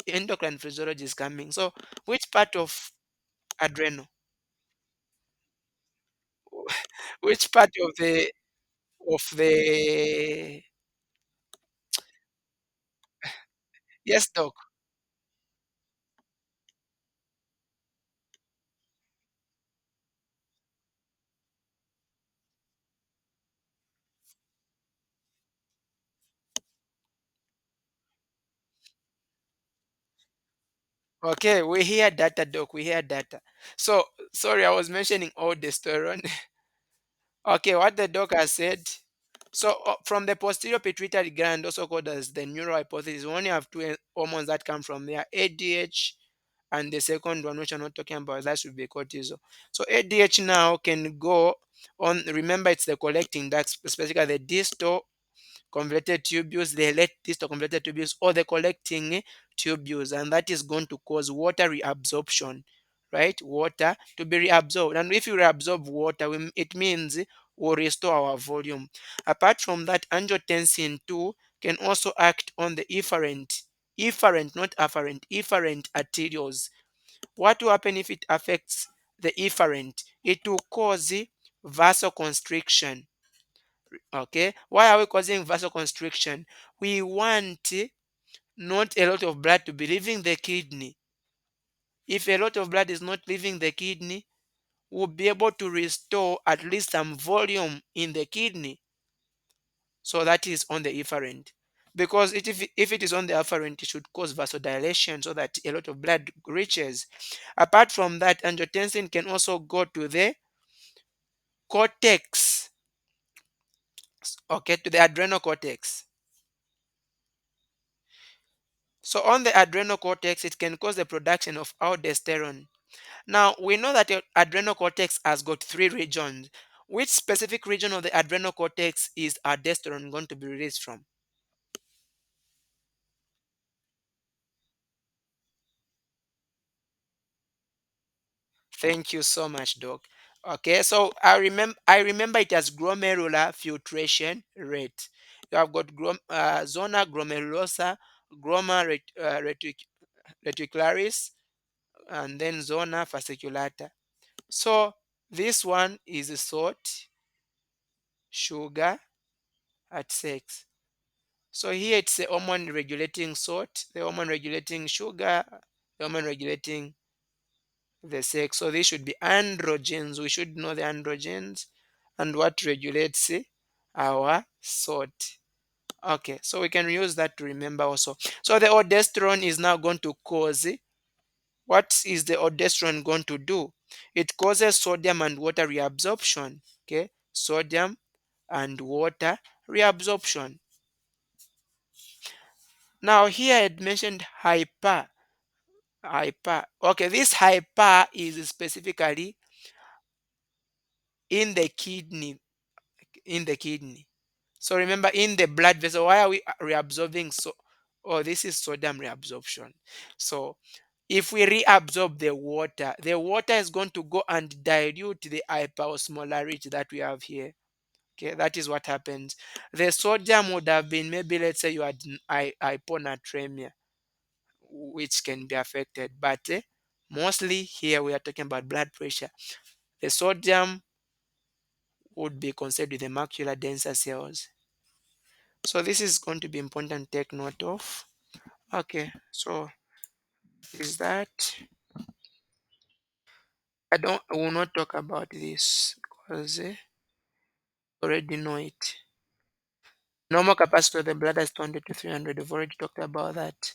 A: endocrine physiology is coming. So, which part of adrenal? Which part of the yes, doc. Okay, we hear data, doc. We hear data. So, sorry, I was mentioning aldosterone. Okay, what the doc has said. So, from the posterior pituitary gland, also called as the neural hypothesis, we only have two hormones that come from there: ADH, and the second one, which I'm not talking about, that should be cortisol. So, ADH now can go on. Remember, it's the collecting duct, specifically the distal convoluted tubules, the late distal convoluted tubules, or the collecting tubules, and that is going to cause water reabsorption, right? Water to be reabsorbed, and if you reabsorb water, it means we'll restore our volume. Apart from that, angiotensin 2 can also act on the not afferent, efferent arterioles. What will happen if it affects the efferent? It will cause vasoconstriction. Okay, why are we causing vasoconstriction? We want not a lot of blood to be leaving the kidney. If a lot of blood is not leaving the kidney, we'll be able to restore at least some volume in the kidney. So that is on the efferent. Because if it is on the afferent, it should cause vasodilation so that a lot of blood reaches. Apart from that, angiotensin can also go to the cortex, okay, to the adrenal cortex. So on the adrenal cortex, it can cause the production of aldosterone. Now we know that your adrenal cortex has got three regions. Which specific region of the adrenal cortex is aldosterone going to be released from? Thank you so much, Doc. Okay, so I remember it as glomerular filtration rate. You have got zona glomerulosa, gloma reticularis, and then zona fasciculata. So this one is salt. sugar at sex. So here it's the hormone regulating salt, the hormone regulating sugar, the hormone regulating the sex. So these should be androgens. We should know the androgens and what regulates our salt. Okay, so we can use that to remember also. So the aldosterone is now going to cause, what is the aldosterone going to do? It causes sodium and water reabsorption. Okay, sodium and water reabsorption. Now here I had mentioned hyper. Okay, this hyper is specifically in the kidney, in the kidney. So remember, in the blood vessel, why are we reabsorbing? So, oh, this is sodium reabsorption. So if we reabsorb the water is going to go and dilute the hyperosmolarity that we have here. Okay, that is what happens. The sodium would have been, maybe let's say you had hyponatremia, which can be affected, but mostly here we are talking about blood pressure. The sodium would be considered with the macular denser cells. So this is going to be important to take note of. Okay, so is that, I will not talk about this because already know it. Normal capacity of the bladder is 200 to 300. We've already talked about that.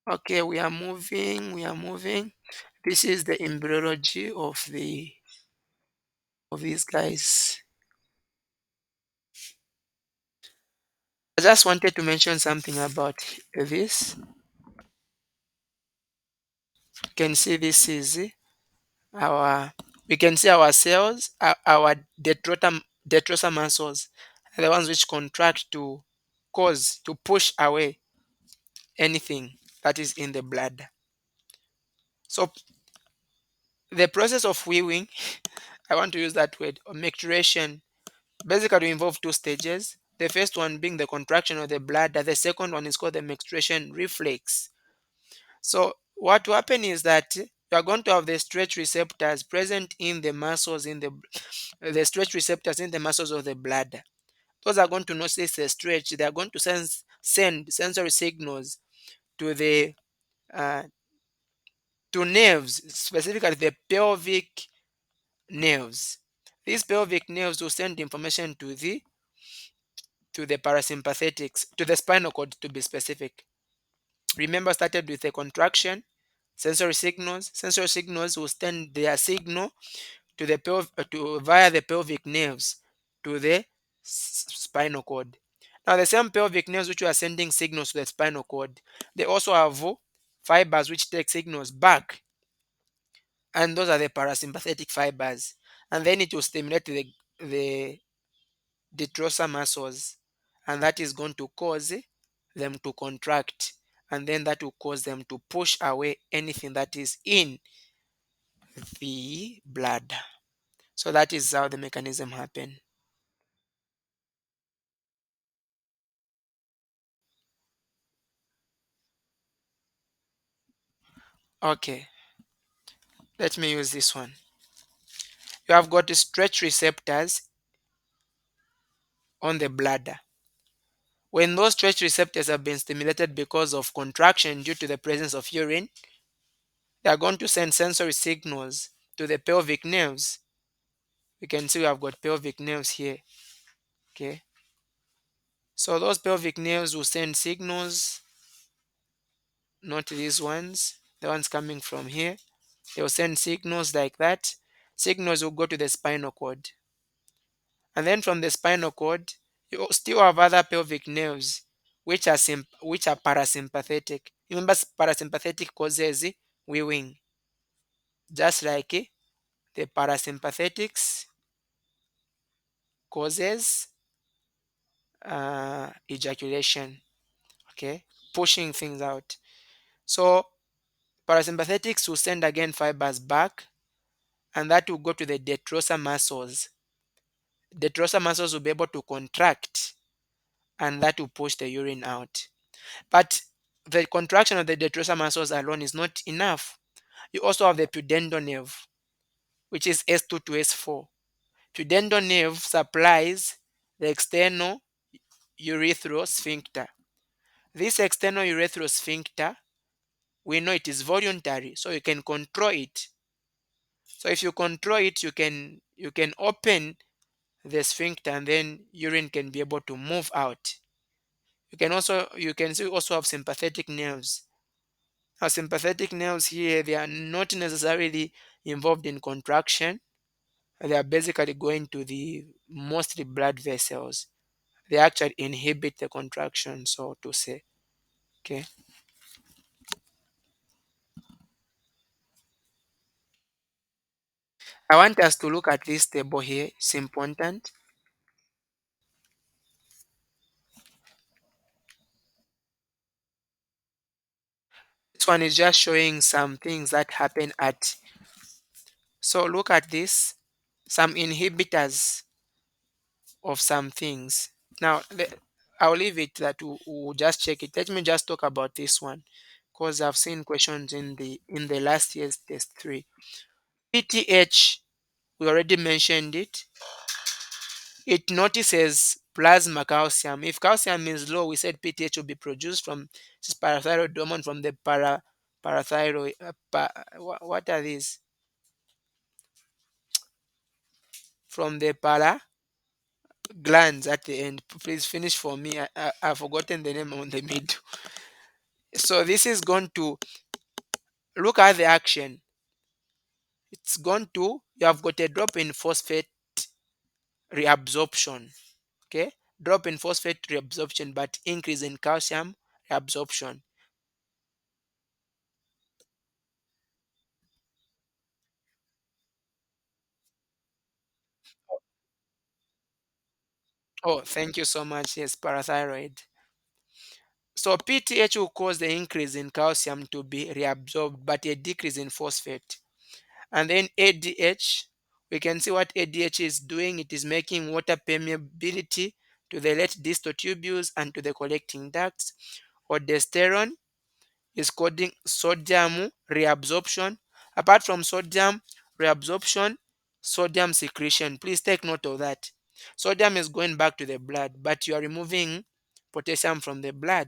A: Okay, we are moving. This is the embryology of these guys. I just wanted to mention something about this. You can see this is our, we can see our cells, our detrosal muscles are the ones which contract to cause, to push away anything that is in the blood. So the process of weeing, I want to use that word, or micturition, basically involve two stages. The first one being the contraction of the bladder. The second one is called the micturition reflex. So what will happen is that you are going to have the stretch receptors present in the muscles, in the stretch receptors in the muscles of the bladder. Those are going to notice a stretch. They are going to send sensory signals to the uh, to nerves, specifically the pelvic nerves. These pelvic nerves will send information to the parasympathetics, to the spinal cord to be specific. Remember, started with a contraction, sensory signals. Sensory signals will send their signal to the via the pelvic nerves to the spinal cord. Now, the same pelvic nerves which are sending signals to the spinal cord, they also have fibers which take signals back, and those are the parasympathetic fibers. And then it will stimulate the detrosal muscles, and that is going to cause them to contract, and then that will cause them to push away anything that is in the blood. So that is how the mechanism happen. Okay, let me use this one. You have got stretch receptors on the bladder. When those stretch receptors have been stimulated because of contraction due to the presence of urine, they are going to send sensory signals to the pelvic nerves. You can see we have got pelvic nerves here. Okay, so those pelvic nerves will send signals, not these ones, the ones coming from here. They will send signals like that. Signals will go to the spinal cord. And then from the spinal cord, you still have other pelvic nerves which are parasympathetic. Remember, parasympathetic causes weeing, just like the parasympathetics causes ejaculation. Okay, pushing things out. So parasympathetics will send again fibers back, and that will go to the detrosal muscles. Detrosal muscles will be able to contract, and that will push the urine out. But the contraction of the detrosal muscles alone is not enough. You also have the pudendal nerve, which is S2 to S4. Pudendal nerve supplies the external urethral sphincter. This external urethral sphincter, we know it is voluntary, so you can control it. So if you control it, you can open the sphincter, and then urine can be able to move out. You can also have sympathetic nerves. Now, sympathetic nerves here, they are not necessarily involved in contraction. They are basically going to the mostly blood vessels. They actually inhibit the contraction, so to say. Okay. I want us to look at this table here. It's important. This one is just showing some things that happen at. So look at this. Some inhibitors of some things. Now, I'll leave it that we'll just check it. Let me just talk about this one because I've seen questions in the last year's test three. PTH, we already mentioned it. It notices plasma calcium. If calcium is low, we said PTH will be produced from this parathyroid hormone from the parathyroid. What are these? From the para glands at the end. Please finish for me. I've forgotten the name on the middle. So this is going to look at the action. It's going to, you have got a drop in phosphate reabsorption. Okay, drop in phosphate reabsorption, but increase in calcium reabsorption. Oh, thank you so much. Yes, parathyroid. So PTH will cause the increase in calcium to be reabsorbed, but a decrease in phosphate. And then ADH, we can see what ADH is doing. It is making water permeability to the late distal tubules and to the collecting ducts. Aldosterone is causing sodium reabsorption. Apart from sodium reabsorption, sodium secretion. Please take note of that. Sodium is going back to the blood, but you are removing potassium from the blood.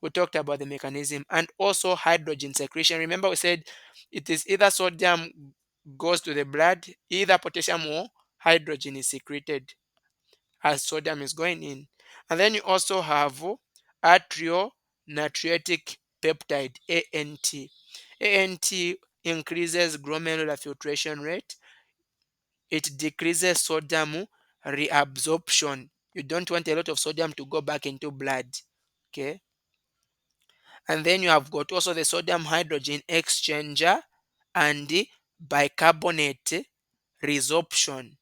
A: We talked about the mechanism, and also hydrogen secretion. Remember, we said it is either sodium goes to the blood, either potassium or hydrogen is secreted as sodium is going in. And then you also have atrial natriuretic peptide, ANT. ANT increases glomerular filtration rate. It decreases sodium reabsorption. You don't want a lot of sodium to go back into blood. Okay. And then you have got also the sodium hydrogen exchanger and the bicarbonate resorption.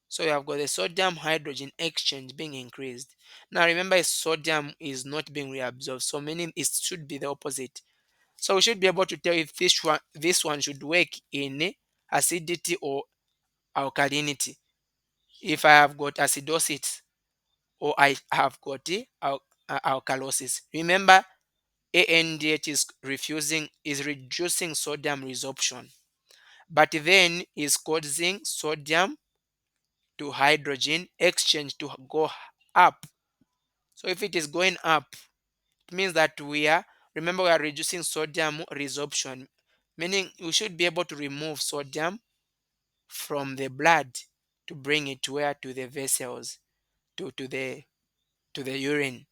A: So you have got the sodium hydrogen exchange being increased. Now remember, sodium is not being reabsorbed, so meaning it should be the opposite. So we should be able to tell if this one should work in acidity or alkalinity. If I have got acidosis or I have got the alkalosis. Remember, ANDH is reducing sodium resorption, but then is causing sodium to hydrogen exchange to go up. So if it is going up, it means that remember, we are reducing sodium resorption, meaning we should be able to remove sodium from the blood to bring it where to the vessels, to the urine.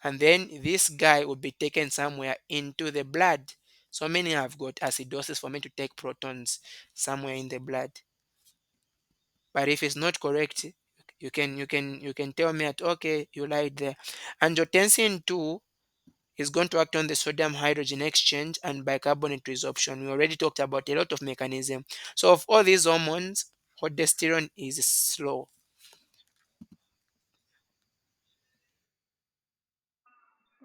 A: And then this guy will be taken somewhere into the blood. So meaning I've got acidosis for me to take protons somewhere in the blood. But if it's not correct, you can tell me that okay, you lied there. Angiotensin 2 is going to act on the sodium hydrogen exchange and bicarbonate resorption. We already talked about a lot of mechanism. So of all these hormones, aldosterone is slow.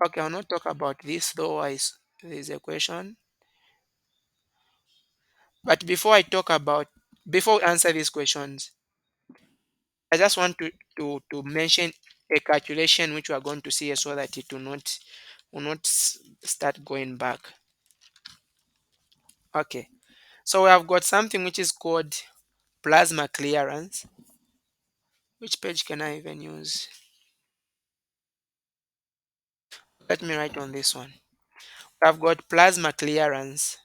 A: Okay, I'll not talk about this though. There's a question. But before we answer these questions, I just want to mention a calculation which we are going to see here so that it will not start going back. Okay. So we have got something which is called plasma clearance. Which page can I even use? Let me write on this one. I've got plasma clearance.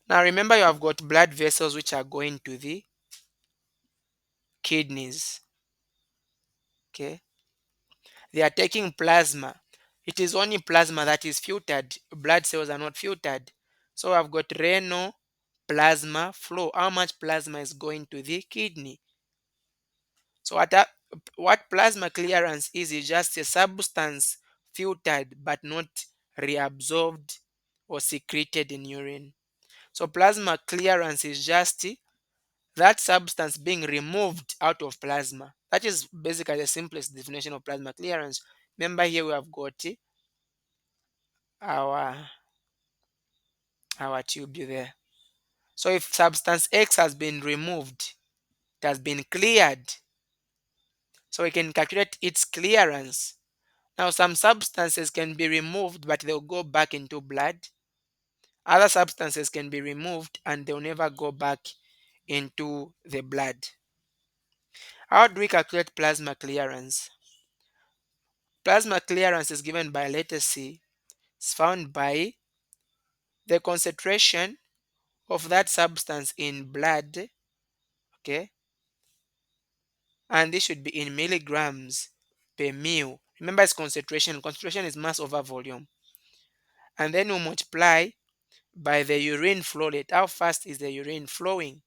A: Now remember, you have got blood vessels which are going to the kidneys. Okay, they are taking plasma. It is only plasma that is filtered. Blood cells are not filtered. So I've got renal plasma flow. How much plasma is going to the kidney? So what plasma clearance is just a substance filtered but not reabsorbed or secreted in urine. So plasma clearance is just that substance being removed out of plasma. That is basically the simplest definition of plasma clearance. Remember, here we have got our our tube there. So if substance X has been removed, it has been cleared, so we can calculate its clearance. Now some substances can be removed but they'll go back into blood. Other substances can be removed and they'll never go back into the blood. How do we calculate plasma clearance? Plasma clearance is given by letter C. It's found by the concentration of that substance in blood, okay? And this should be in milligrams per mil. Remember, it's concentration. Concentration is mass over volume. And then we multiply by the urine flow rate. How fast is the urine flowing?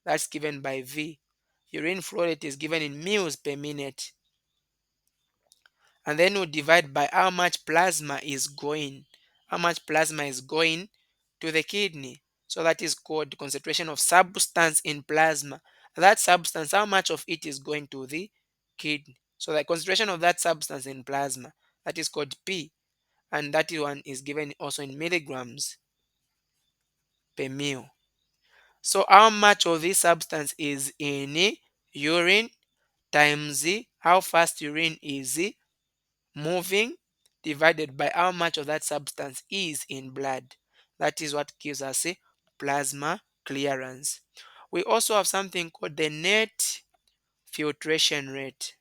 A: That's given by V. Urine flow rate is given in mils per minute. And then we divide by how much plasma is going. How much plasma is going to the kidney. So that is called concentration of substance in plasma. That substance, how much of it is going to the kidney. So the concentration of that substance in plasma, that is called P. And that one is given also in milligrams per mil. So how much of this substance is in urine times how fast urine is moving divided by how much of that substance is in blood. That is what gives us a plasma clearance. We also have something called the net filtration rate.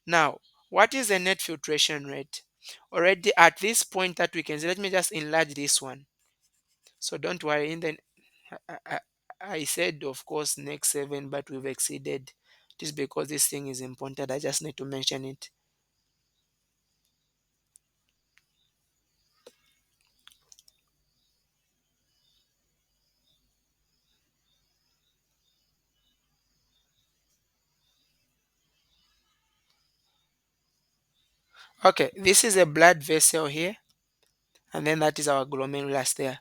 A: Now, what is the net filtration rate? Already at this point that we can see, let me just enlarge this one. So don't worry, in the I, I, I said of course next 7, but we've exceeded. It is because this thing is important. I just need to mention it. Okay, this is a blood vessel here, and then that is our glomerulus there.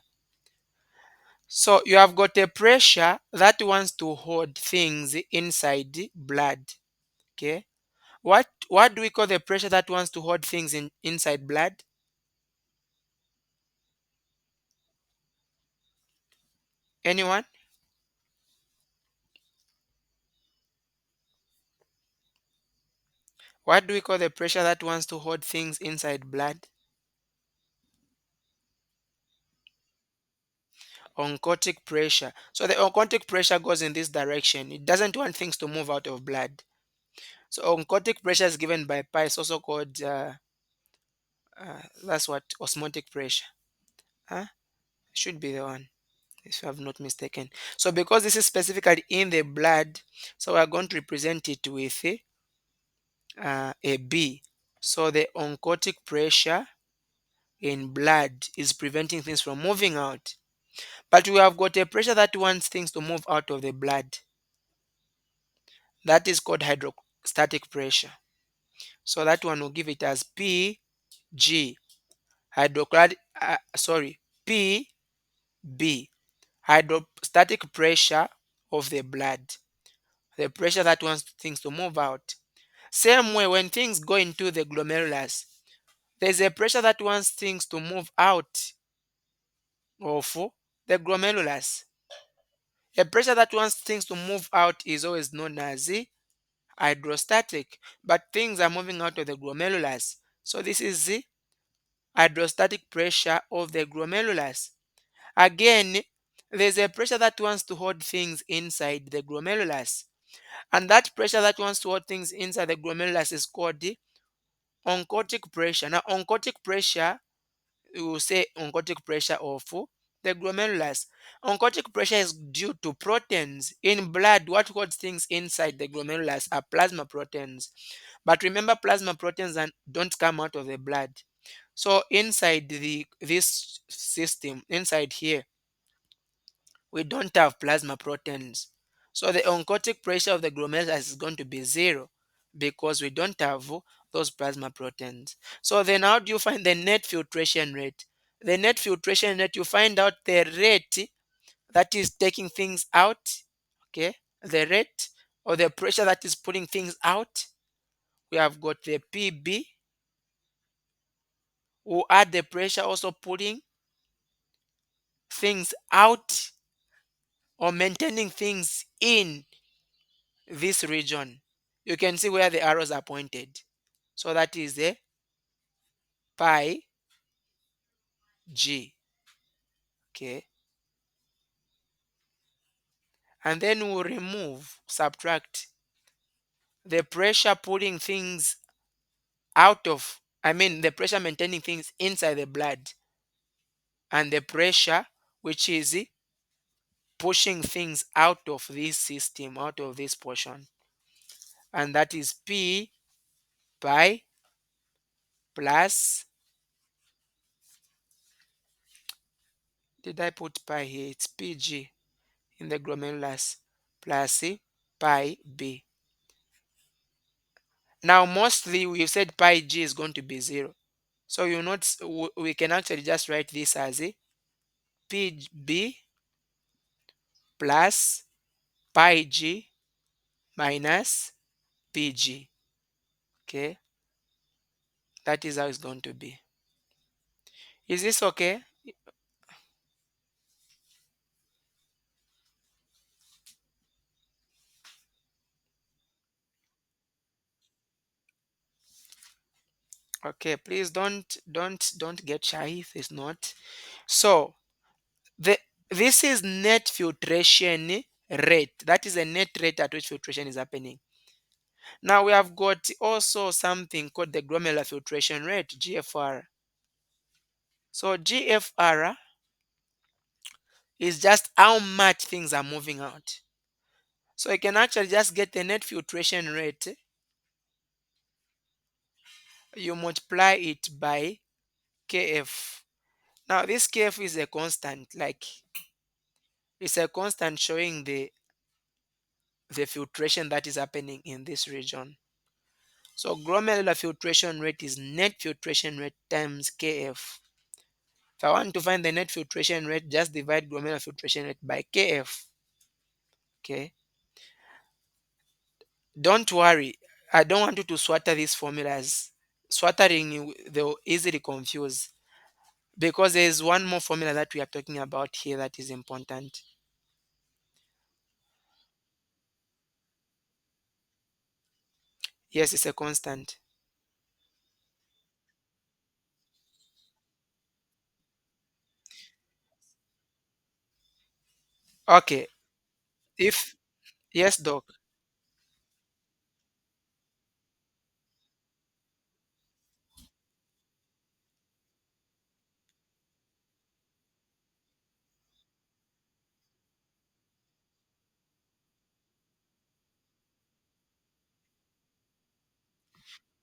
A: So you have got a pressure that wants to hold things inside the blood. Okay, what do we call the pressure that wants to hold things inside blood? Anyone? What do we call the pressure that wants to hold things inside blood? Oncotic pressure. So the oncotic pressure goes in this direction. It doesn't want things to move out of blood. So oncotic pressure is given by pi. It's also called that's what osmotic pressure. Huh? Should be the one, if I'm not mistaken. So because this is specifically in the blood, so we're going to represent it with a B. So the oncotic pressure in blood is preventing things from moving out. But we have got a pressure that wants things to move out of the blood. That is called hydrostatic pressure. So that one will give it as PG. Hydroclad sorry, PB. Hydrostatic pressure of the blood. The pressure that wants things to move out. Same way when things go into the glomerulus, there's a pressure that wants things to move out of the glomerulus. A pressure that wants things to move out is always known as the hydrostatic, but things are moving out of the glomerulus. So this is the hydrostatic pressure of the glomerulus. Again, there's a pressure that wants to hold things inside the glomerulus. And that pressure that wants to hold things inside the glomerulus is called the oncotic pressure. Now, oncotic pressure, we will say oncotic pressure of the glomerulus. Oncotic pressure is due to proteins in blood. What holds things inside the glomerulus are plasma proteins. But remember, plasma proteins don't come out of the blood. So inside this system, inside here, we don't have plasma proteins. So the oncotic pressure of the glomerulus is going to be zero because we don't have those plasma proteins. So then how do you find the net filtration rate? The net filtration rate, you find out the rate that is taking things out, okay? The rate or the pressure that is putting things out. We have got the PB, who add the pressure also putting things out or maintaining things in this region. You can see where the arrows are pointed. So that is the pi g. Okay. And then we'll subtract the pressure putting things out of, the pressure maintaining things inside the blood, and the pressure which is pushing things out of this system, out of this portion. And that is P pi plus, did I put pi here? It's Pg in the glomerulus plus pi b. Now, mostly we've said pi g is going to be 0. So you not we can actually just write this as a pb plus pi g minus pg. Okay, that is how it's going to be. Is this okay? Okay, please don't get shy if it's not. So the this is net filtration rate. That is the net rate at which filtration is happening. Now we have got also something called the glomerular filtration rate, GFR. So GFR is just how much things are moving out. So you can actually just get the net filtration rate. You multiply it by KF. Now this KF is a constant, like it's a constant showing the filtration that is happening in this region. So glomerular filtration rate is net filtration rate times KF. If I want to find the net filtration rate, just divide glomerular filtration rate by KF. Okay. Don't worry. I don't want you to swatter these formulas. Swattering, they'll easily confuse because there is one more formula that we are talking about here that is important. Yes, it's a constant. Okay. If yes, doc.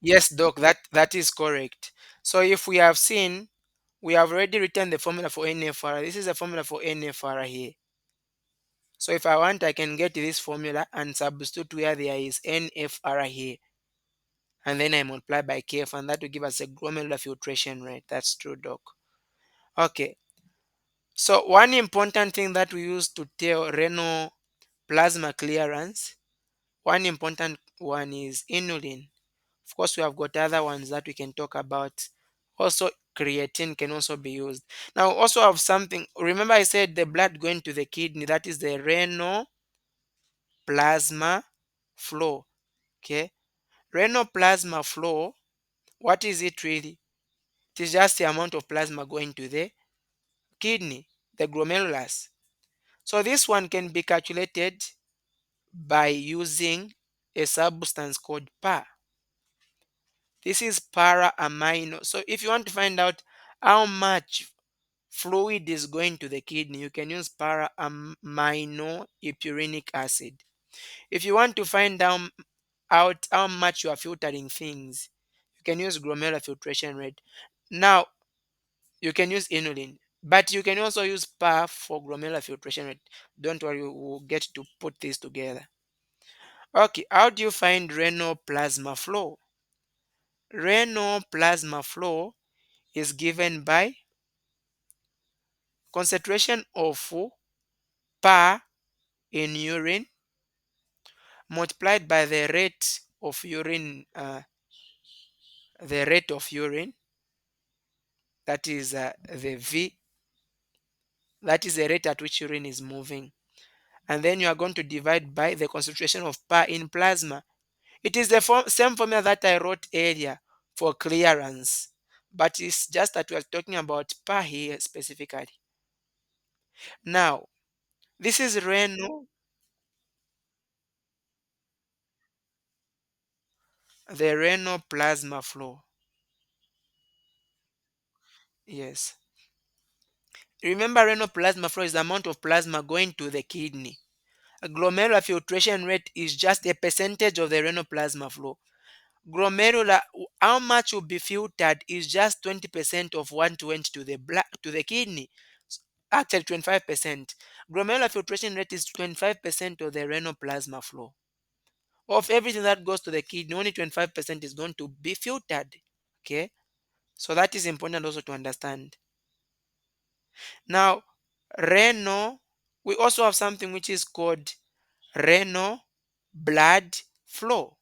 A: Yes, doc, that is correct. So if we have seen, we have already written the formula for NFR. This is the formula for NFR here. So if I want, I can get this formula and substitute where there is NFR here. And then I multiply by KF, and that will give us a glomerular filtration rate. That's true, doc. Okay. So one important thing that we use to tell renal plasma clearance, one important one is inulin. Of course, we have got other ones that we can talk about. Also, creatine can also be used. Now, also have something. Remember, I said the blood going to the kidney. That is the renal plasma flow. Okay, renal plasma flow. What is it really? It is just the amount of plasma going to the kidney, the glomerulus. So this one can be calculated by using a substance called PAH. This is para amino. So if you want to find out how much fluid is going to the kidney, you can use para amino epurinic acid. If you want to find out how much you are filtering things, you can use glomerular filtration rate. Now, you can use inulin, but you can also use PAH for glomerular filtration rate. Don't worry, we'll get to put this together. Okay, how do you find renal plasma flow? Renal plasma flow is given by concentration of PAH in urine multiplied by the rate of urine, that is the V, that is the rate at which urine is moving. And then you are going to divide by the concentration of PAH in plasma. It is the same formula that I wrote earlier for clearance, but it's just that we are talking about PAH here specifically. Now, this is the renal plasma flow. Yes. Remember, renal plasma flow is the amount of plasma going to the kidney. A glomerular filtration rate is just a percentage of the renal plasma flow. Glomerular, how much will be filtered is just 20% of what went to the blood, to the kidney. Actually, 25%. Glomerular filtration rate is 25% of the renal plasma flow. Of everything that goes to the kidney, only 25% is going to be filtered. Okay, so that is important also to understand. Now, renal, we also have something which is called renal blood flow.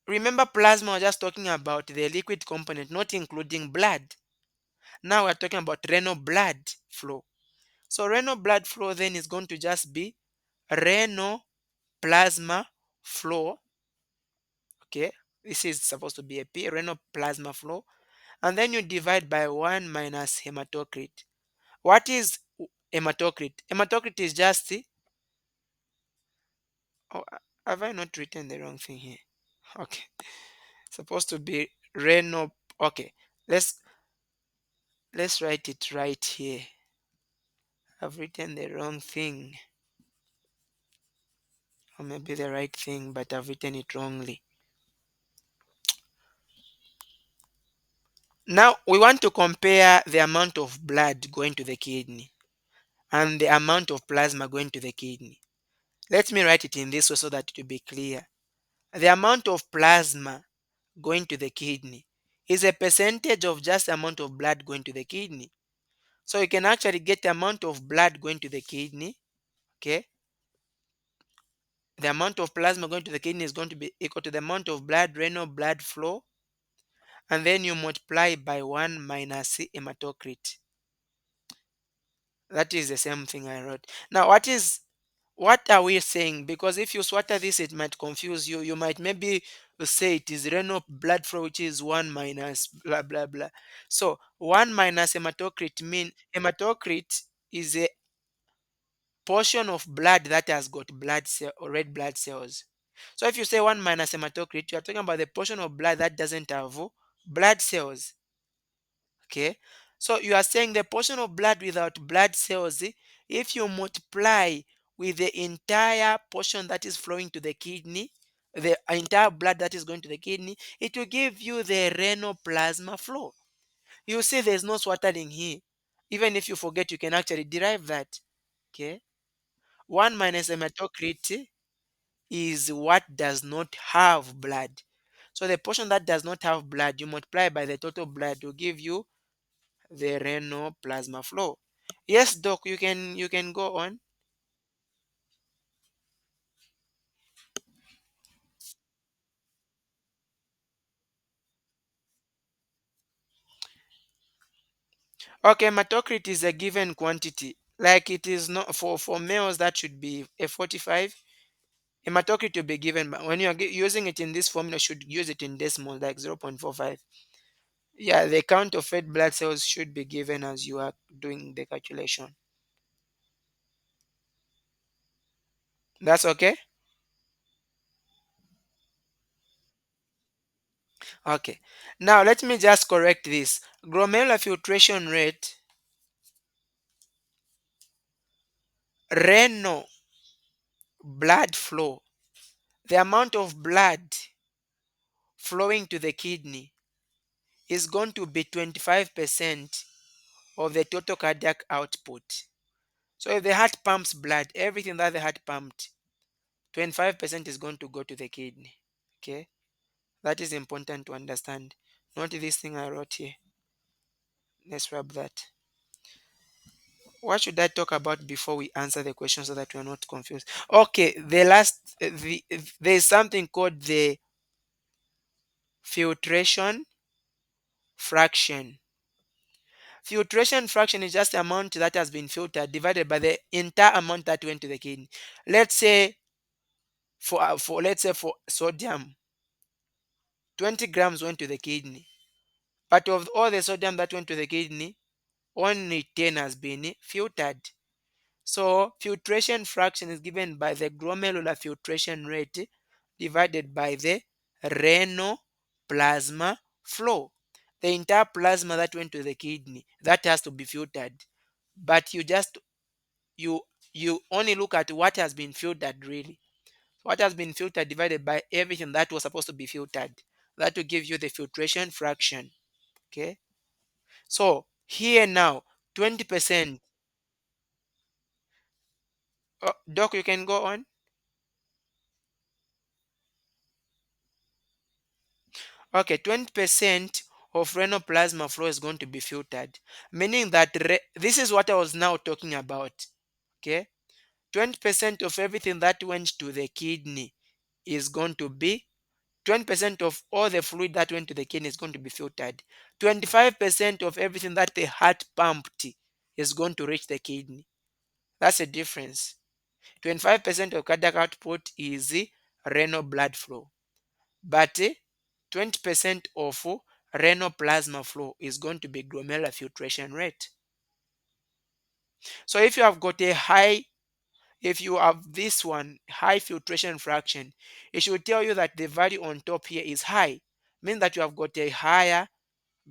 A: Remember, plasma was just talking about the liquid component, not including blood. Now we're talking about renal blood flow. So renal blood flow then is going to just be renal plasma flow. Okay, this is supposed to be a P, renal plasma flow. And then you divide by 1 minus hematocrit. What is hematocrit? Hematocrit is just the, oh, have I not written the wrong thing here? Okay, supposed to be renal. Okay, let's let's write it right here. I've written the wrong thing, or maybe the right thing, but I've written it wrongly. Now we want to compare the amount of blood going to the kidney and the amount of plasma going to the kidney. Let me write it in this way so that it will be clear. The amount of plasma going to the kidney is a percentage of just the amount of blood going to the kidney. So you can actually get the amount of blood going to the kidney. Okay, the amount of plasma going to the kidney is going to be equal to the amount of blood, renal blood flow, and then you multiply by 1 minus hematocrit. That is the same thing I wrote. Now, what are we saying? Because if you swatter this, it might confuse you. You might maybe say it is renal blood flow, which is 1 minus blah blah blah. So 1 minus hematocrit mean hematocrit is a portion of blood that has got blood cell or red blood cells. So if you say 1 minus hematocrit, you are talking about the portion of blood that doesn't have blood cells. Okay, so you are saying the portion of blood without blood cells, if you multiply with the entire portion that is flowing to the kidney, the entire blood that is going to the kidney, it will give you the renal plasma flow. You see, there's no swattering here. Even if you forget, you can actually derive that. Okay, 1 minus hematocrit is what does not have blood. So the portion that does not have blood, you multiply by the total blood to give you the renal plasma flow. Yes, doc, you can go on. Okay, hematocrit is a given quantity. Like it is not for males that should be a 45, Hematocrit to be given, but when you are using it in this formula, you should use it in decimal, like 0.45. Yeah, the count of red blood cells should be given as you are doing the calculation. That's okay? Okay. Now let me just correct this. Glomerular filtration rate, renal blood flow, the amount of blood flowing to the kidney is going to be 25% of the total cardiac output. So if the heart pumps blood, everything that the heart pumped, 25% is going to go to the kidney. Okay? That is important to understand. Not this thing I wrote here. Let's rub that. What should I talk about before we answer the question so that we are not confused? Okay, there's something called the filtration fraction. Filtration fraction is just the amount that has been filtered divided by the entire amount that went to the kidney. Let's say for sodium, 20 grams went to the kidney. But of all the sodium that went to the kidney, only 10 has been filtered. So filtration fraction is given by the glomerular filtration rate divided by the renal plasma flow. The entire plasma that went to the kidney, that has to be filtered. But you you only look at what has been filtered really. What has been filtered divided by everything that was supposed to be filtered. That will give you the filtration fraction. Okay. So here now, 20%. Doc, you can go on. Okay, 20% of renal plasma flow is going to be filtered, meaning that this is what I was now talking about. Okay, 20% of everything that went to the kidney is going to be 20% of all the fluid that went to the kidney is going to be filtered. 25% of everything that the heart pumped is going to reach the kidney. That's a difference. 25% of cardiac output is renal blood flow. But 20% of renal plasma flow is going to be glomerular filtration rate. So if you have this one, high filtration fraction, it should tell you that the value on top here is high. Means that you have got a higher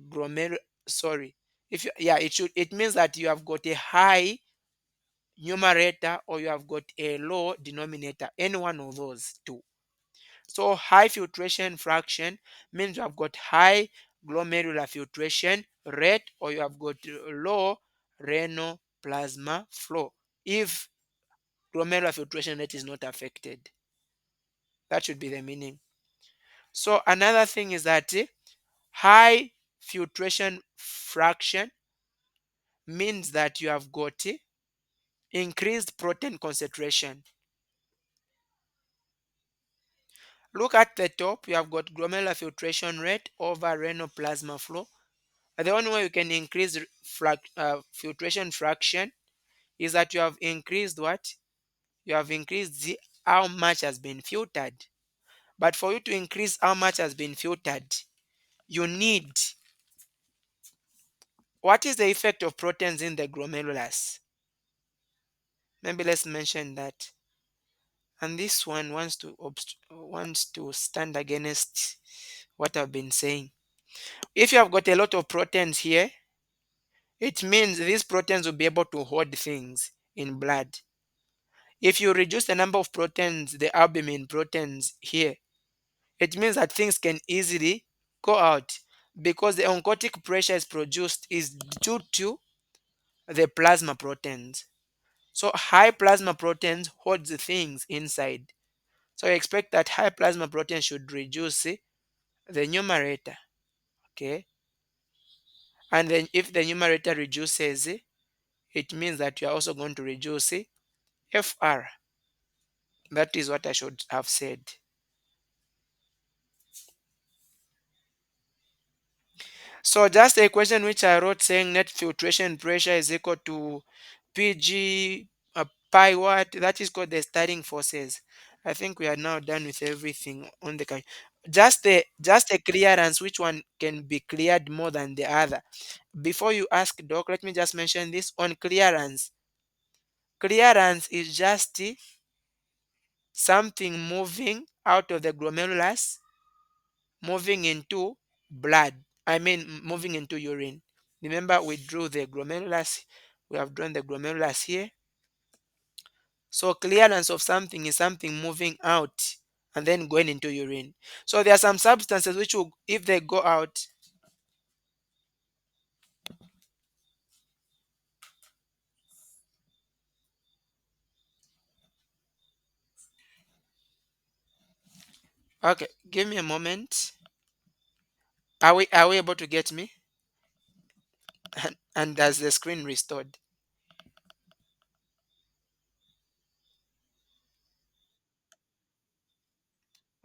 A: glomerular, sorry. It means that you have got a high numerator or you have got a low denominator, any one of those two. So high filtration fraction means you have got high glomerular filtration rate or you have got low renal plasma flow. If glomerular filtration rate is not affected, that should be the meaning. So another thing is that high filtration fraction means that you have got increased protein concentration. Look at the top, you have got glomerular filtration rate over renal plasma flow. The only way you can increase filtration fraction is that you have increased what? You have increased how much has been filtered. But for you to increase how much has been filtered, you need, what is the effect of proteins in the glomerulus? Maybe let's mention that. And this one wants to stand against what I've been saying. If you have got a lot of proteins here, it means these proteins will be able to hold things in blood. If you reduce the number of proteins, the albumin proteins here, it means that things can easily go out because the oncotic pressure is produced is due to the plasma proteins. So high plasma proteins hold the things inside. So I expect that high plasma protein should reduce the numerator. Okay. And then if the numerator reduces, it means that you are also going to reduce FR. That is what I should have said. So just a question which I wrote saying net filtration pressure is equal to PG pi what? That is called the starting forces. I think we are now done with everything on the just a clearance, which one can be cleared more than the other. Before you ask, doc, let me just mention this on clearance. Clearance is just something moving out of the glomerulus, moving into blood. I mean, moving into urine. Remember, we drew the glomerulus. We have drawn the glomerulus here. So clearance of something is something moving out and then going into urine. So there are some substances which will, if they go out, okay, give me a moment. Are we able to get me? And has the screen restored?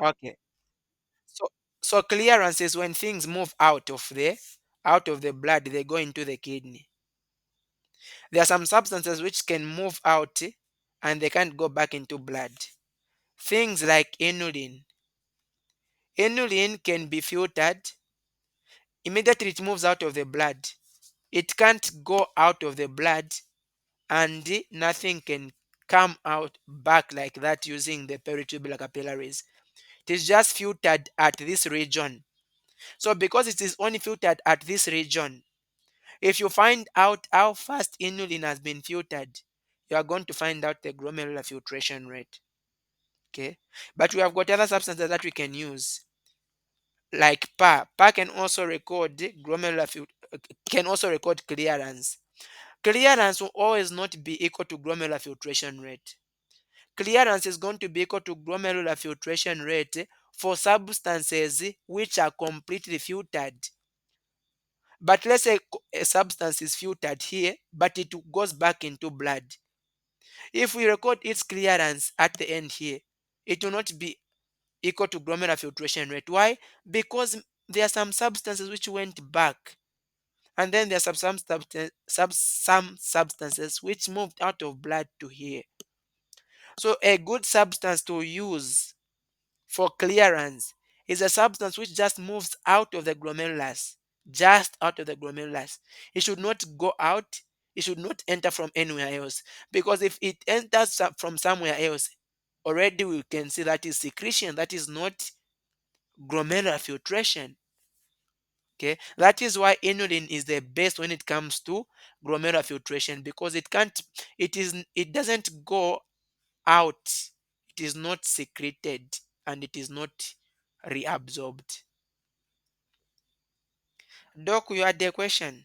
A: Okay. So so clearance is when things move out of the blood, they go into the kidney. There are some substances which can move out and they can't go back into blood. Things like inulin. Inulin can be filtered. Immediately it moves out of the blood. It can't go out of the blood and nothing can come out back like that using the peritubular capillaries. It is just filtered at this region. So because it is only filtered at this region, if you find out how fast inulin has been filtered, you are going to find out the glomerular filtration rate. Okay. But we have got other substances that we can use, like PAH. PAH can also record can also record clearance. Clearance will always not be equal to glomerular filtration rate. Clearance is going to be equal to glomerular filtration rate for substances which are completely filtered. But let's say a substance is filtered here, but it goes back into blood. If we record its clearance at the end here, it will not be equal to glomerular filtration rate. Why? Because there are some substances which went back, and then there are some substances which moved out of blood to here. So a good substance to use for clearance is a substance which just moves out of the glomerulus, just out of the glomerulus. It should not go out. It should not enter from anywhere else, because if it enters from somewhere else, already we can see that is secretion. That is not glomerular filtration. Okay, that is why inulin is the best when it comes to glomerular filtration, because it doesn't go out, it is not secreted, and it is not reabsorbed. Doc, you had a question.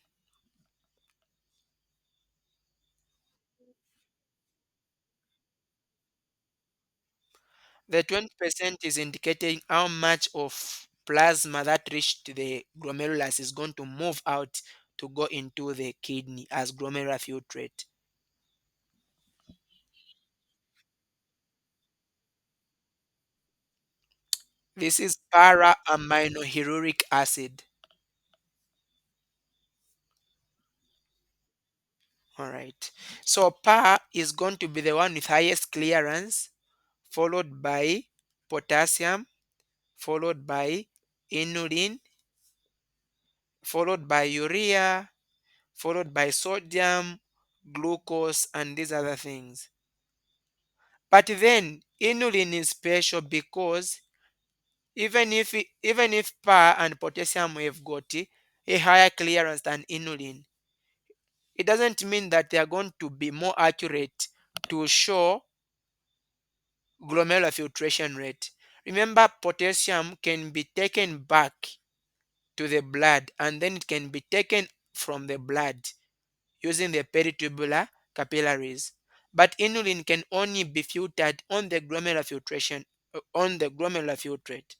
A: The 20% is indicating how much of plasma that reached the glomerulus is going to move out to go into the kidney as glomerular filtrate. This is para aminohyruric acid. All right. So Pa is going to be the one with highest clearance, followed by potassium, followed by inulin, followed by urea, followed by sodium, glucose, and these other things. But then inulin is special because even if Pa and potassium have got a higher clearance than inulin, it doesn't mean that they are going to be more accurate to show glomerular filtration rate. Remember, potassium can be taken back to the blood and then it can be taken from the blood using the peritubular capillaries. But inulin can only be filtered on the glomerular filtration on the glomerular filtrate.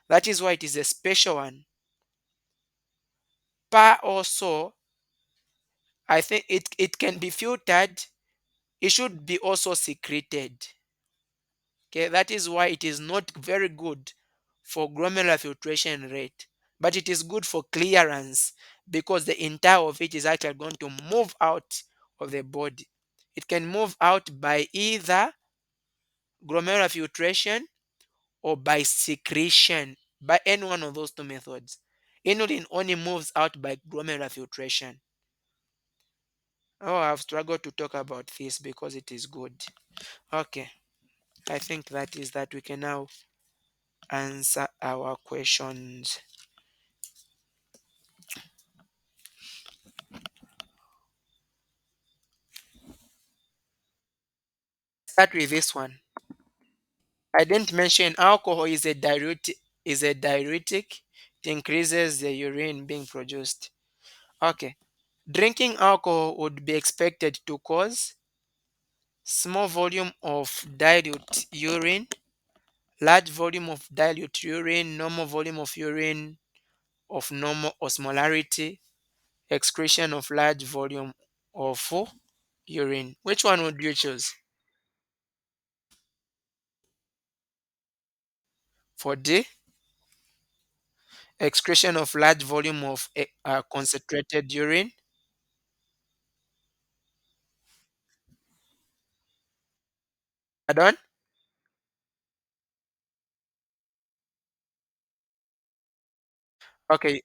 A: That is why it is a special one. Pa also, I think it can be filtered. It should be also secreted. Okay, that is why it is not very good for glomerular filtration rate, but it is good for clearance because the entire of it is actually going to move out of the body. It can move out by either glomerular filtration, or by secretion, by any one of those two methods. Inulin only moves out by glomerular filtration. Oh, I've struggled to talk about this because it is good. Okay, I think that is that. We can now answer our questions. Start with this one. I didn't mention alcohol is a diuretic. It increases the urine being produced. Okay. Drinking alcohol would be expected to cause small volume of dilute urine, large volume of dilute urine, normal volume of urine of normal osmolarity, excretion of large volume of urine. Which one would you choose? For D, excretion of large volume of concentrated urine. Pardon? Okay,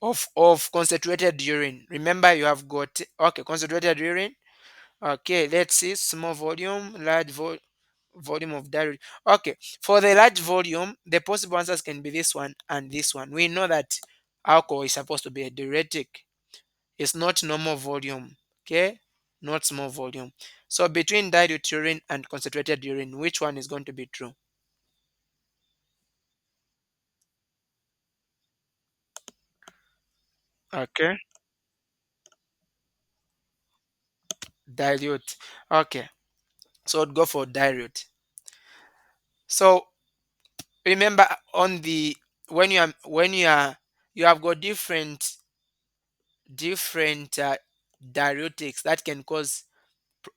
A: of concentrated urine. Remember, you have got okay concentrated urine. Okay, let's see small volume, volume of dilute. Okay, for the large volume, the possible answers can be this one and this one. We know that alcohol is supposed to be a diuretic. It's not normal volume. Okay, not small volume. So between dilute urine and concentrated urine, which one is going to be true? Okay, dilute. Okay, so I'd go for dilute. So remember on the when you are you have got different diuretics that can cause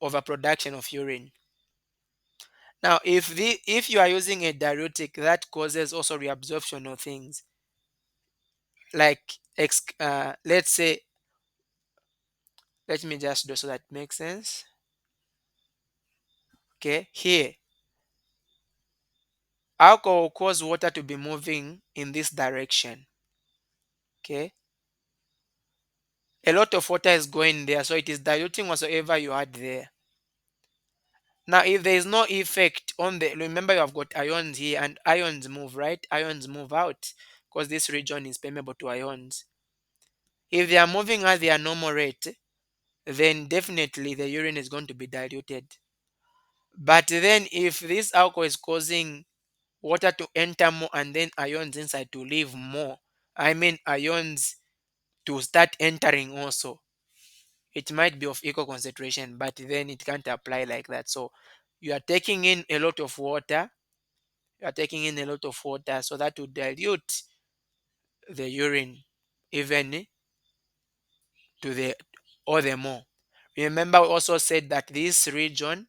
A: overproduction of urine. Now if you are using a diuretic that causes also reabsorption of things like let's say, let me just do so that makes sense. Okay, here alcohol will cause water to be moving in this direction. Okay, a lot of water is going there, so it is diluting whatsoever you had there. Now, if there is no effect on the, remember you have got ions here and ions move, right? Ions move out because this region is permeable to ions. If they are moving at their normal rate, then definitely the urine is going to be diluted. But then if this alcohol is causing water to enter more and then ions inside to leave more, I mean ions to start entering also, it might be of equal concentration, but then it can't apply like that. So you are taking in a lot of water you are taking in a lot of water, so that will dilute the urine even to the or the more. Remember, we also said that this region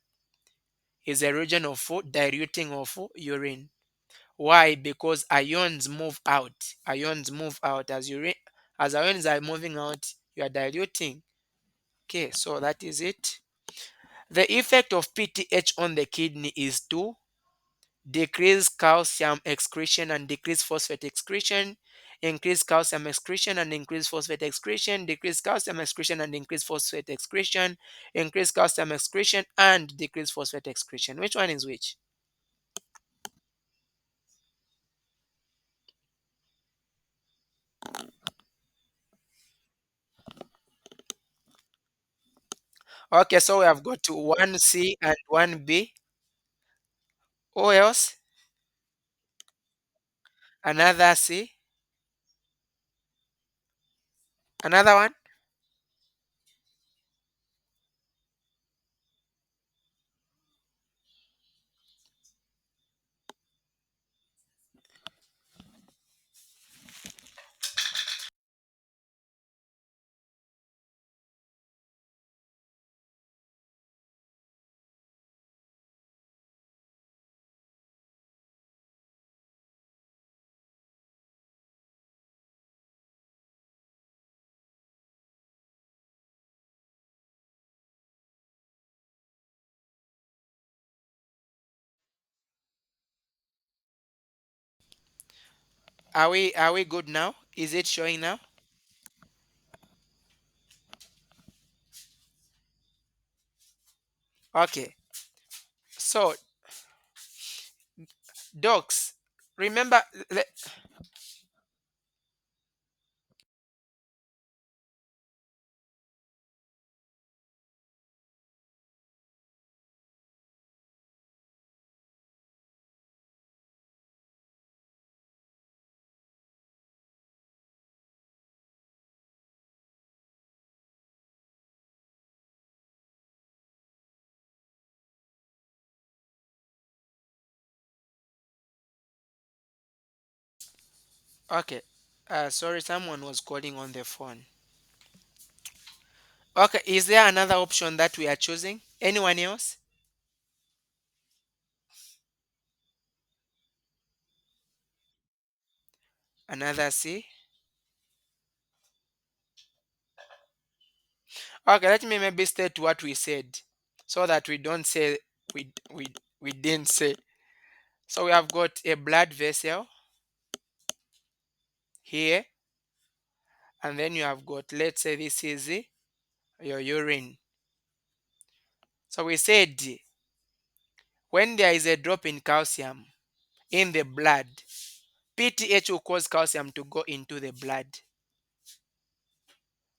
A: is a region of diluting of urine. Why? Because ions move out. Ions move out as urine as ions are moving out, you are diluting. Okay, so that is it. The effect of PTH on the kidney is to decrease calcium excretion and decrease phosphate excretion, increase calcium excretion and increase phosphate excretion, decrease calcium excretion and increase phosphate excretion, increase calcium excretion and decrease phosphate excretion. Which one is which? Okay, so we have got to 1C and 1B. Who else? Another C. Another one. Are we good now? Is it showing now? Okay. So docs, remember le- okay. Sorry, someone was calling on the phone. Okay, is there another option that we are choosing? Anyone else? Another C? Okay, let me maybe state what we said so that we don't say we didn't say. So we have got a blood vessel here, and then you have got, let's say this is your urine. So we said when there is a drop in calcium in the blood, PTH will cause calcium to go into the blood.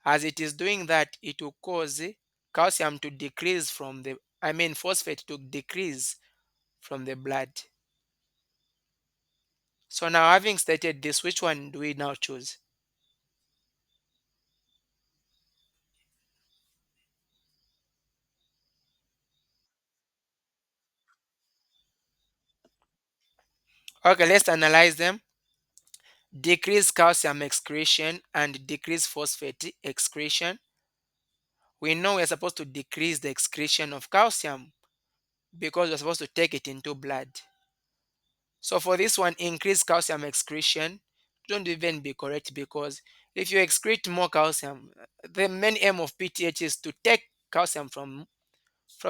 A: As it is doing that, it will cause calcium to decrease from the, I mean, phosphate to decrease from the blood. So now, having stated this, which one do we now choose? Okay, let's analyze them. Decrease calcium excretion and decrease phosphate excretion. We know we're supposed to decrease the excretion of calcium because we're supposed to take it into blood. So for this one, increase calcium excretion, don't even be correct, because if you excrete more calcium, the main aim of PTH is to take calcium from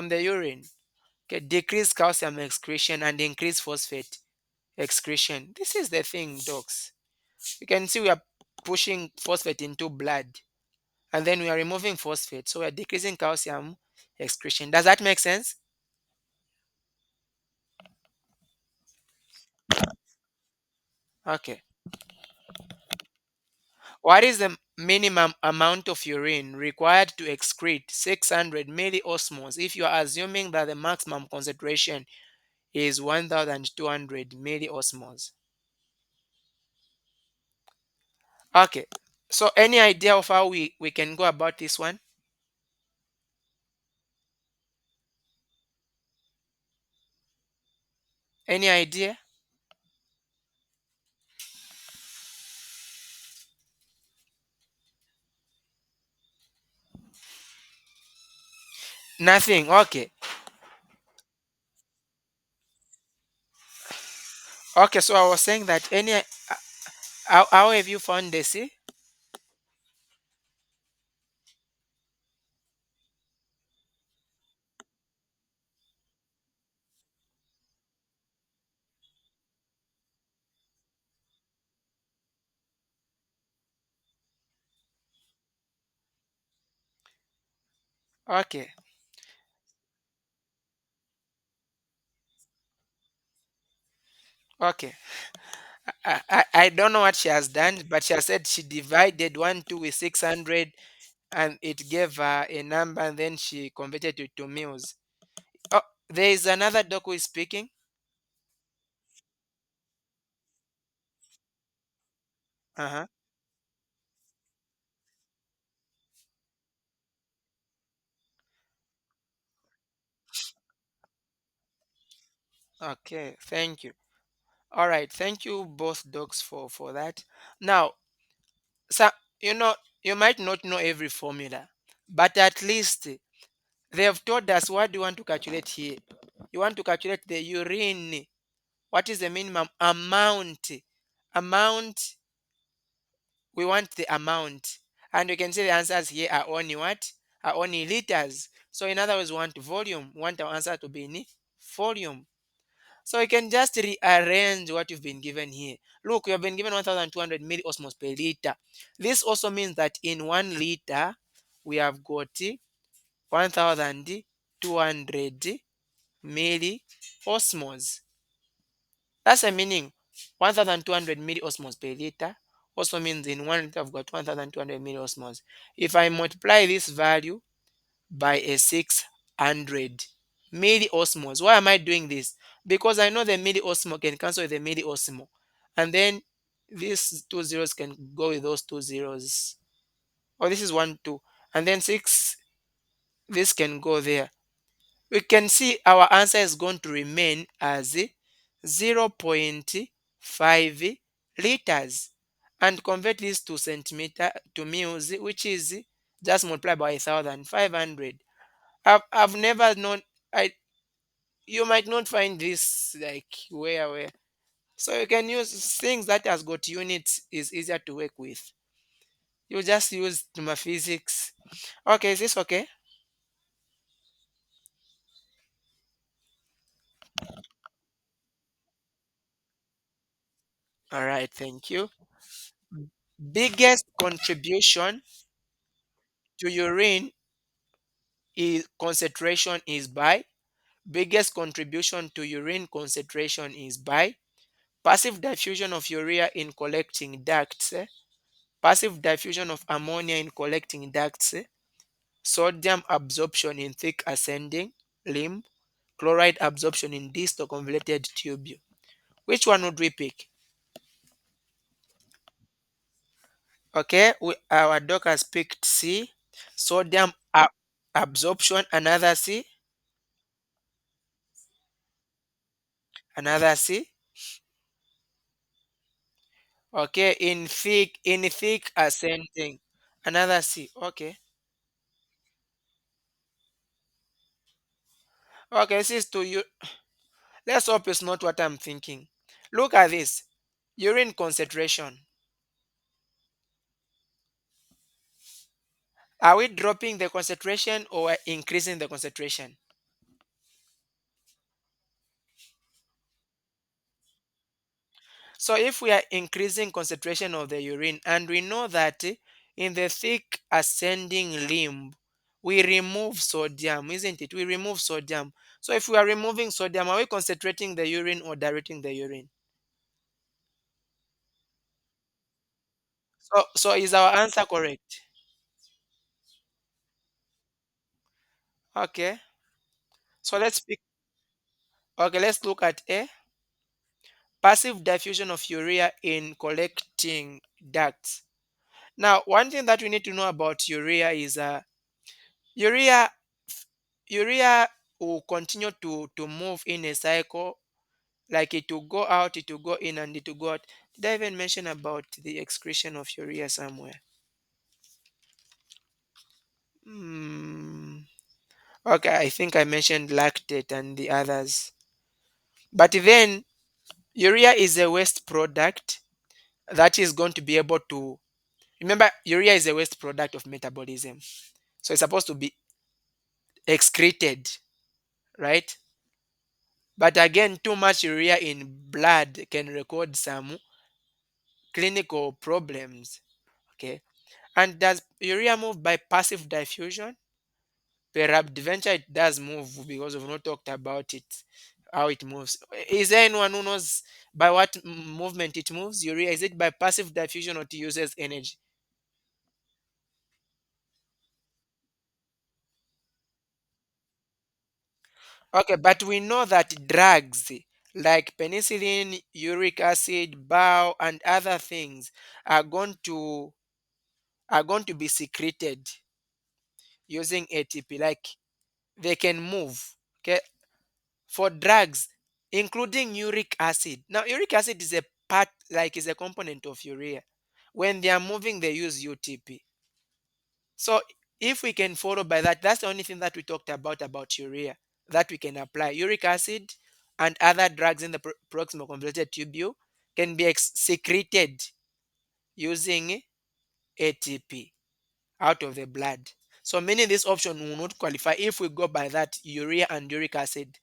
A: the urine. Okay, decrease calcium excretion and increase phosphate excretion. This is the thing, docs. You can see we are pushing phosphate into blood, and then we are removing phosphate. So we are decreasing calcium excretion. Does that make sense? Okay. What is the minimum amount of urine required to excrete 600 milliosmoles if you are assuming that the maximum concentration is 1200 milliosmoles? Okay. So any idea of how we can go about this one? Any idea? Nothing. Okay. Okay, so I was saying that how have you found this? Okay. Okay. I don't know what she has done, but she has said she divided 1 2 with 600, and it gave her a number, and then she converted it to meals. Oh, there is another doc who is speaking. Uh-huh. Okay, thank you. All right, thank you both docs for that. Now, so you know, you might not know every formula, but at least they have told us what do you want to calculate here. You want to calculate the urine. What is the minimum amount? Amount, we want the amount. And you can see the answers here are only what? Are only liters. So in other words, we want volume. We want our answer to be in volume. So you can just rearrange what you've been given here. Look, you have been given 1200 milliosmoles per liter. This also means that in 1 liter, we have got 1200 milliosmoles. That's a meaning 1200 milliosmoles per liter also means in 1 liter I've got 1200 milliosmoles. If I multiply this value by a 600 milliosmoles, why am I doing this? Because I know the milliosmol can cancel with the milliosmol, and then these two zeros can go with those two zeros. Oh, this is 1 2, and then 6, this can go there. We can see our answer is going to remain as 0.5 liters, and convert this to centimeter to mils, which is just multiply by 1500. I've never known. I You might not find this like where. So you can use things that has got units is easier to work with. You just use physics. Okay, is this okay? All right, thank you. Biggest contribution to urine is concentration is by. Biggest contribution to urine concentration is by passive diffusion of urea in collecting ducts, passive diffusion of ammonia in collecting ducts, sodium absorption in thick ascending limb, chloride absorption in distal convoluted tubule. Which one would we pick? Okay, our doc has picked C, sodium absorption, another C, another C. Okay, in thick ascending, another C. Okay, okay, this is to you. Let's hope it's not what I'm thinking. Look at this. Urine concentration. Are we dropping the concentration or increasing the concentration? So if we are increasing concentration of the urine, and we know that in the thick ascending limb, we remove sodium, isn't it? We remove sodium. So if we are removing sodium, are we concentrating the urine or diluting the urine? So is our answer correct? Okay. So let's pick. Okay, let's look at A. Passive diffusion of urea in collecting ducts. Now, one thing that we need to know about urea is urea urea will continue to move in a cycle, like it will go out, it will go in, and it will go out. Did I even mention about the excretion of urea somewhere? Hmm. Okay, I think I mentioned lactate and the others. But then urea is a waste product that is going to be able to, remember, urea is a waste product of metabolism. So it's supposed to be excreted, right? But again, too much urea in blood can record some clinical problems. Okay. And does urea move by passive diffusion? Peradventure it does move because we've not talked about it, how it moves. Is there anyone who knows by what movement it moves? Urea, is it by passive diffusion or it uses energy? Okay, but we know that drugs like penicillin, uric acid, bile, and other things are going to be secreted using ATP. Like they can move. Okay, for drugs, including uric acid. Now, uric acid is a part, like is a component of urea. When they are moving, they use UTP. So if we can follow by that, that's the only thing that we talked about urea that we can apply. Uric acid and other drugs in the proximal convoluted tubule can be secreted using ATP out of the blood. So meaning this option will not qualify if we go by that urea and uric acid.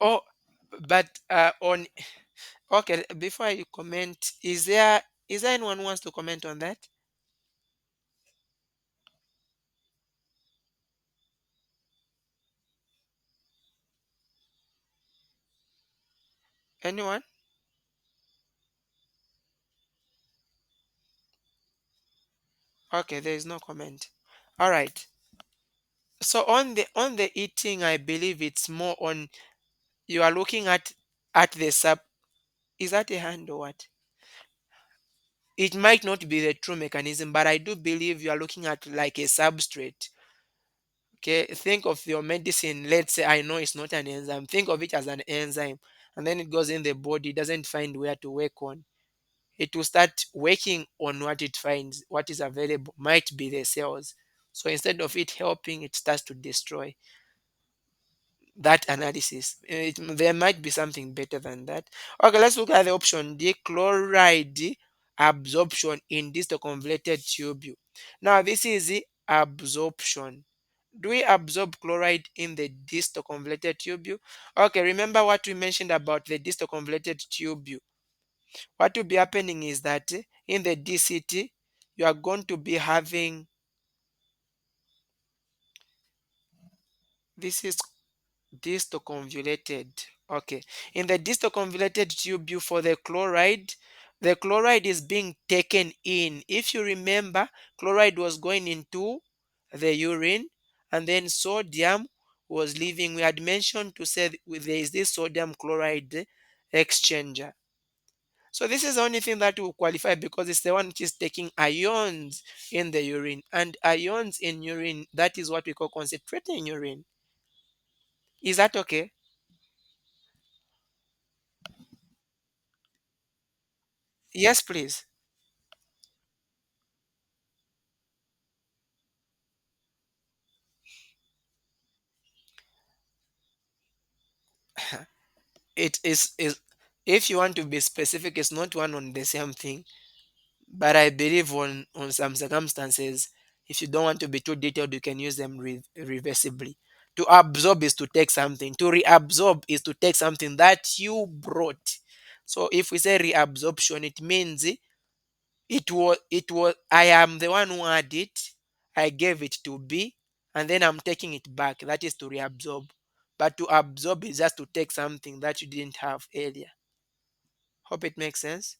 A: Oh, but on okay, before you comment, is there anyone who wants to comment on that? Anyone? Okay, there is no comment. All right. So on the eating, I believe it's more on you are looking at the sub. Is that a hand or what? It might not be the true mechanism, but I do believe you are looking at like a substrate. Okay, think of your medicine. Let's say I know it's not an enzyme. Think of it as an enzyme, and then it goes in the body, doesn't find where to work on. It will start working on what it finds, what is available, might be the cells. So instead of it helping, it starts to destroy. That analysis. There might be something better than that. Okay, let's look at the option D, chloride absorption in distal convoluted tubule. Now, this is the absorption. Do we absorb chloride in the distal convoluted tubule? Okay, remember what we mentioned about the distal convoluted tubule. What will be happening is that in the DCT, you are going to be having this is distoconvoluted. Okay. In the distoconvoluted tubule for the chloride is being taken in. If you remember, chloride was going into the urine and then sodium was leaving. We had mentioned to say there is this sodium chloride exchanger. So this is the only thing that will qualify because it's the one which is taking ions in the urine. And ions in urine, that is what we call concentrated in urine. Is that okay? Yes, please. It is if you want to be specific, it's not one on the same thing. But I believe on some circumstances, if you don't want to be too detailed, you can use them reversibly. To absorb is to take something. To reabsorb is to take something that you brought. So if we say reabsorption, it means it was I am the one who had it. I gave it to B, and then I'm taking it back. That is to reabsorb. But to absorb is just to take something that you didn't have earlier. Hope it makes sense.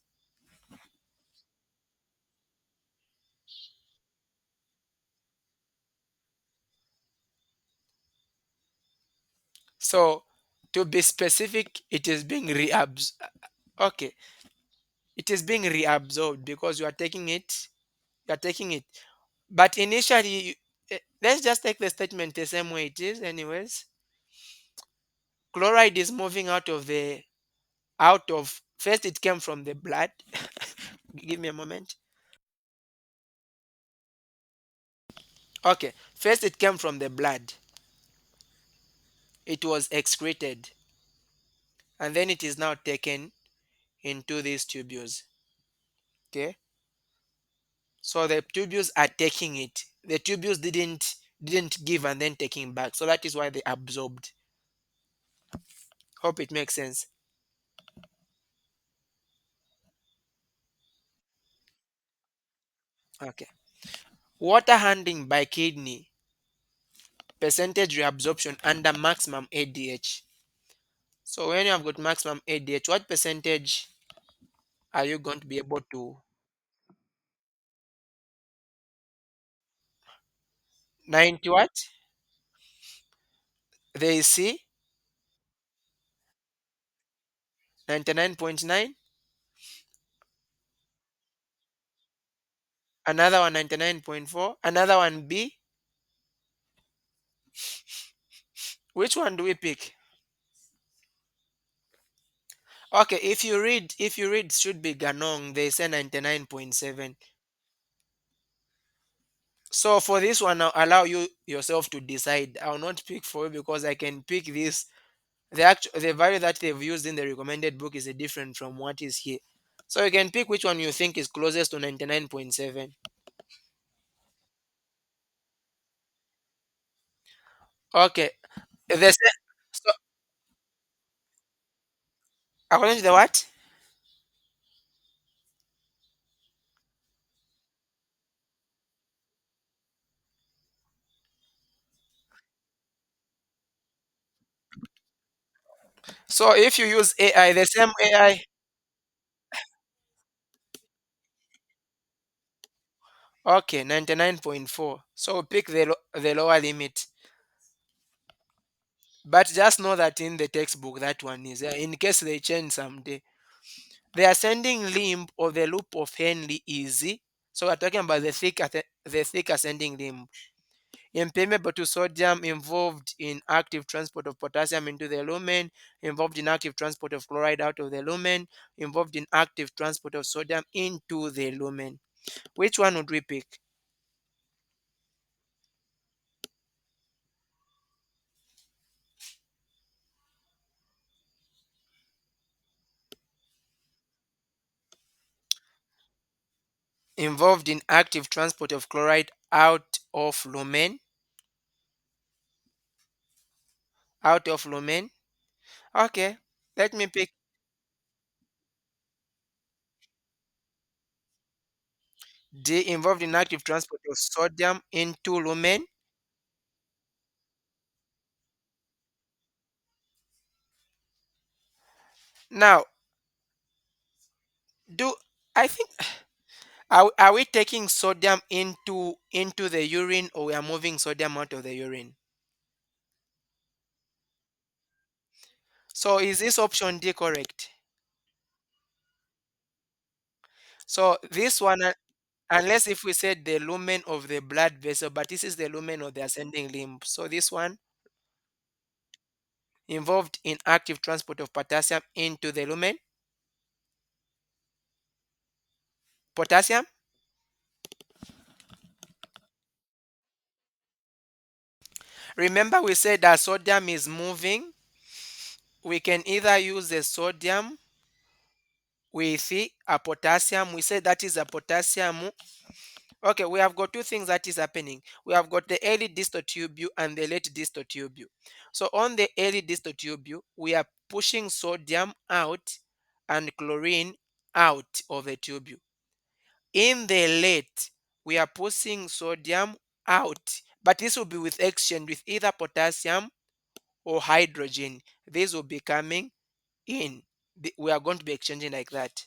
A: So to be specific, it is being reabsorbed. Okay, it is being reabsorbed because you are taking it. You are taking it. But initially, let's just take the statement the same way it is. Anyways, chloride is moving out of first it came from the blood. Give me a moment. Okay, first it came from the blood. It was excreted, and then it is now taken into these tubules. Okay, so the tubules are taking it. The tubules didn't give and then taking back. So that is why they absorbed. Hope it makes sense. Okay. Water handling by kidney, percentage reabsorption under maximum ADH. So when you have got maximum ADH, what percentage are you going to be able to 90 what? There is C, 99.9, another one 99.4, another one B. Which one do we pick? Okay, if you read should be Ganong, they say 99.7. So for this one, I'll allow you yourself to decide. I'll not pick for you because I can pick this. The value that they've used in the recommended book is different from what is here. So you can pick which one you think is closest to 99.7. Okay. The se- so According to the what? So if you use AI, the same AI, okay, 99.4. So pick the lower limit. But just know that in the textbook, that one is there. In case they change someday. The ascending limb of the loop of Henle is, so we're talking about the thick ascending limb. Impermeable to sodium, involved in active transport of potassium into the lumen, involved in active transport of chloride out of the lumen, involved in active transport of sodium into the lumen. Which one would we pick? Involved in active transport of chloride out of lumen, out of lumen. Okay, let me pick D, involved in active transport of sodium into lumen. Now, do I think are we taking sodium into the urine, or we are moving sodium out of the urine? So is this option D correct? So this one, unless if we said the lumen of the blood vessel, but this is the lumen of the ascending limb. So this one, involved in active transport of potassium into the lumen. Potassium. Remember we said that sodium is moving. We can either use the sodium with a potassium. We said that is a potassium. Okay, we have got two things that is happening. We have got the early distal tubule and the late distal tubule. So on the early distal tubule, we are pushing sodium out and chlorine out of the tubule. In the late, we are pushing sodium out, but this will be with exchange with either potassium or hydrogen. This will be coming in. We are going to be exchanging like that.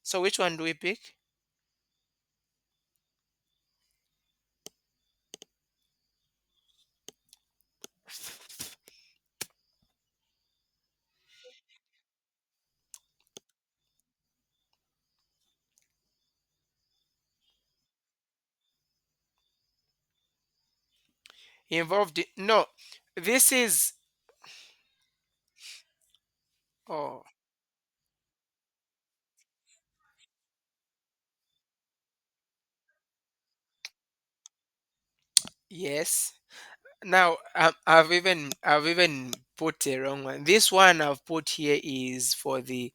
A: So which one do we pick? Involved in, no, this is, oh, yes. Now I've even put a wrong one. This one I've put here is for the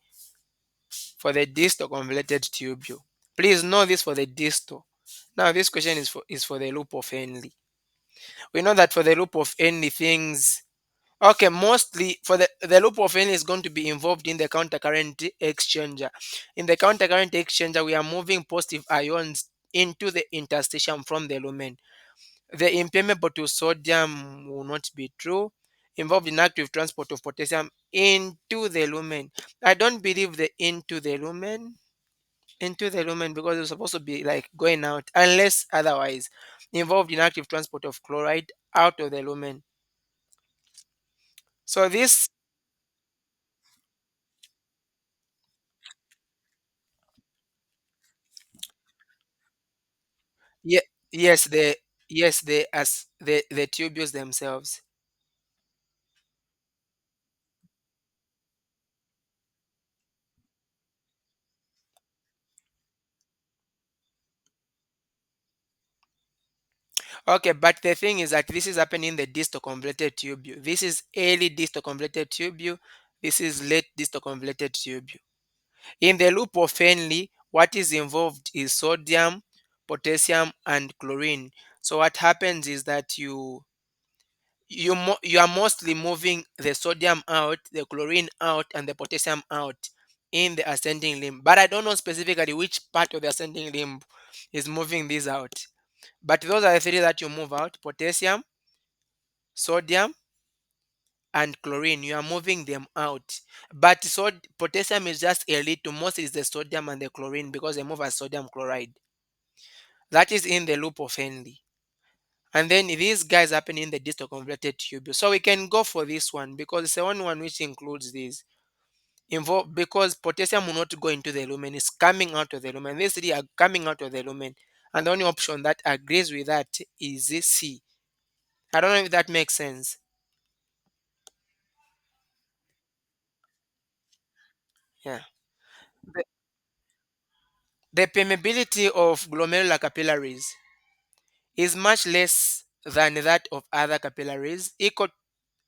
A: distal convoluted tubule. Please know this for the distal. Now this question is for the loop of Henle. We know that for the loop of Henle things, okay, mostly for the loop of Henle is going to be involved in the countercurrent exchanger. In the countercurrent exchanger, we are moving positive ions into the interstitium from the lumen. The impermeable to sodium will not be true. Involved in active transport of potassium into the lumen. I don't believe the into the lumen because it's supposed to be like going out, unless otherwise. Involved in active transport of chloride out of the lumen. So this, yeah, yes, the tubules themselves. Okay, but the thing is that this is happening in the distal convoluted tubule. This is early distal convoluted tubule. This is late distal convoluted tubule. In the loop of Henle, what is involved is sodium, potassium, and chlorine. So what happens is that you are mostly moving the sodium out, the chlorine out, and the potassium out in the ascending limb. But I don't know specifically which part of the ascending limb is moving these out. But those are the three that you move out: potassium, sodium, and chlorine. You are moving them out. But potassium is just a little. Most is the sodium and the chlorine because they move as sodium chloride. That is in the loop of Henle. And then these guys happen in the distal convoluted tubule. So we can go for this one because it's the only one which includes these. Because potassium will not go into the lumen, it's coming out of the lumen. These three are coming out of the lumen. And the only option that agrees with that is C. I don't know if that makes sense. Yeah. The, the permeability of glomerular capillaries is much less than that of other capillaries. Equal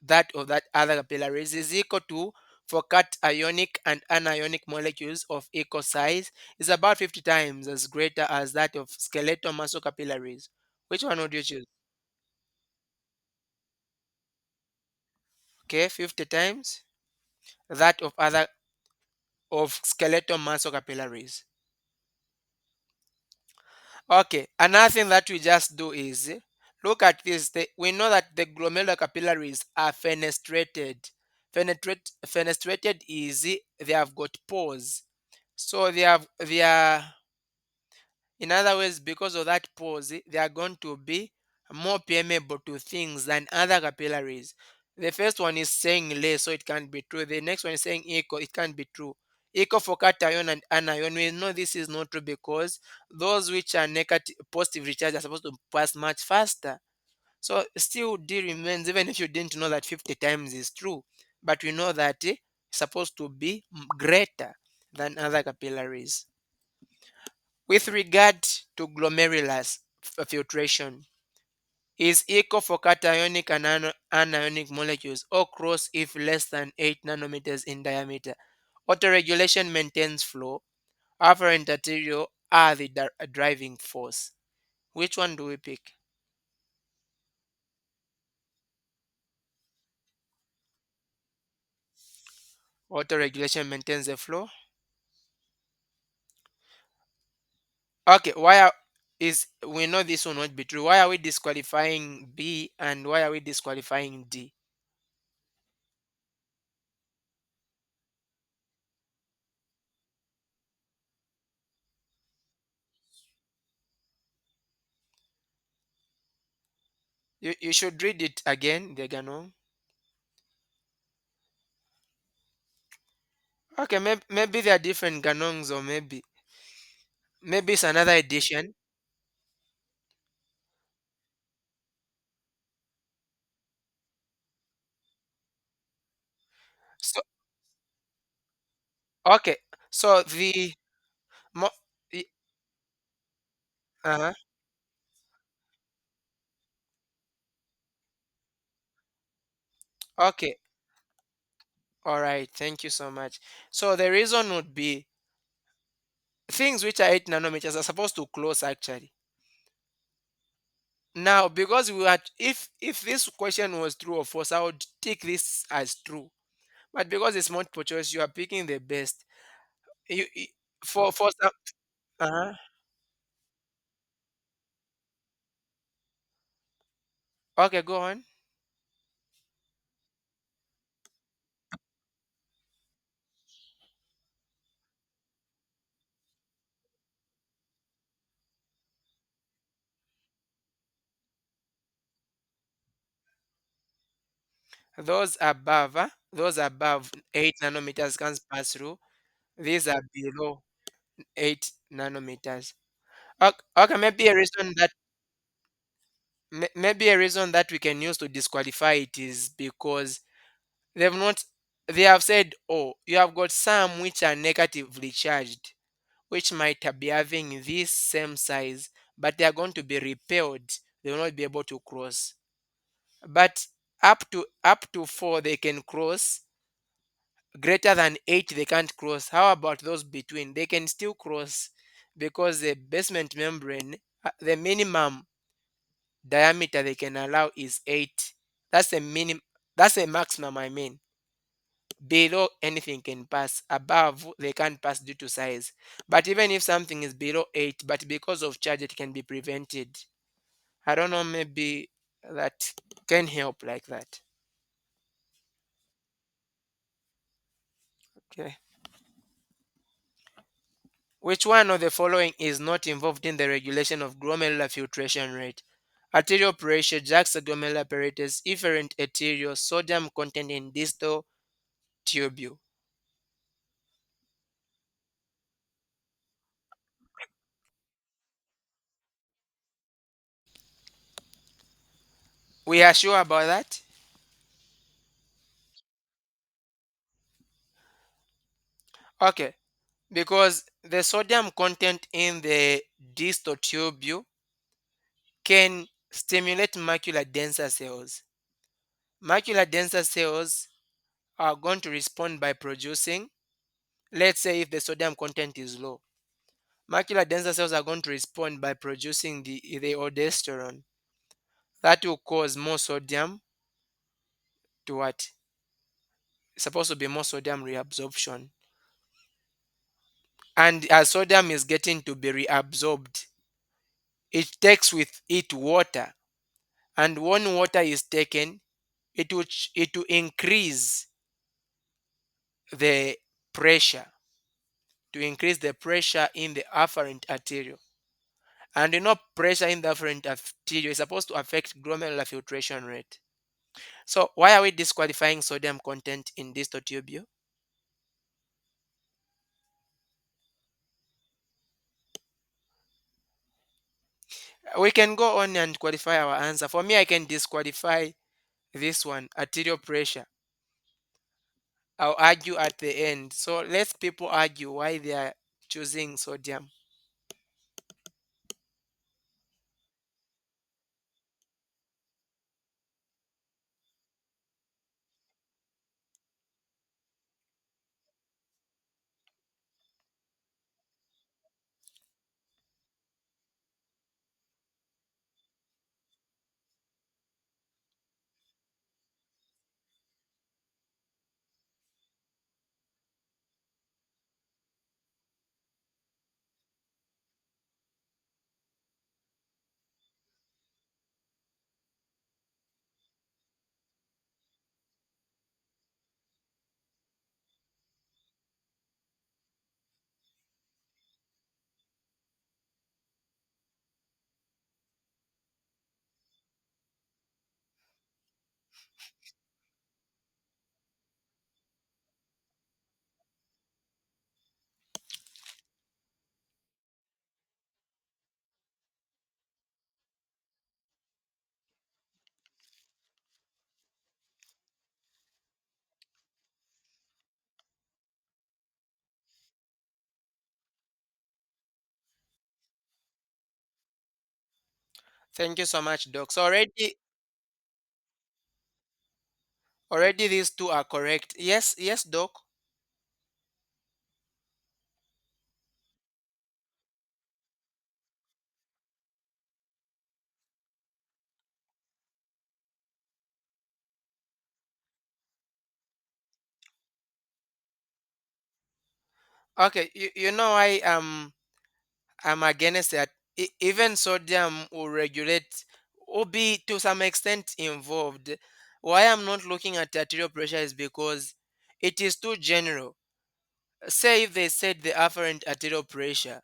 A: that of that other capillaries is equal to, for cationic and anionic molecules of equal size, is about 50 times as greater as that of skeletal muscle capillaries. Which one would you choose? Okay, 50 times that of other of skeletal muscle capillaries. Okay, another thing that we just do is look at this. We know that the glomerular capillaries are fenestrated. Fenestrated is they have got pores. So they are, in other words, because of that pause, they are going to be more permeable to things than other capillaries. The first one is saying less, so it can't be true. The next one is saying equal, it can't be true. Equal for cation and anion, we know this is not true because those which are negative, positive charge are supposed to pass much faster. So still D remains, even if you didn't know that 50 times is true. But we know that it's supposed to be greater than other capillaries. With regard to glomerulus filtration, is equal for cationic and anionic molecules or cross if less than 8 nanometers in diameter. Autoregulation maintains flow. Afferent arterial are the driving force. Which one do we pick? Autoregulation maintains the flow. Okay, we know this will not be true. Why are we disqualifying B and why are we disqualifying D? You should read it again, the Ganon. Okay, maybe they are different Ganongs, or maybe it's another edition. So okay, so mo, the uh okay, all right. Thank you so much. So the reason would be things which are 8 nanometers are supposed to close actually. Now, because we had, if this question was true or false, I would take this as true. But because it's multiple choice, you are picking the best. You for some. Uh-huh. Okay, go on. Those above 8 nanometers can pass through. These are below 8 nanometers. Okay, maybe a reason that we can use to disqualify it is because they've not they have said, oh, you have got some which are negatively charged, which might be having this same size, but they are going to be repelled. They will not be able to cross. But up to 4 they can cross. Greater than 8 they can't cross. How about those between? They can still cross because the basement membrane, the minimum diameter they can allow is 8. That's a minimum. That's a maximum. I mean, below anything can pass. Above they can't pass due to size. But even if something is below 8, but because of charge, it can be prevented. I don't know. Maybe that can help like that. Okay. Which one of the following is not involved in the regulation of glomerular filtration rate? Arterial pressure, juxtaglomerular apparatus, efferent arterial, sodium content in distal tubule. We are sure about that? Okay. Because the sodium content in the distal tubule can stimulate macular denser cells. Macular denser cells are going to respond by producing, let's say if the sodium content is low, macular denser cells are going to respond by producing the aldosterone. That will cause more sodium to what? It's supposed to be more sodium reabsorption. And as sodium is getting to be reabsorbed, it takes with it water. And when water is taken, it will increase the pressure, to increase the pressure in the afferent arterial. And pressure in the afferent arterial is supposed to affect glomerular filtration rate. So why are we disqualifying sodium content in distal tubule? We can go on and qualify our answer. For me, I can disqualify this one, arterial pressure. I'll argue at the end. So let people argue why they are choosing sodium. Thank you so much, Doc. So already these two are correct. Yes, yes, Doc. Okay, you know I'm against that. Even sodium will regulate, will be to some extent involved. Why I'm not looking at arterial pressure is because it is too general. Say if they said the afferent arterial pressure,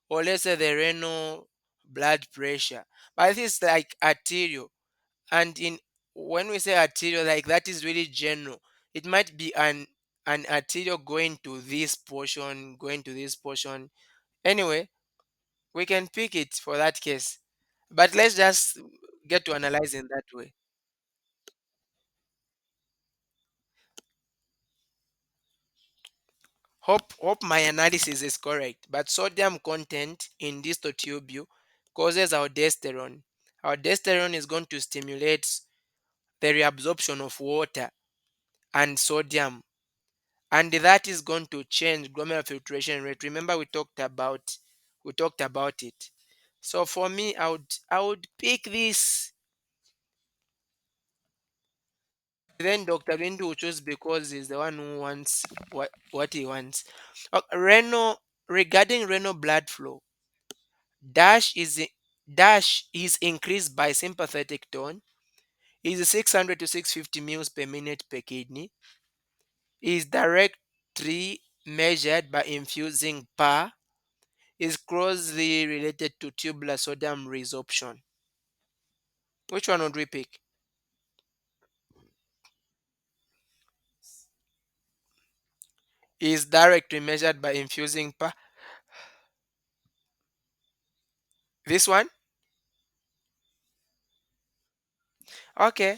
A: or let's say the renal blood pressure, but this is like arterial. And in when we say arterial, like that is really general. It might be an arterial going to this portion, going to this portion. Anyway, we can pick it for that case. But let's just get to analyzing that way. Hope my analysis is correct. But sodium content in distal tubule causes aldosterone. Aldosterone is going to stimulate the reabsorption of water and sodium, and that is going to change glomerular filtration rate. Remember we talked about it. So for me, I would pick this Then Dr. Lindu will choose because he's the one who wants what he wants. Renal regarding renal blood flow, dash is dash is increased by sympathetic tone, is 600 to 650 mils per minute per kidney, is directly measured by infusing PAH, is closely related to tubular sodium resorption. Which one would we pick? Is directly measured by infusing PAH. This one? Okay.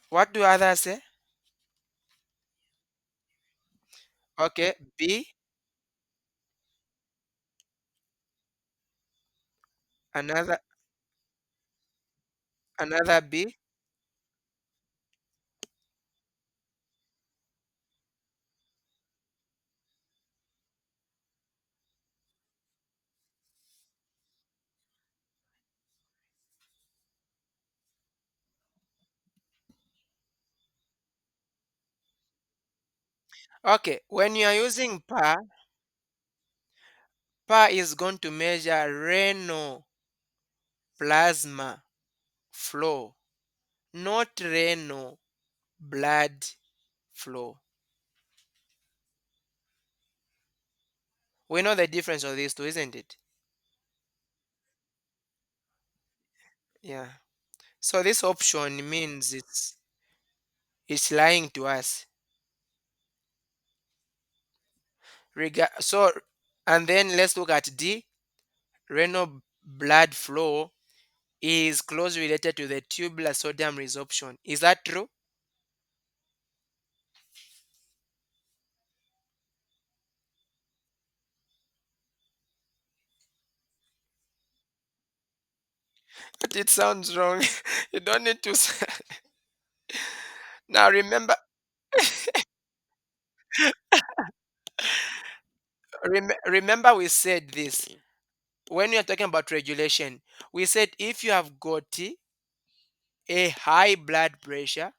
A: What do others say? Okay. B. Another another B. Okay. When you are using PAH is going to measure renal plasma flow, not renal blood flow. We know the difference of these two, isn't it? Yeah. So this option means it's lying to us. So and then let's look at D. Renal blood flow is closely related to the tubular sodium resorption. Is that true? But it sounds wrong. You don't need to. Now remember we said this when we are talking about regulation. We said if you have got a high blood pressure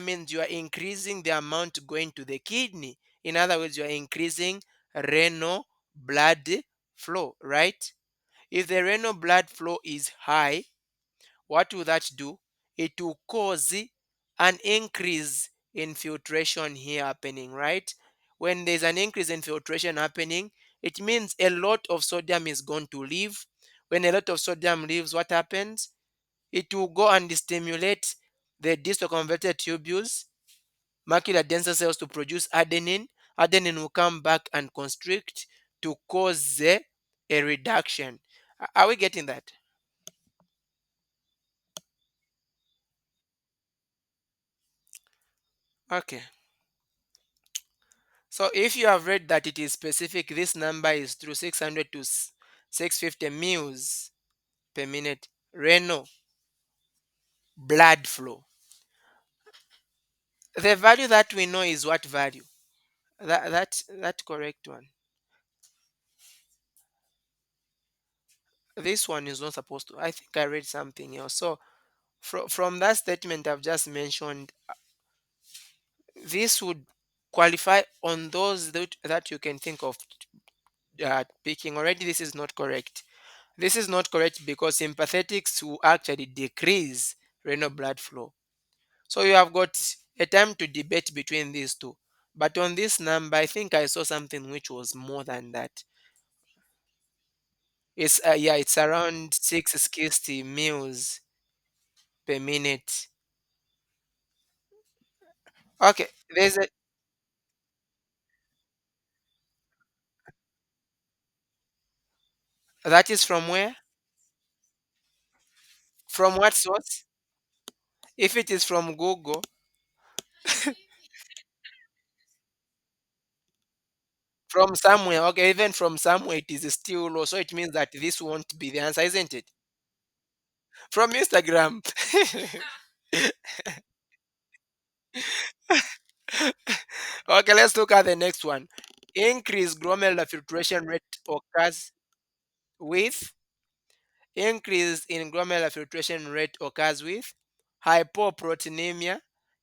A: means you are increasing the amount going to the kidney. In other words, you are increasing renal blood flow, right? If the renal blood flow is high, what will that do? It will cause an increase in filtration here happening, right? When there's an increase in filtration happening, it means a lot of sodium is going to leave. When a lot of sodium leaves, what happens? It will go and stimulate the distal converted tubules, macular denser cells to produce adenine. Adenine will come back and constrict to cause a reduction. Are we getting that? Okay. So if you have read that it is specific, this number is through 600 to 650 mils per minute renal blood flow. The value that we know is what value? That correct one. This one is not supposed to. I think I read something else. So from that statement I've just mentioned, this would qualify on those that you can think of picking. Already this is not correct. This is not correct because sympathetics will actually decrease renal blood flow. So you have got a time to debate between these two. But on this number, I think I saw something which was more than that. It's around 660 mils per minute. Okay, there's a that is from where? From what source? If it is from Google, from somewhere, okay, even from somewhere it is still low. So it means that this won't be the answer, isn't it? From Instagram. Okay, let's look at the next one. Increased glomerular filtration rate with increase in glomerular filtration rate occurs with hypoproteinemia,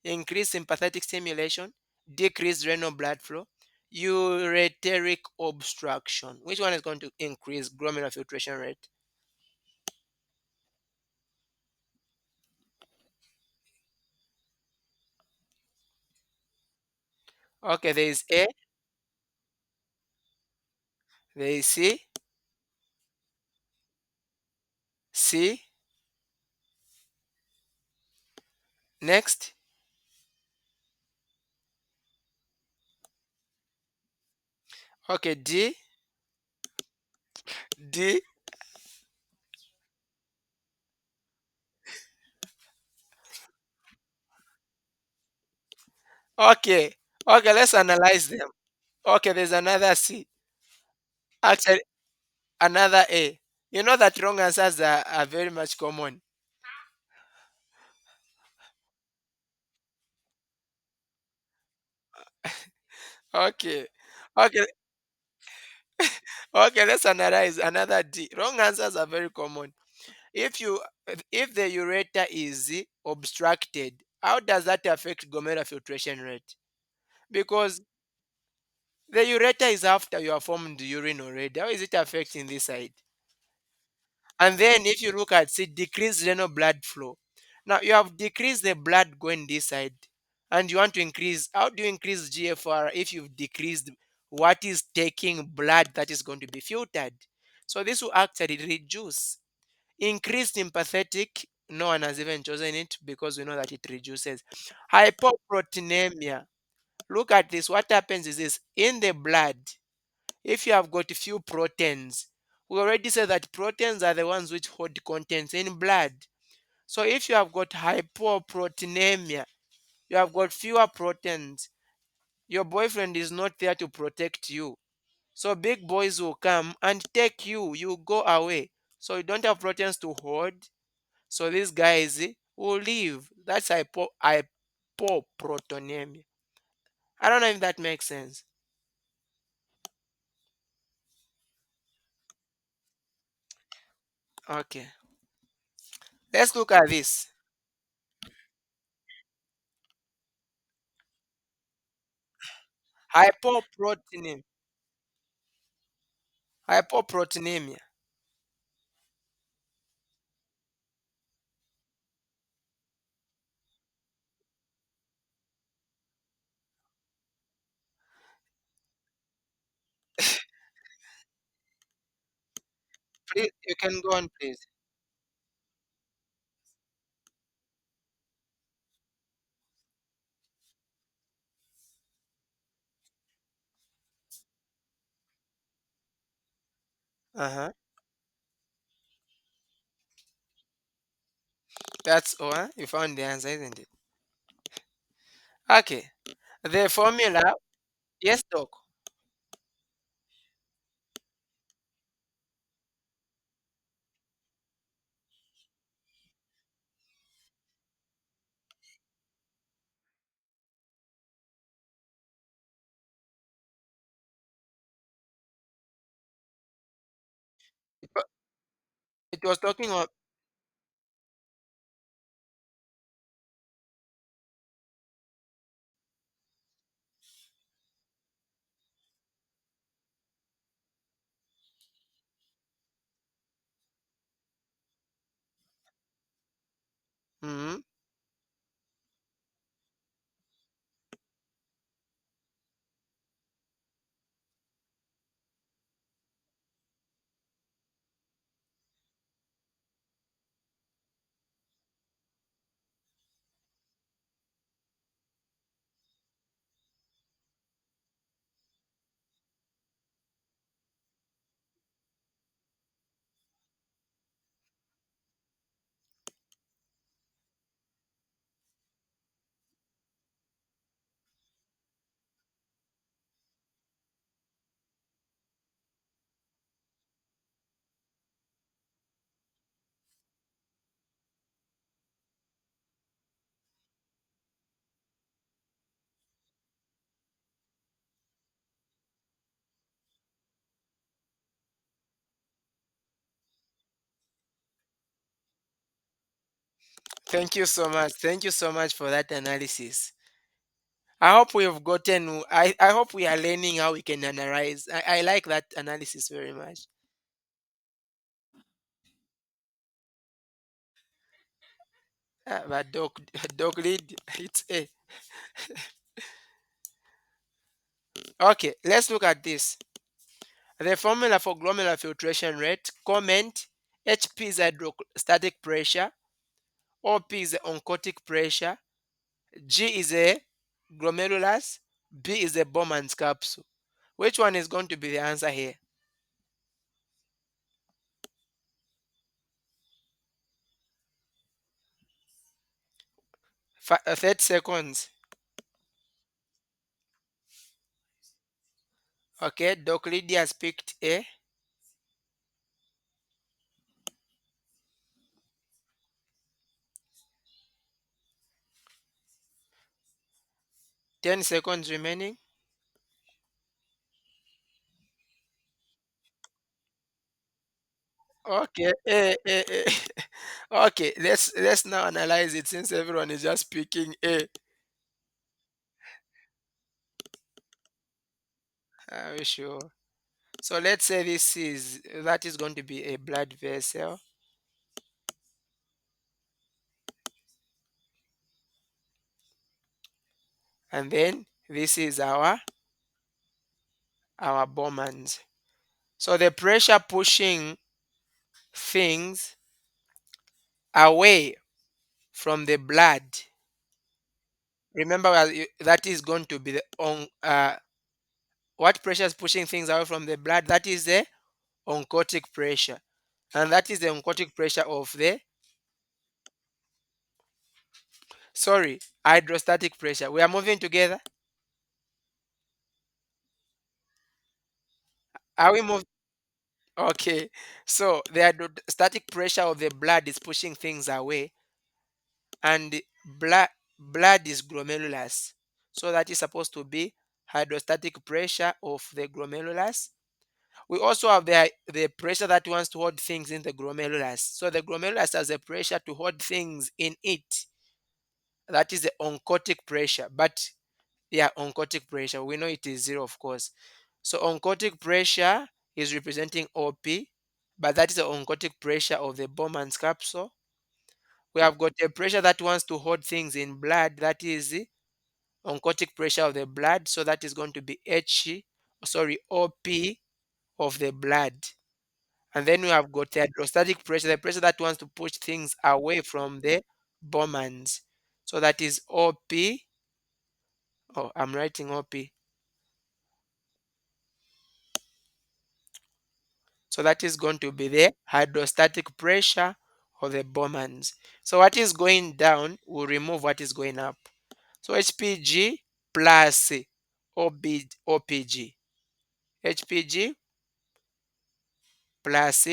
A: increased sympathetic stimulation, decreased renal blood flow, ureteric obstruction. Which one is going to increase glomerular filtration rate? Okay, there is A, there is C, next, okay, D, okay, okay, let's analyze them. Okay, there's another C, actually, another A. You know that wrong answers are very much common. Okay, okay, okay, let's analyze another D. Wrong answers are very common. If you if the ureter is obstructed, how does that affect glomerular filtration rate? Because the ureter is after you have formed urine already. How is it affecting this side? And then if you look at see decreased renal blood flow. Now you have decreased the blood going this side and you want to increase. How do you increase GFR if you've decreased what is taking blood that is going to be filtered? So this will actually reduce. Increased sympathetic, no one has even chosen it because we know that it reduces. Hypoproteinemia. Look at this. What happens is this in the blood, if you have got few proteins, we already said that proteins are the ones which hold contents in blood. So if you have got hypoproteinemia, you have got fewer proteins, your boyfriend is not there to protect you. So big boys will come and take you, you go away. So you don't have proteins to hold. So these guys will leave. That's hypoproteinemia. I don't know if that makes sense. Okay. Let's look at this. Hypoproteinemia. Hypoproteinemia. Please, you can go on, please. Uh-huh. That's all. Huh? You found the answer, isn't it? Okay. The formula, yes, doc. It, wa- it was talking of. Mhm. Thank you so much. Thank you so much for that analysis. I hope we have gotten. I hope we are learning how we can analyze. I like that analysis very much. But dog lead, it's a. Okay, let's look at this. The formula for glomerular filtration rate. Comment: HP is hydrostatic pressure. OP is the oncotic pressure. G is a glomerulus. B is a Bowman's capsule. Which one is going to be the answer here? 30 seconds. Okay, Doc Lydia has picked A. 10 seconds remaining. Okay, A. Okay, let's now analyze it since everyone is just picking A. Are you sure? So let's say that is going to be a blood vessel, and then this is our Bowman's. So the pressure pushing things away from the blood. Remember that is going to be the on what pressure is pushing things away from the blood? That is the oncotic pressure, and that is the oncotic pressure of the sorry hydrostatic pressure. We are moving together. Are we moving? Okay. So the hydrostatic pressure of the blood is pushing things away, and blood is glomerulus. So that is supposed to be hydrostatic pressure of the glomerulus. We also have the pressure that wants to hold things in the glomerulus. So the glomerulus has a pressure to hold things in it. That is the oncotic pressure. But yeah, oncotic pressure. We know it is zero, of course. So oncotic pressure is representing OP, but that is the oncotic pressure of the Bowman's capsule. We have got a pressure that wants to hold things in blood. That is the oncotic pressure of the blood. So that is going to be OP of the blood. And then we have got the hydrostatic pressure, the pressure that wants to push things away from the Bowman's. So that is OP. Oh, I'm writing OP. So that is going to be the hydrostatic pressure of the Bowman's. So what is going down will remove what is going up. So HPG plus OPG. HPG plus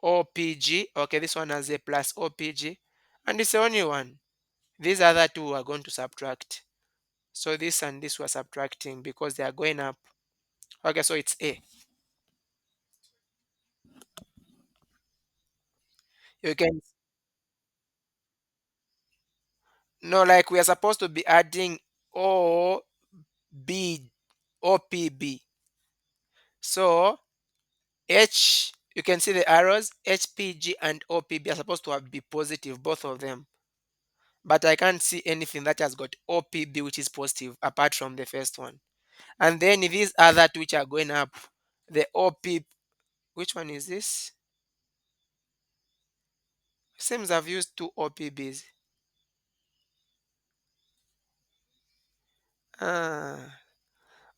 A: OPG. Okay, this one has a plus OPG. And it's the only one. These other two are going to subtract. So this and this were subtracting because they are going up. Okay, so it's A. You can no, like we are supposed to be adding O B OPB. So you can see the arrows, HPG and OPB are supposed to be positive, both of them. But I can't see anything that has got OPB which is positive apart from the first one. And then these other two which are going up, the OP, which one is this? Seems I've used two OPBs. Ah,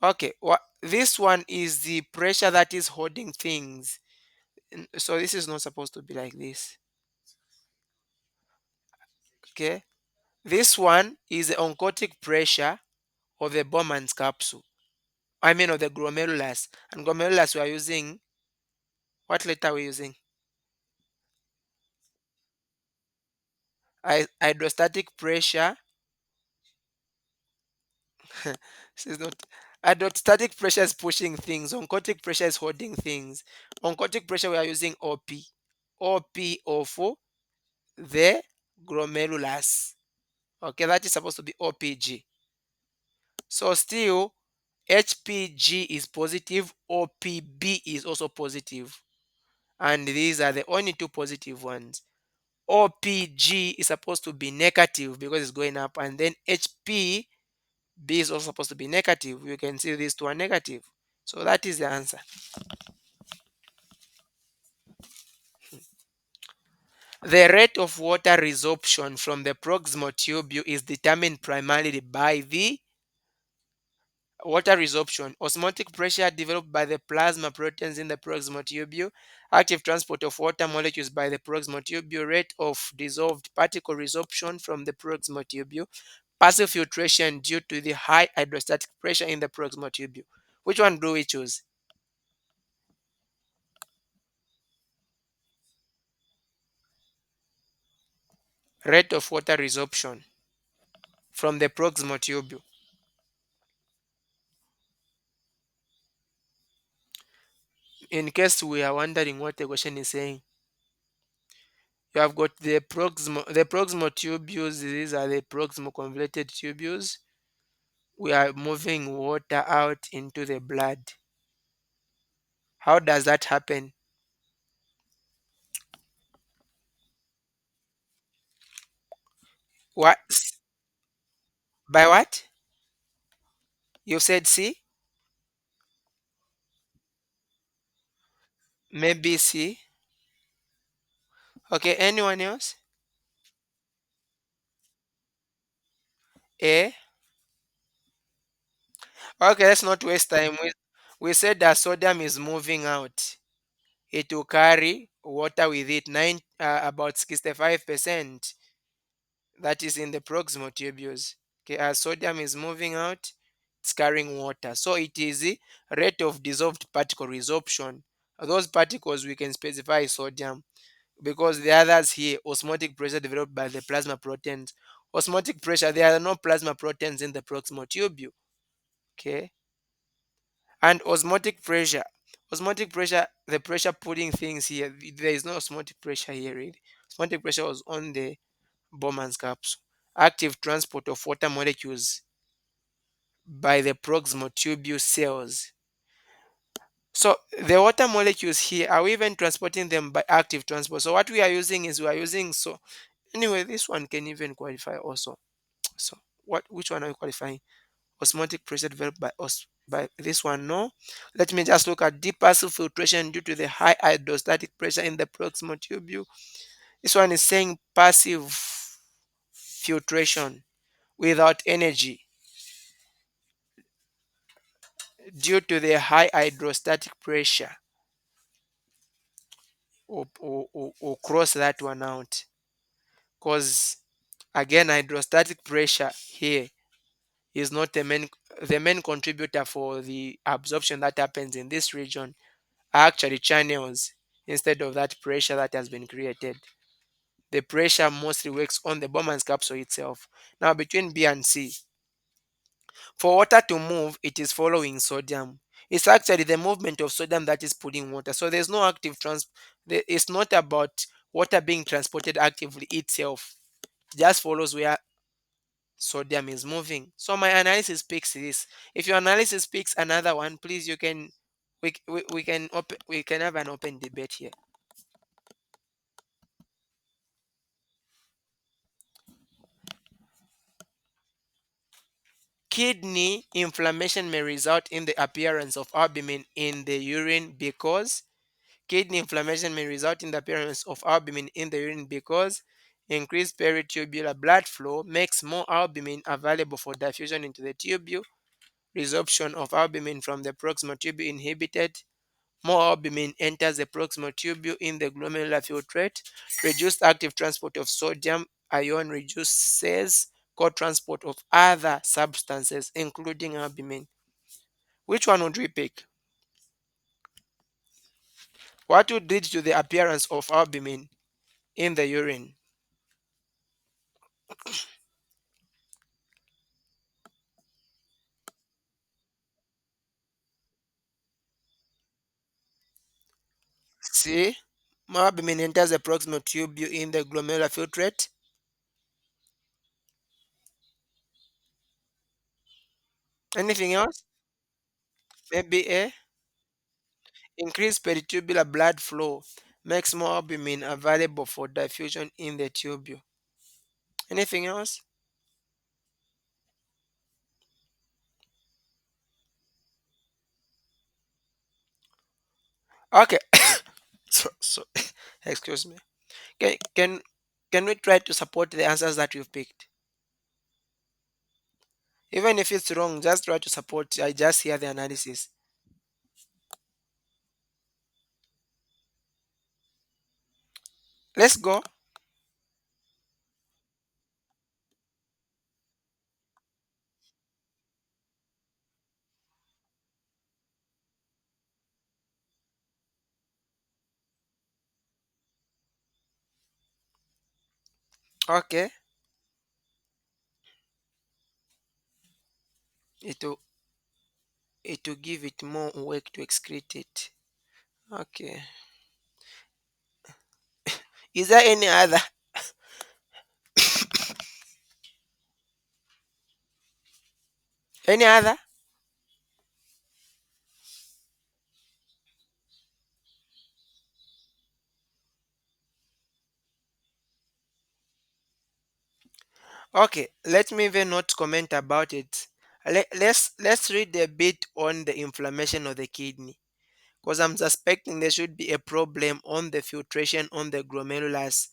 A: okay. This one is the pressure that is holding things. So this is not supposed to be like this. Okay. This one is the oncotic pressure of the Bowman's capsule. I mean of the glomerulus. And glomerulus we are using what letter are we using? Hydrostatic pressure. This is not hydrostatic pressure is pushing things. Oncotic pressure is holding things. Oncotic pressure we are using OP. OP of the glomerulus. Okay, that is supposed to be OPG. So still HPG is positive, OPB is also positive, and these are the only two positive ones. OPG is supposed to be negative because it's going up, and then HPB is also supposed to be negative. You can see these two are negative. So that is the answer. The rate of water resorption from the proximal tubule is determined primarily by the water resorption, osmotic pressure developed by the plasma proteins in the proximal tubule, active transport of water molecules by the proximal tubule, rate of dissolved particle resorption from the proximal tubule, passive filtration due to the high hydrostatic pressure in the proximal tubule. Which one do we choose? Rate of water resorption from the proximal tubule. In case we are wondering what the question is saying, you have got the proximal tubules. These are the proximal convoluted tubules. We are moving water out into the blood. How does that happen? What? By what? You said C? Maybe C. Okay, anyone else? A? Okay, let's not waste time. We said that sodium is moving out. It will carry water with it, about 65%. That is in the proximal tubules. Okay, as sodium is moving out, it's carrying water. So it is the rate of dissolved particle resorption. Those particles we can specify sodium, because the others here, osmotic pressure developed by the plasma proteins. Osmotic pressure, there are no plasma proteins in the proximal tubule. Okay, and osmotic pressure, the pressure putting things here, there is no osmotic pressure here really. Osmotic pressure was on the Bowman's capsule. Active transport of water molecules by the proximal tubule cells. So the water molecules here, are we even transporting them by active transport? So what we are using is we are using, so anyway, this one can even qualify also. So which one are we qualifying? Osmotic pressure developed by this one, no. Let me just look at deep passive filtration due to the high hydrostatic pressure in the proximal tubule. This one is saying passive filtration without energy due to the high hydrostatic pressure. Or cross that one out, because again hydrostatic pressure here is not the main contributor for the absorption that happens in this region, are actually channels instead of that pressure that has been created. The pressure mostly works on the Bowman's capsule itself. Now between B and C, for water to move, it is following sodium. It's actually the movement of sodium that is pulling water. So there's no active it's not about water being transported actively itself. It just follows where sodium is moving. So my analysis picks this. If your analysis picks another one, please you can we can have an open debate here. Kidney inflammation may result in the appearance of albumin in the urine because kidney inflammation may result in the appearance of albumin in the urine because increased peritubular blood flow makes more albumin available for diffusion into the tubule. Resorption of albumin from the proximal tubule inhibited. More albumin enters the proximal tubule in the glomerular filtrate. Reduced active transport of sodium ion reduces co-transport of other substances, including albumin. Which one would we pick? What would lead to the appearance of albumin in the urine? C. More albumin enters the proximal tubule in the glomerular filtrate. Anything else? Maybe A. Increased peritubular blood flow makes more albumin available for diffusion in the tubule. Anything else? Okay. So excuse me. Can we try to support the answers that you've picked? Even if it's wrong, just try to support. I just hear the analysis. Let's go. Okay. It will it will give it more work to excrete it. Okay. Is there any other? Any other? Okay. Let me even not comment about it. Let's read a bit on the inflammation of the kidney, because I'm suspecting there should be a problem on the filtration on the glomerulus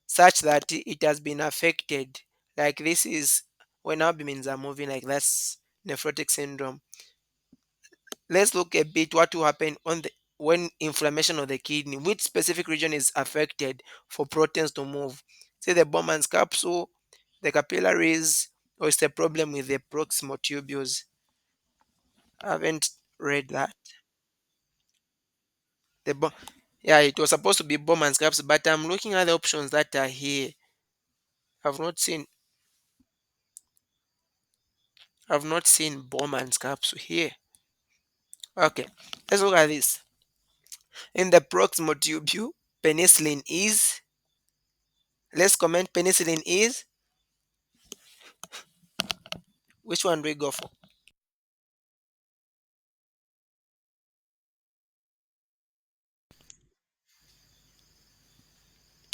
A: such that it has been affected. Like this is when albumins are moving, like that's nephrotic syndrome. Let's look a bit what will happen on the when inflammation of the kidney, which specific region is affected for proteins to move. Say the Bowman's capsule, the capillaries, or it's a problem with the proximal tubules. I haven't read that. The Bo- yeah, it was supposed to be Bowman's capsule, but I'm looking at the options that are here. I've not seen I've not seen Bowman's capsule here. Okay, let's look at this. In the proximal tubule, penicillin is. Let's comment penicillin is. Which one do we go for?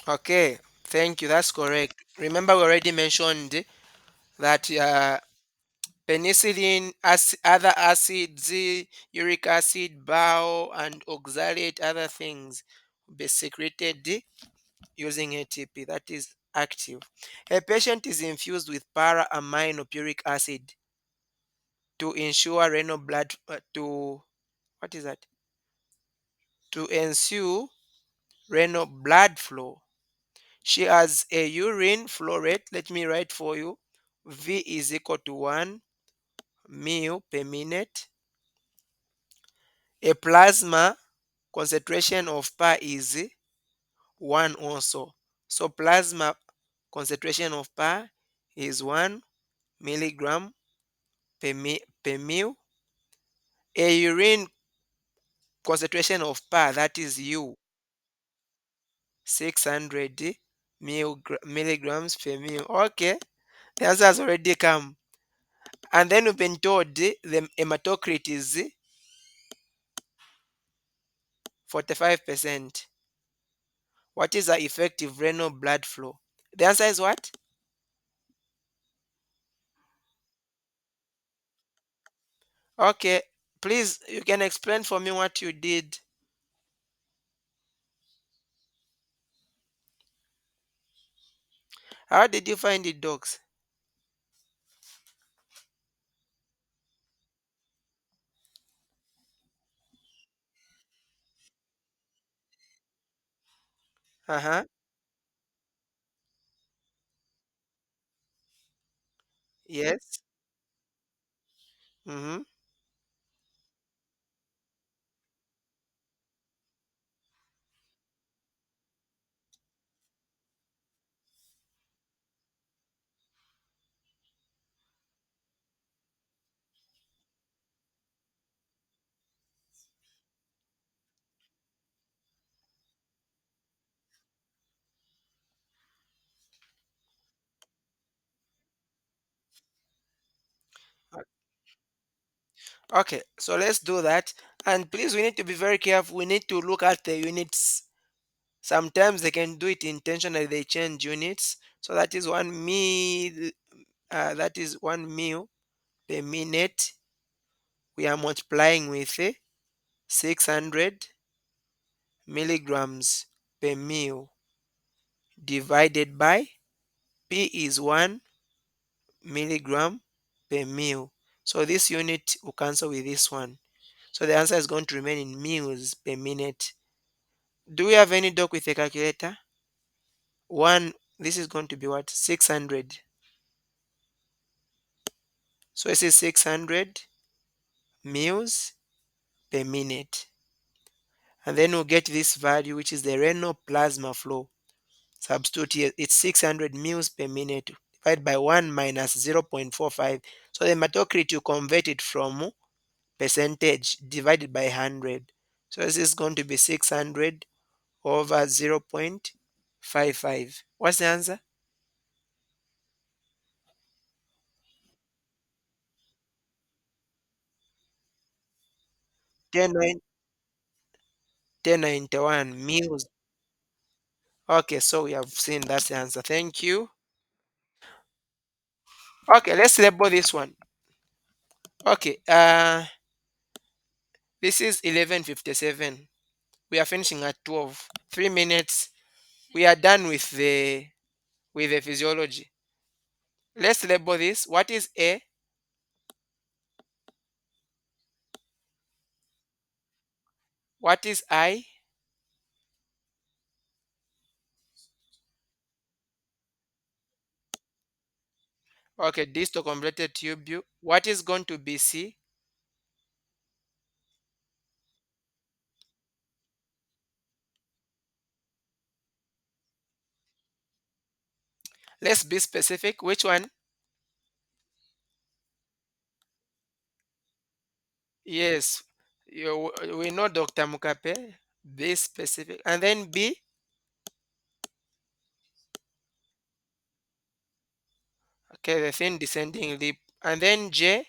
A: Okay, thank you. That's correct. Remember, we already mentioned that penicillin, other acids, uric acid, bile, and oxalate, other things be secreted using ATP. That is active. A patient is infused with para-aminopuric acid to ensure renal blood to what is that? To ensure renal blood flow. She has a urine flow rate. Let me write for you. V is equal to 1 ml per minute. A plasma concentration of Pa is 1 also. So plasma concentration of Pa is 1 milligram per ml. A urine concentration of Pa, that is U, 600 milligrams per ml. Okay, the answer has already come. And then we've been told the hematocrit is 45%. What is the effective renal blood flow? The answer is what? Okay, please, you can explain for me what you did. How did you find the dogs? Uh-huh. Yes. Mm-hmm. Okay, so let's do that. And please, we need to be very careful. We need to look at the units. Sometimes they can do it intentionally, they change units. So that is 1 mil, that is 1 mil per minute. We are multiplying with 600 milligrams per mil divided by P is 1 milligram per mil. So this unit will cancel with this one. So the answer is going to remain in mils per minute. Do we have any doc with a calculator? One, this is going to be what? 600. So this is 600 mils per minute. And then we'll get this value, which is the renal plasma flow. Substitute here, it's 600 mils per minute divided by 1 minus 0.45. So the hematocrit, you convert it from percentage divided by 100. So this is going to be 600 over 0.55. What's the answer? 10, 1091 mils. Okay, so we have seen that's the answer. Thank you. Okay, let's label this one. Okay, this is 11:57. We are finishing at 12. 3 minutes. We are done with the physiology. Let's label this. What is A? What is I? Okay, distal completed tubule. What is going to be C? Let's be specific. Which one? Yes, we know Dr. Mukape. Be specific. And then B. Okay, the thin descending lip. And then J.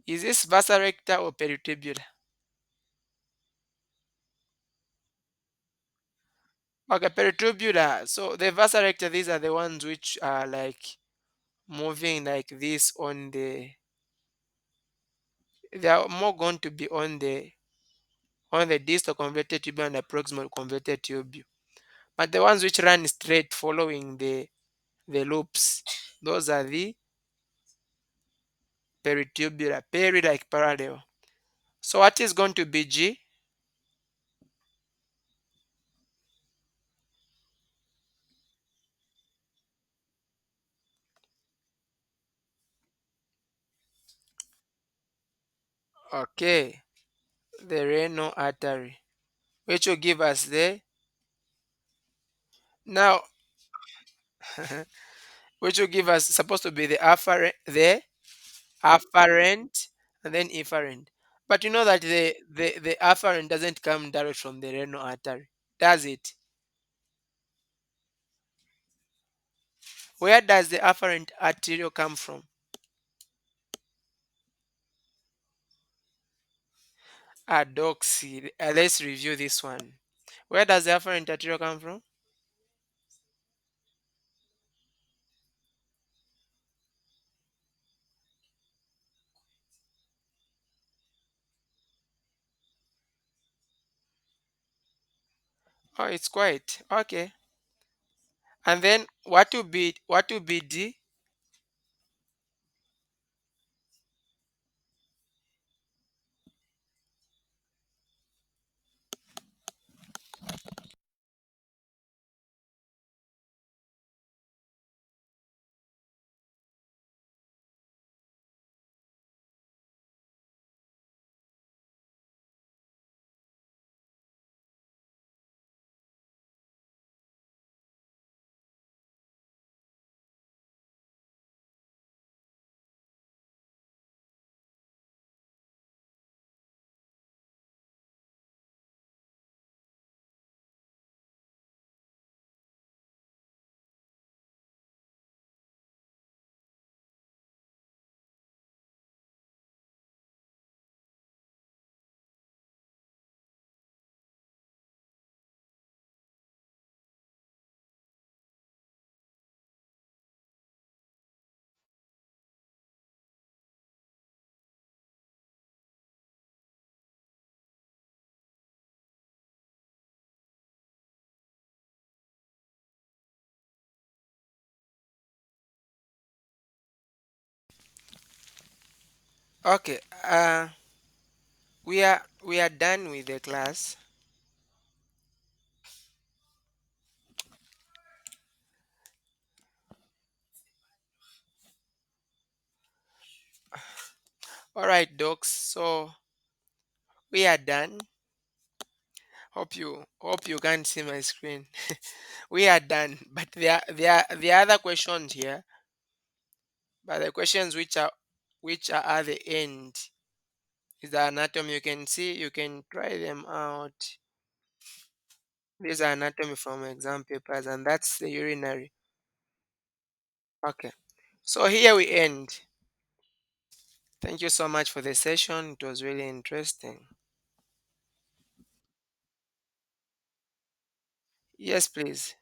A: Is this vasorector or peritubular? Okay, peritubular. So the vasorector, these are the ones which are like moving like this on they are more going to be on the distal converted tubule and the proximal converted tubule. But the ones which run straight following the loops, those are the peritubular, peri like parallel. So what is going to be G? Okay, the renal artery, which will give us the now which will give us supposed to be the afferent and then efferent. But you know that the afferent doesn't come direct from the renal artery, does it? Where does the afferent arteriole come from? Adoxy. Let's review this one. Where does the afferent arteriole come from? Oh, it's quite okay. And then what will be D? Okay. We are done with the class. All right, docs. So we are done. Hope you can see my screen. We are done. But there are other questions here. But the questions which are at the end is the anatomy. You can see. You can try them out. These are anatomy from exam papers, and that's the urinary. Okay. So here we end. Thank you so much for the session. It was really interesting. Yes, please.